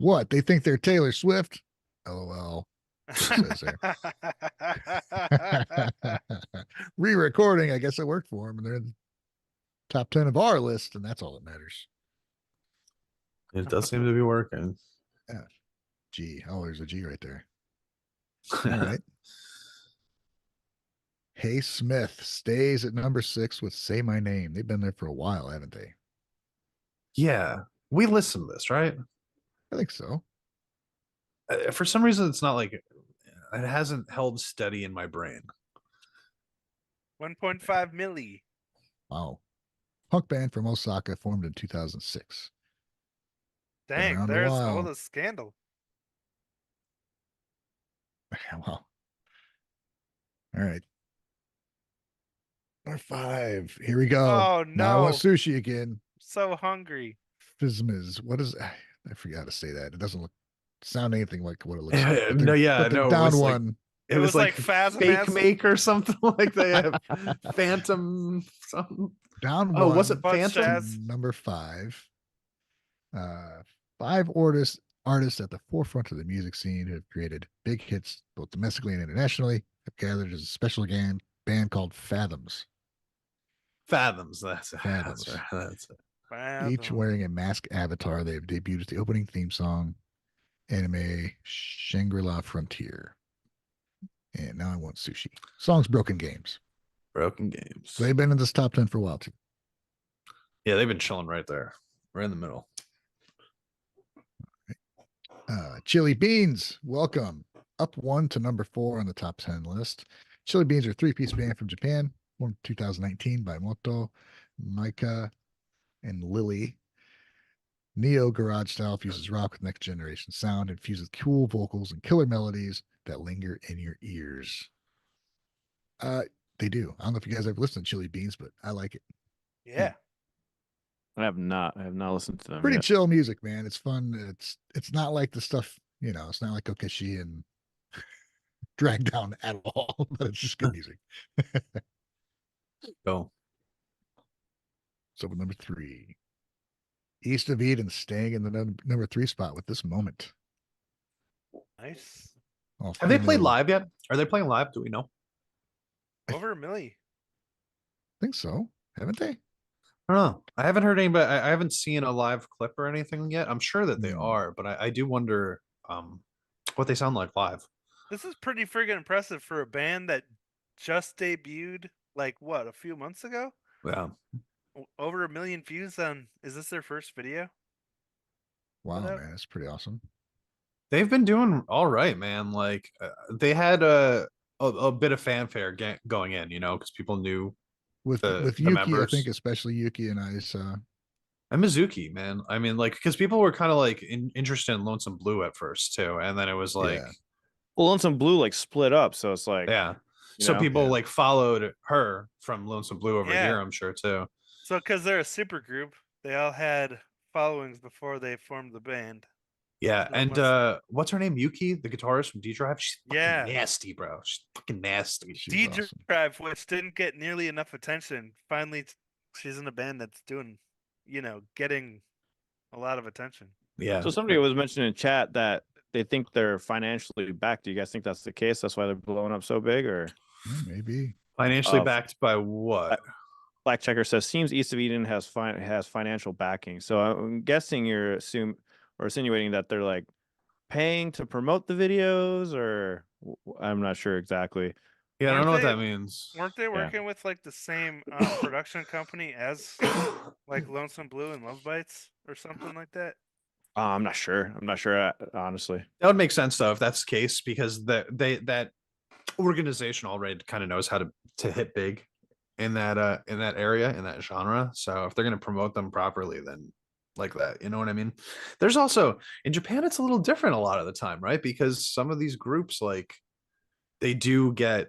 What? They think they're Taylor Swift? LOL. Says there. Re-recording. I guess it worked for them, and they're in the top 10 of our list, and that's all that matters. It does seem to be working. Yeah. G. Oh, there's a G right there. All right. Hey Smith stays at number 6 with Say My Name. They've been there for a while, haven't they? Yeah, we listened to this, right? I think so. For some reason, it's not like it hasn't held steady in my brain. 1.5 milli. Wow. Punk band from Osaka, formed in 2006. Been Dang, around a there's while. all the scandal. Wow. All right. Number 5. Here we go. Oh Now I want no, sushi again. so hungry. Fizmiz. What is I forgot how to say that. It doesn't sound anything like what it looks like. But No, yeah, but the no, down it was like one. it was like Phasm fake has- make or something like they have Phantom something. Down Oh, one. was it Bunch Phantom? Jazz. Number 5. 5 artists at the forefront of the music scene who have created big hits both domestically and internationally have gathered as a special band called Fathoms. Fathoms. That's Fathoms. That's it. Each Fathom. wearing a masked avatar. They have debuted as the opening theme song, anime Shangri-La Frontier. And now I want sushi. Song's Broken Games. Broken Games. So they've been in this top 10 for a while too. Yeah, they've been chilling right there, right in the middle. Chili Beans, welcome. Up 1 to number 4 on the top 10 list. Chili Beans are a 3-piece band from Japan, formed in 2019 by Moto, Maika, and Lily. Neo garage style fuses rock with next generation sound, infused with cool vocals and killer melodies that linger in your ears. They do. I don't know if you guys ever listened to Chili Beans, but I like it. Yeah. I have not listened to them Pretty yet. chill music, man. It's fun. It's not like the stuff, it's not like Okeshi and Dragdown at all, but it's just good music. So So with number 3, East of Eden staying in the number 3 spot with This Moment. Nice. All have they played female- live yet? Are they playing live? Do we know? Over a milli. I think so. Haven't they? I don't know. I haven't heard anybody. I haven't seen a live clip or anything yet. I'm sure that they Hmm. are, but I do wonder what they sound like live. This is pretty friggin' impressive for a band that just debuted like what, a few months ago? Yeah. Over 1 million views on, is this their first video? Wow, What up? man, that's pretty awesome. They've been doing all right, man. Like they had a bit of fanfare going in, because people knew With the Yuki, I members. think especially Yuki and I And Mizuki, man. I mean, like, because people were kind of like interested in Lonesome Blue at first too, and then it was like, Yeah. Well, Lonesome Blue like split up, so it's like yeah. you So know? people Yeah. like followed her from Lonesome Blue over Yeah. here, I'm sure too. So, because they're a super group, they all had followings before they formed the band. Yeah, That and must- what's her name? Yuki, the guitarist from D Drive. She's fucking Yeah. nasty, bro. She's fucking nasty. She's D awesome. Drive, which didn't get nearly enough attention. Finally, she's in a band that's doing, getting a lot of attention. Yeah. So somebody was mentioning in chat that they think they're financially backed. Do you guys think that's the case? That's why they're blowing up so big, or Yeah, maybe. Financially Oh. backed by what? Black Checker says seems East of Eden has financial backing. So I'm guessing you're insinuating that they're like paying to promote the videos, or I'm not sure exactly. Yeah, I don't know what Weren't that they- means. Weren't they working with like the same production company as like Lonesome Blue and Love Bites or something like that? I'm not sure. Honestly. That would make sense though if that's the case, because that organization already kind of knows how to hit big in that area, in that genre. So if they're going to promote them properly, then like that, you know what I mean? There's also in Japan, it's a little different a lot of the time, right? Because some of these groups, like, they do get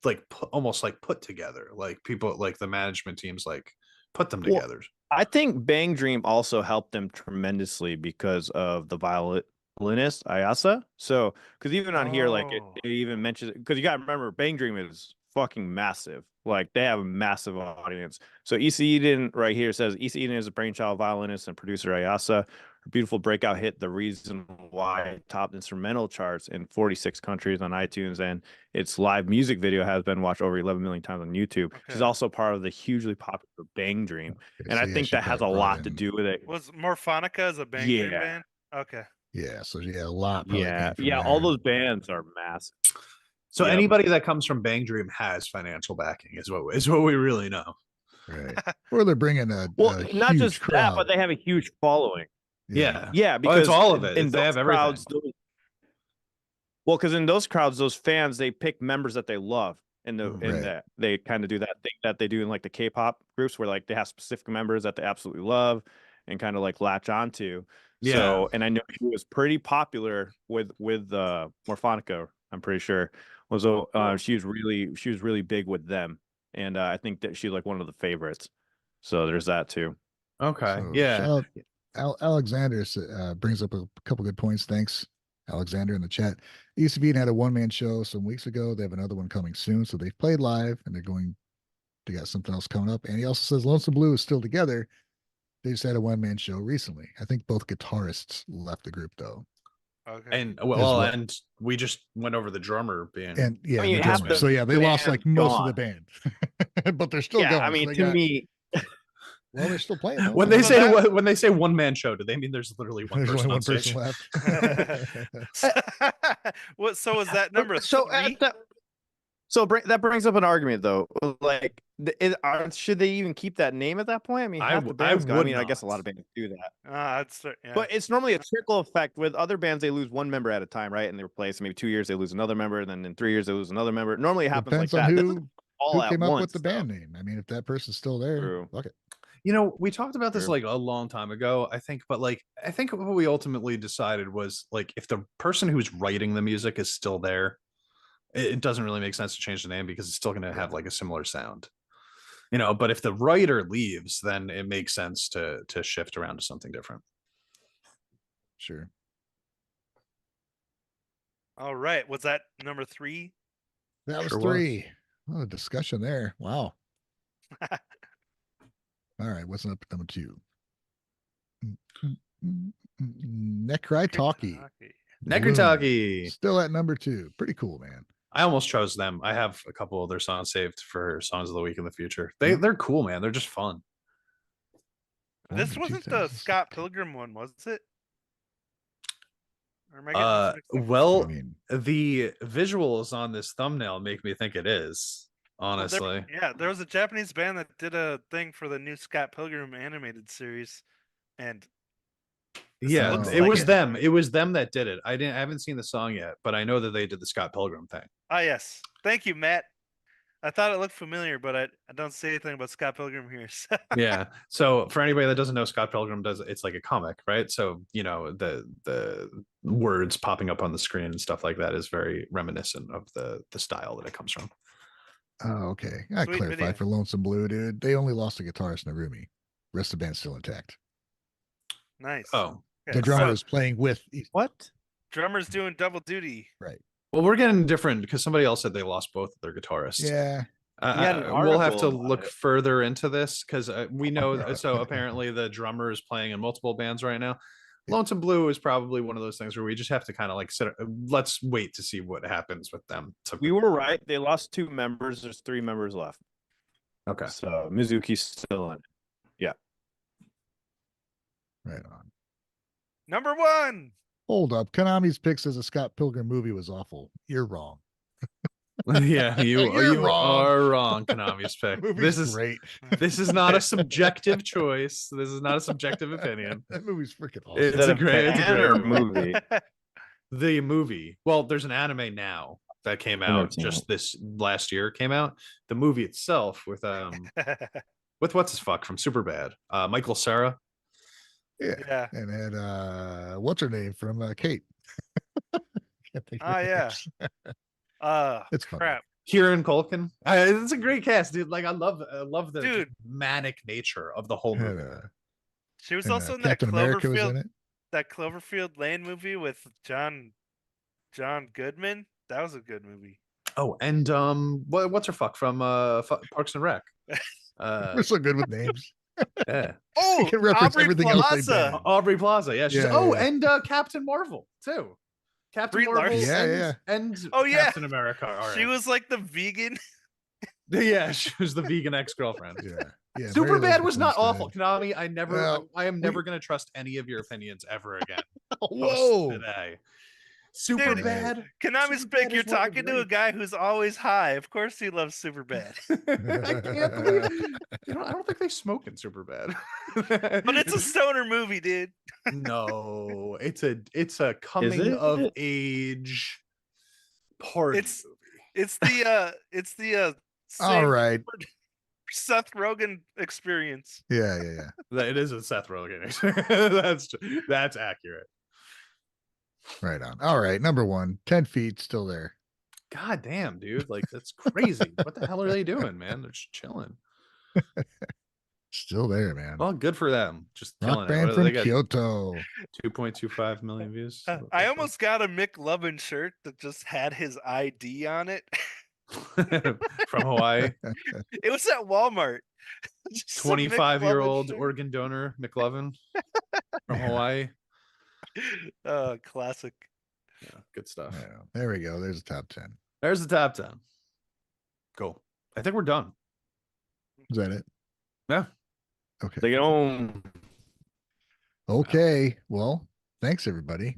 like almost like put together, like people, like the management teams, like put them Well, together. I think Bang Dream also helped them tremendously because of the violinist Ayasa. So, because even on here, like it Oh. even mentions, because you got to remember, Bang Dream is fucking massive. Like they have a massive audience. So Issa Eden right here says Issa Eden is a brainchild violinist and producer Ayasa. Her beautiful breakout hit The Reason Why topped instrumental charts in 46 countries on iTunes, and its live music video has been watched over 11 million times on YouTube. She's Okay. also part of the hugely popular Bang Dream, Okay, and so I yeah, think she that has a probably brought lot to in. do with it. Was Morphonica as a Bang Dream Yeah. band? Okay. Yeah, so yeah, a lot probably Yeah, came from yeah, all there. those bands are massive. So Yep. anybody that comes from Bang Dream has financial backing, is what we really know. Right. Or they're bringing a Not huge just crowd. that, but they have a huge following. Yeah. Yeah, Oh, because it's all of it. in They have those everything. crowds, well, because in those crowds, those fans, they pick members that they love, and Right. that they kind of do that thing that they do in like the K-pop groups, where like they have specific members that they absolutely love and kind of like latch onto. Yeah. So, and I know she was pretty popular with Morphonica. I'm pretty sure she was really big with them, and I think that she's like one of the favorites. So there's that too. Okay. So Yeah. shout out Alexander brings up a couple good points. Thanks, Alexander, in the chat. ECB had a one-man show some weeks ago. They have another one coming soon. So they've played live and they got something else coming up. And he also says Lonesome Blue is still together. They just had a one-man show recently. I think both guitarists left the group though. Okay. And well. and we just went over the drummer being. And yeah, I mean, the half drummer. the So yeah, they lost like most of the band's band, but they're still Yeah, going. I So mean, they to got- me, well, they're still playing. Though. When I they mean, when they say one man show, do they mean there's literally one there's person only on one stage? person left. What? So was that number so three? that brings up an argument though. Like, should they even keep that name at that point? I mean, half the bands go. I would mean, I guess a not. lot of bands do that. Yeah. But it's normally a trickle effect. With other bands, they lose one member at a time, right? And they replace. Maybe 2 years they lose another member, and then in 3 years they lose another member. Normally it happens Depends like on that. who All at came up once, with the band name. I mean, if that person's still there, True. fuck it. You know, we talked about this True. like a long time ago, I think, but like I think what we ultimately decided was like if the person who's writing the music is still there, it doesn't really make sense to change the name because it's still going to have like a similar sound. You know, but if the writer leaves, then it makes sense to shift around to something different. Sure. All right. Was that number three? That was Sure three. Oh, a discussion there. Wow. All right. What's up number two? Necry Talkie. Nekritaki. Still at number two. Pretty cool, man. I almost chose them. I have a couple of their songs saved for songs of the week in the future. They're cool, man. They're just fun. This wasn't the Scott Pilgrim one, was it? Or am I getting this mixed up? Well, I mean, the visuals on this thumbnail make me think it is, honestly. There was a Japanese band that did a thing for the new Scott Pilgrim animated series, and Yeah, looks it like was it. them. It was them that did it. I haven't seen the song yet, but I know that they did the Scott Pilgrim thing. ah, yes, thank you, Matt. I thought it looked familiar, but I don't say anything about Scott Pilgrim here. So. Yeah. So for anybody that doesn't know, Scott Pilgrim it's like a comic, right? So you know the words popping up on the screen and stuff like that is very reminiscent of the style that it comes from. oh, okay. I Sweet clarify video. for Lonesome Blue, dude. They only lost the guitarist Narumi. Rest of the band's still intact. Nice. Oh, Okay, The drummer so is playing with. What? drummer's doing double duty. Right. well, we're getting different because somebody else said they lost both of their guitarists. Yeah. had an We'll have to article about look it. further into this because we know. So apparently, the drummer is playing in multiple bands right now. Yeah. Lonesome Blue is probably one of those things where we just have to kind of like let's wait to see what happens with them. We were right. They lost 2 members. There's 3 members left. Okay. So Mizuki's still in. Right on. Number one. Hold up. Konami's pick says a Scott Pilgrim movie was awful. You're wrong. Yeah, You're you wrong. are wrong. Konami's pick. Movie's great. This is not a subjective choice. This is not a subjective opinion. That movie's freaking awesome. It's Is a that great band or movie. movie. The movie. Well, there's an anime now that came never out seen just this last year. Came out. The movie itself with what's his fuck from Superbad, Michael Cera. Yeah. Yeah. And had what's her name from Kate? Can't think of Ah, her yeah. name. It's fun. Crap. Kieran Culkin. It's a great cast, dude. Like I love the Dude. manic nature of the whole movie. She was And, also in that Captain America was in Cloverfield, it. that Cloverfield Lane movie with John Goodman. That was a good movie. Oh, and what's her fuck from Parks and Rec? We're so good with names. Yeah, You Oh, can reference Aubrey everything else they've been Plaza. in. Aubrey Plaza. Yeah, she's Yeah, oh, yeah. and Captain Marvel too. Captain Brie Marvel Larson. Yeah, and Oh yeah, Captain America are she in. was like the vegan. Yeah, she was the vegan ex-girlfriend. Yeah. Yeah. Super Mary bad Elizabeth was not awful. Winstead. Konami, Well, I am we- never gonna trust any of your opinions ever again. Post Whoa. today. Super Dude, bad. Konami's Super pick. bad You're is one of the talking to a greats. guy who's always high. Of course, he loves Superbad. I can't believe I don't think they smoke in Super bad. But it's a stoner movie, dude. No, it's a coming it? of age party It's movie. it's the All same right. Seth Rogen experience. Yeah. It is a Seth Rogen. That's accurate. Right on. All right. Number 1, 10 feet, still there. God damn, dude. Like, that's crazy. What the hell are they doing, man? They're just chilling. Still there, man. Well, good for them. Just Rock killing it. band What, from they got Kyoto. 2.25 million views. I almost got a Mick Lovin shirt that just had his ID on it. From Hawaii. It was at Walmart. Just some Mick 25-year-old Lovin organ donor McLovin from Hawaii. shirt. Classic. Yeah, good stuff. Yeah, there we go. There's a top 10. There's the top 10. Cool. I think we're done. Is that it? Yeah. Okay. Take it home. Okay. Well, thanks everybody.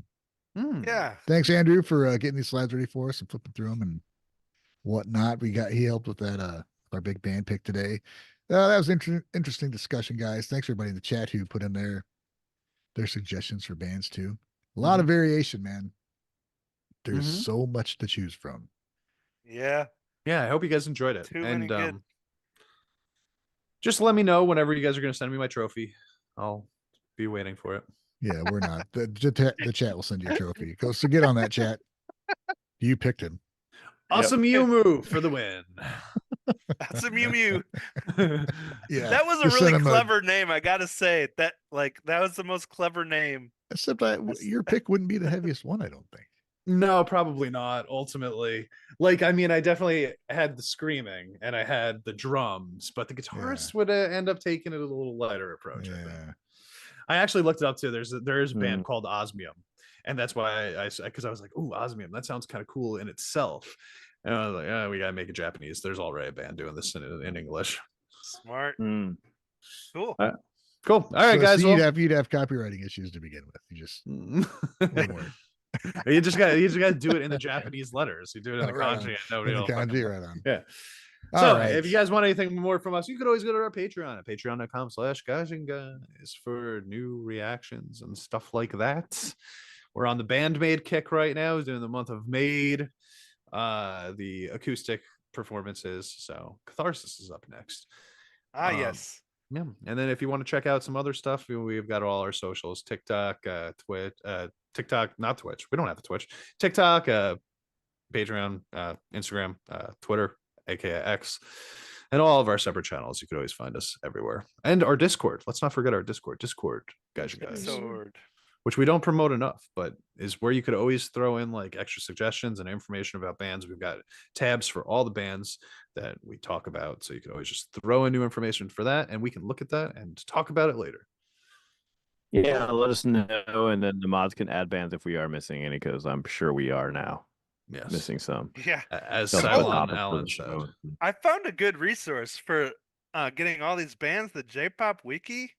Yeah. Thanks, Andrew, for getting these slides ready for us and flipping through them and whatnot. He helped with that our big band pick today. That was interesting discussion, guys. Thanks everybody in the chat who put in their suggestions for bands too. A lot of variation, man. There's so much to choose from. Yeah. Yeah, I hope you guys enjoyed it. Too many good. Just let me know whenever you guys are going to send me my trophy. I'll be waiting for it. Yeah, we're not. The chat will send you a trophy. So get on that chat. You picked him. Awesome Yumu for the win. That's a Mew Mew. Yeah. That was a just really send him clever name. I gotta say that was the most clever name. Except your pick wouldn't be the heaviest one, I don't think. No, probably not. Ultimately, like, I mean, I definitely had the screaming and I had the drums, but the guitarist would end up taking it a little lighter approach. Yeah. I actually looked it up too. There's a band called Osmium, and that's why because I was like, "Ooh, Osmium, that sounds kind of cool in itself." And I was like, "Yeah, we gotta make it Japanese." There's already a band doing this in English. Smart. Cool. Cool. All right, So guys. you'd have copywriting issues to begin with. You just wouldn't work. you just got to do it in the Japanese letters. You do it in the Right kanji, on. and nobody In the will fucking- kanji, right on. Yeah. All So right. if you guys want anything more from us, you could always go to our Patreon at patreon.com/guys for new reactions and stuff like that. We're on the BAND-MAID kick right now. We're doing the month of Maid, the acoustic performances. So Catharsis is up next. Yes. Yeah. And then if you want to check out some other stuff, we've got all our socials, TikTok, Twitch, TikTok, not Twitch. We don't have the Twitch. TikTok, Patreon, Instagram, Twitter, aka X, and all of our separate channels. You could always find us everywhere. And our Discord. Let's not forget our Discord, guys, which we don't promote enough, but is where you could always throw in like extra suggestions and information about bands. We've got tabs for all the bands that we talk about, so you can always just throw in new information for that, and we can look at that and talk about it later. Yeah, let us know, and then the mods can add bands if we are missing any, because I'm sure we are now. Yes, missing some. Yeah. As They'll Cylon put topics for Allen the said. show. I found a good resource for getting all these bands. The J-pop wiki,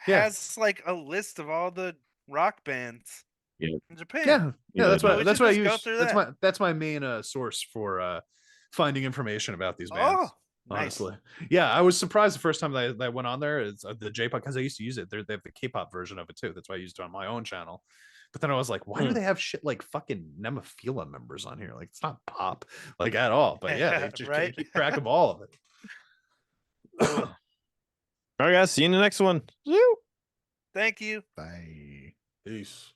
has like a list of all the rock bands in Japan. Yeah, that's what I use. That. That's my main source for finding information about these bands. Oh, nice. Honestly, yeah, I was surprised the first time that I went on there. It's the J-pop, because I used to use it. They have the K-pop version of it too. That's why I used it on my own channel. But then I was like, why do they have shit like fucking Nemophila members on here? Like, it's not pop like at all. But yeah, they just keep track of all of it. All right, guys. See you in the next one. Thank you. Bye. Peace.